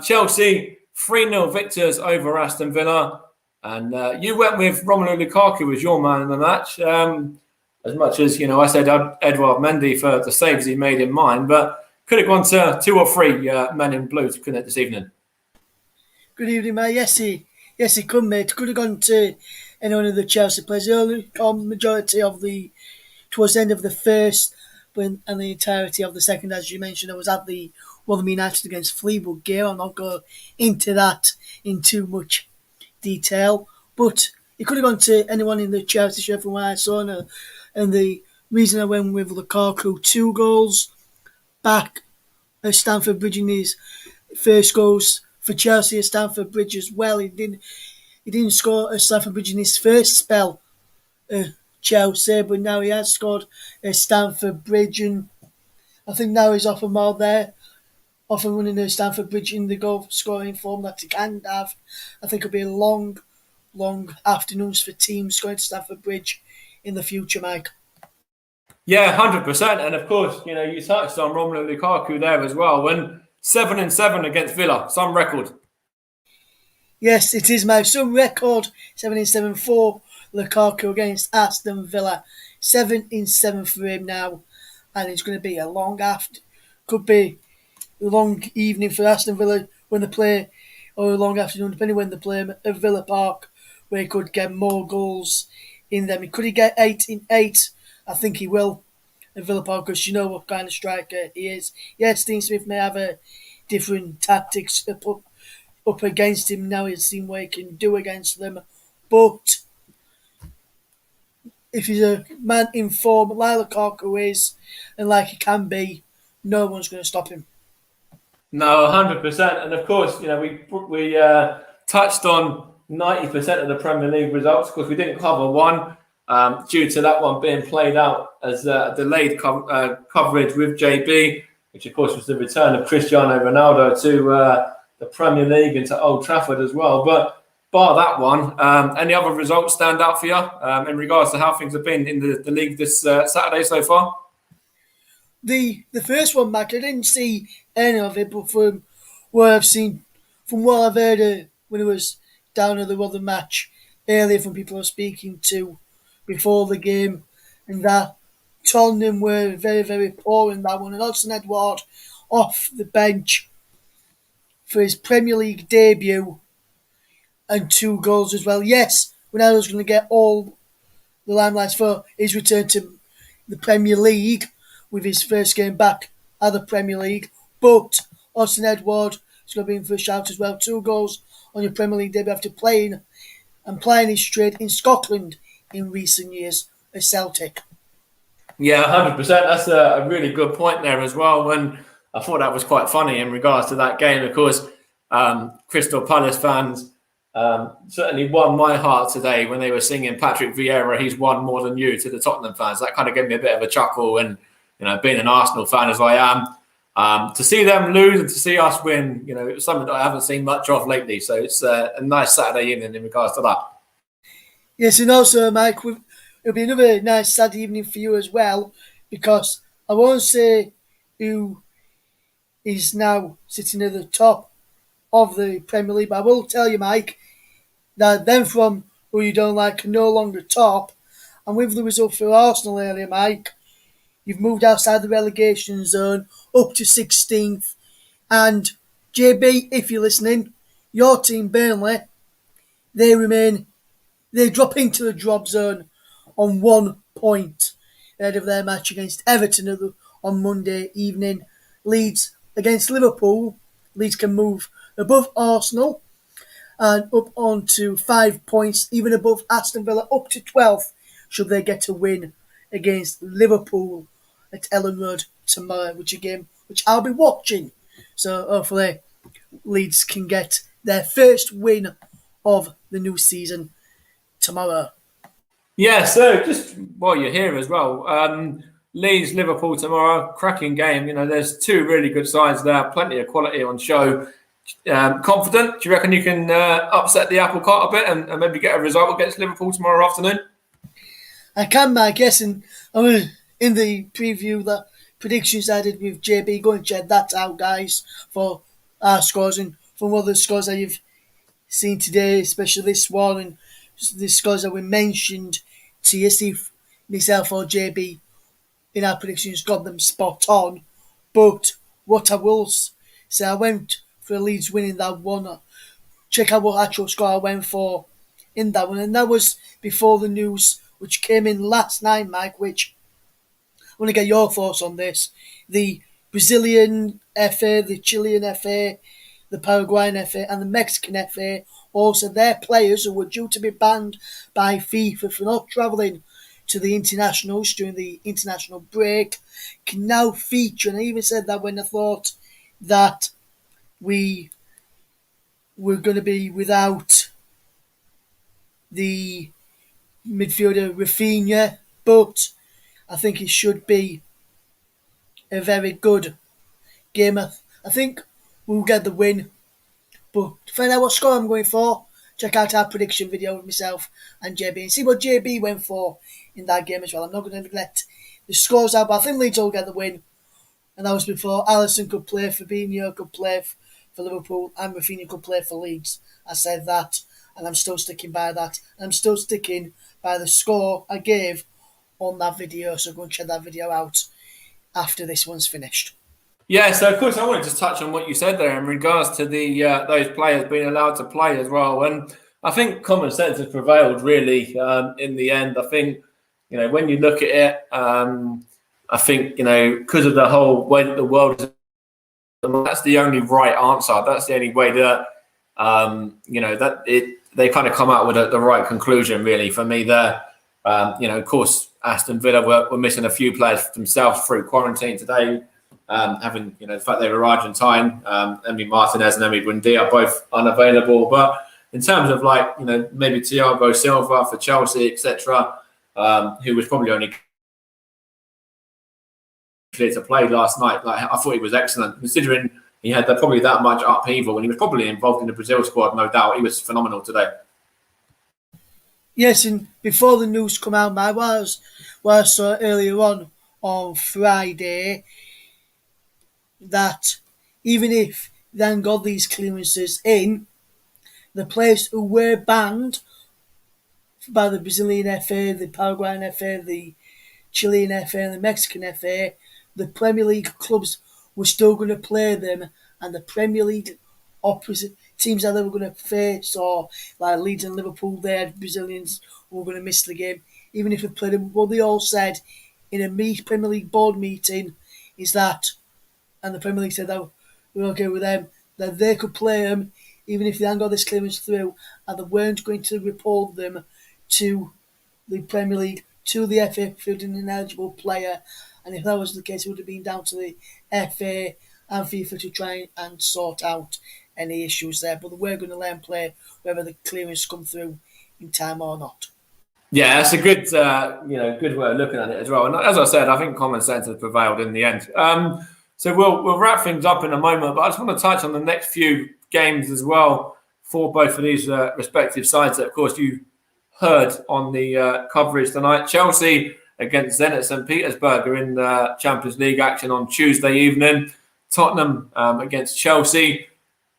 A: Chelsea 3-0 victors over Aston Villa. And you went with Romelu Lukaku as your man in the match. As much as, I said Edouard Mendy for the saves he made in mine, but could have gone to 2 or 3 men in blue, couldn't it, this evening?
B: Good evening, mate. Yes, he could, mate. Could have gone to any one of the Chelsea players. The only majority of towards the end of the first and the entirety of the second, as you mentioned, I was at the Rotherham United against Fleetwood game. I'll not go into that in too much detail, but he could have gone to anyone in the Chelsea shirt from what I saw, and the reason I went with Lukaku, 2 goals back at Stamford Bridge in his first goals for Chelsea at Stamford Bridge as well. He didn't score at Stamford Bridge in his first spell at Chelsea, but now he has scored at Stamford Bridge, and I think now he's off and running at Stamford Bridge in the goal scoring form that he can have. I think it'll be long afternoons for teams going to Stamford Bridge in the future, Mike.
A: Yeah, 100%. And of course, you touched on Romelu Lukaku there as well. When 7-7 against Villa, some record.
B: Yes, it is, Mike. Some record 7-7 for Lukaku against Aston Villa. 7-7 for him now, and it's going to be a long could be a long evening for Aston Villa when they play, or a long afternoon, depending when they play at Villa Park, where he could get more goals in them. Could he get 8 in 8? I think he will at Villa Park, because you know what kind of striker he is. Yes, Dean Smith may have a different tactics up against him now. He's seen what he can do against them, but if he's a man in form like Lukaku is, and like he can be, no one's going to stop him.
A: No, 100%. And of course, we touched on 90% of the Premier League results. Of course, we didn't cover one due to that one being played out as a delayed coverage with JB, which of course was the return of Cristiano Ronaldo to the Premier League and to Old Trafford as well. But bar that one, any other results stand out for you in regards to how things have been in the league this Saturday so far?
B: The first one, Mac, I didn't see any of it, but from what I've seen, from what I've heard when it was down at the Rotherham match earlier from people I was speaking to before the game, and that Tottenham were very, very poor in that one, and Aston Edouard off the bench for his Premier League debut and 2 goals as well. Yes, Ronaldo's going to get all the limelight for his return to the Premier League with his first game back at the Premier League, but Aston Edouard is going to be in for a shout as well. 2 goals on your Premier League debut after playing his trade in Scotland in recent years at Celtic.
A: Yeah, 100%. That's a really good point there as well. When I thought that was quite funny in regards to that game. Of course, Crystal Palace fans certainly won my heart today when they were singing Patrick Vieira, he's won more than you, to the Tottenham fans. That kind of gave me a bit of a chuckle. And, being an Arsenal fan as I am, to see them lose and to see us win, it was something that I haven't seen much of lately. So it's a nice Saturday evening in regards to that.
B: Yes, and also, Mike, it'll be another nice Saturday evening for you as well, because I won't say who is now sitting at the top of the Premier League, but I will tell you, Mike, that them from who you don't like are no longer top. And with the result for Arsenal earlier, Mike, you've moved outside the relegation zone up to 16th. And JB, if you're listening, your team, Burnley, they drop into the drop zone on 1 point ahead of their match against Everton on Monday evening. Leeds against Liverpool. Leeds can move above Arsenal and up on to 5 points, even above Aston Villa, up to 12th, should they get a win against Liverpool at Ellen Road tomorrow, which is a game which I'll be watching. So hopefully Leeds can get their first win of the new season tomorrow.
A: Yeah, so just while you're here as well, Leeds, Liverpool tomorrow, cracking game. There's 2 really good sides there, plenty of quality on show. Confident? Do you reckon you can upset the apple cart a bit and maybe get a result against Liverpool tomorrow afternoon?
B: I can, Mike, yes, and I was in the preview that predictions I did with JB. Go and check that out, guys, for our scores and from other scores that you've seen today, especially this one and the scores that we mentioned, to see if myself or JB in our predictions got them spot on. But what I will say, I went for Leeds winning that one. Check out what actual score I went for in that one, and that was before the news which came in last night, Mike, which I want to get your thoughts on this. The Brazilian FA, the Chilean FA, the Paraguayan FA and the Mexican FA also their players who were due to be banned by FIFA for not travelling to the internationals during the international break can now feature. And I even said that when I thought that we were going to be without the midfielder Rafinha, but I think it should be a very good game. I think we'll get the win. But to find out what score I'm going for, check out our prediction video with myself and JB and see what JB went for in that game as well. I'm not going to neglect the scores out, but I think Leeds will get the win. And that was before Alisson could play, Fabinho could play for Liverpool, and Rafinha could play for Leeds. I said that, and I'm still sticking by that. And I'm still sticking by the score I gave on that video, so go and check that video out after this one's finished.
A: Yeah, so of course I wanted to touch on what you said there in regards to the those players being allowed to play as well, and I think common sense has prevailed really in the end. I think when you look at it, I think because of the whole way that the world is, that's the only right answer. That's the only way that they kind of come out with the right conclusion really for me there. Of course, Aston Villa were missing a few players themselves through quarantine today. Having the fact they were Argentine, Emi Martinez and Emi Buendia are both unavailable. But in terms of maybe Thiago Silva for Chelsea, etc., who was probably only clear to play last night, I thought he was excellent considering he had probably that much upheaval and he was probably involved in the Brazil squad, no doubt. He was phenomenal today.
B: Yes, and before the news come out, what I saw earlier on Friday, that even if they hadn't got these clearances in, the players who were banned by the Brazilian FA, the Paraguayan FA, the Chilean FA and the Mexican FA, the Premier League clubs were still going to play them, and the Premier League opposite teams that they were going to face, or like Leeds and Liverpool, they had Brazilians who were going to miss the game, even if they played them. What they all said in a Premier League board meeting is that, and the Premier League said that we're okay with them, that they could play them even if they hadn't got this clearance through, and they weren't going to report them to the Premier League, to the FA for an ineligible player. And if that was the case, it would have been down to the FA and FIFA to try and sort out any issues there. But they were going to let them play whether the clearance come through in time or not.
A: Yeah, that's a good, good way of looking at it as well. And as I said, I think common sense has prevailed in the end. So we'll wrap things up in a moment, but I just want to touch on the next few games as well for both of these respective sides that, of course, you heard on the coverage tonight. Chelsea against Zenit St. Petersburg are in the Champions League action on Tuesday evening. Tottenham against Chelsea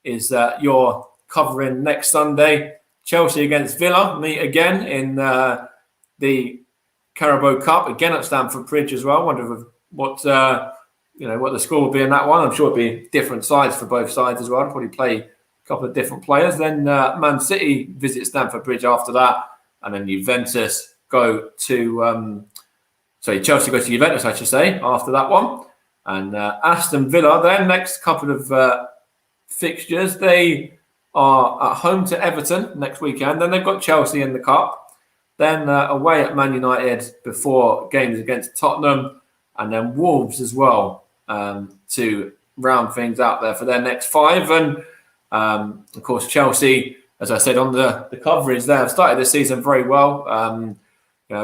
A: is your covering next Sunday. Chelsea against Villa meet again in the Carabao Cup, again at Stamford Bridge as well. I wonder what the score will be in that one. I'm sure it'll be different sides for both sides as well. I'll probably play a couple of different players. Then Man City visit Stamford Bridge after that, and then Juventus go to Chelsea go to Juventus, I should say, after that one. And Aston Villa, their next couple of fixtures, they are at home to Everton next weekend. Then they've got Chelsea in the Cup. Then away at Man United before games against Tottenham. And then Wolves as well to round things out there for their next five. And, of course, Chelsea, as I said on the coverage there, have started the season very well.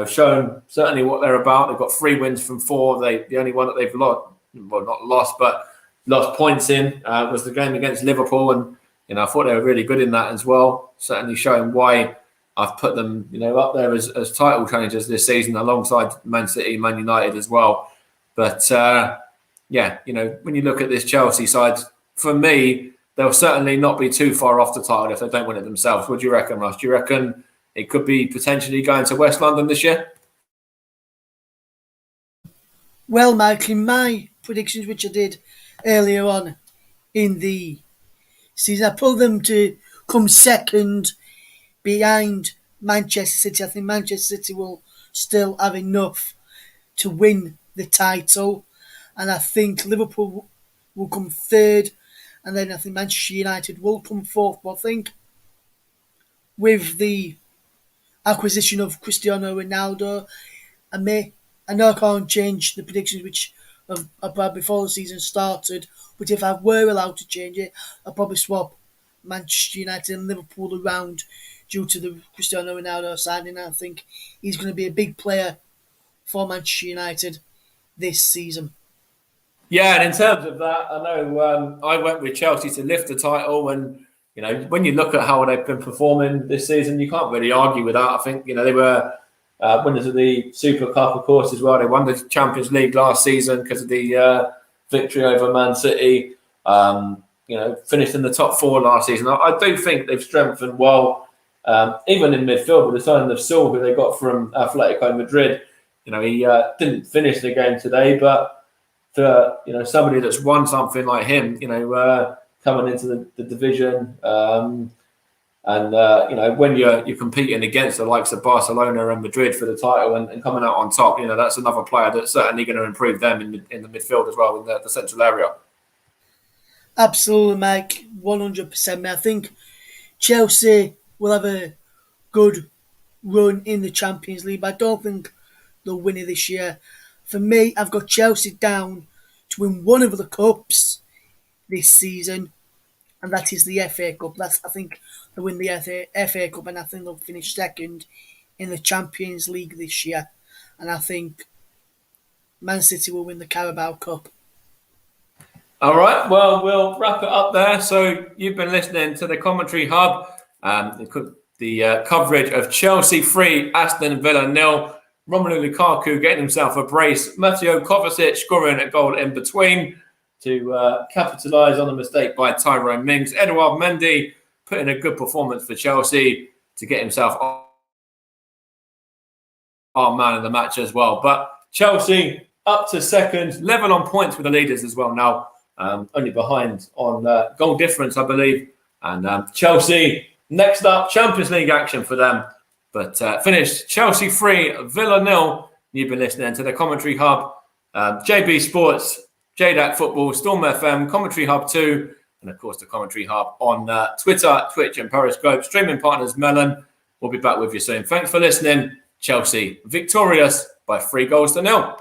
A: Shown certainly what they're about. They've got 3 wins from 4. The only one that they've lost, well, not lost, but lost points in was the game against Liverpool. And, I thought they were really good in that as well. Certainly showing why I've put them, up there as title challengers this season alongside Man City, Man United as well. But, when you look at this Chelsea side, for me, they'll certainly not be too far off the title if they don't win it themselves. What do you reckon, Russ? Do you reckon it could be potentially going to West London this year?
B: Well, Mike, in my predictions, which I did earlier on in the season, I pulled them to come second behind Manchester City. I think Manchester City will still have enough to win the title, and I think Liverpool will come third, and then I think Manchester United will come fourth. But I think with the acquisition of Cristiano Ronaldo, I know I can't change the predictions which I've had before the season started, but if I were allowed to change it, I'd probably swap Manchester United and Liverpool around due to the Cristiano Ronaldo signing. I think he's going to be a big player for Manchester United this season.
A: Yeah, and in terms of that, I know I went with Chelsea to lift the title, and when you look at how they've been performing this season, you can't really argue with that. I think they were winners of the Super Cup, of course, as well. They won the Champions League last season because of the victory over Man City. Finished in the top four last season. I do think they've strengthened well, even in midfield with the signing of Saul, who they got from Atletico Madrid. He didn't finish the game today, but for somebody that's won something like him, coming into the division, when you're competing against the likes of Barcelona and Madrid for the title and coming out on top, that's another player that's certainly going to improve them in the midfield as well, in the central area.
B: Absolutely, Mike, 100%. I think Chelsea will have a good run in the Champions League, but I don't think they'll win it this year. For me, I've got Chelsea down to win one of the cups this season, and that is the FA Cup. I think they'll win the FA Cup, and I think they'll finish second in the Champions League this year. And I think Man City will win the Carabao Cup.
A: All right, well, we'll wrap it up there. So you've been listening to the Commentary Hub, the coverage of Chelsea 3, Aston Villa 0. Romelu Lukaku getting himself a brace. Mateo Kovacic scoring a goal in between to capitalise on a mistake by Tyrone Mings. Edouard Mendy putting a good performance for Chelsea to get himself our man of the match as well. But Chelsea up to second, level on points with the leaders as well now. Only behind on goal difference, I believe. And Chelsea, next up, Champions League action for them. But finished Chelsea 3, Villa 0. You've been listening to the Commentary Hub, JB Sports, JDAC Football, Storm FM, Commentary Hub 2, and of course the Commentary Hub on Twitter, Twitch and Periscope. Streaming partners Melon. We'll be back with you soon. Thanks for listening. Chelsea victorious by 3 goals to 0.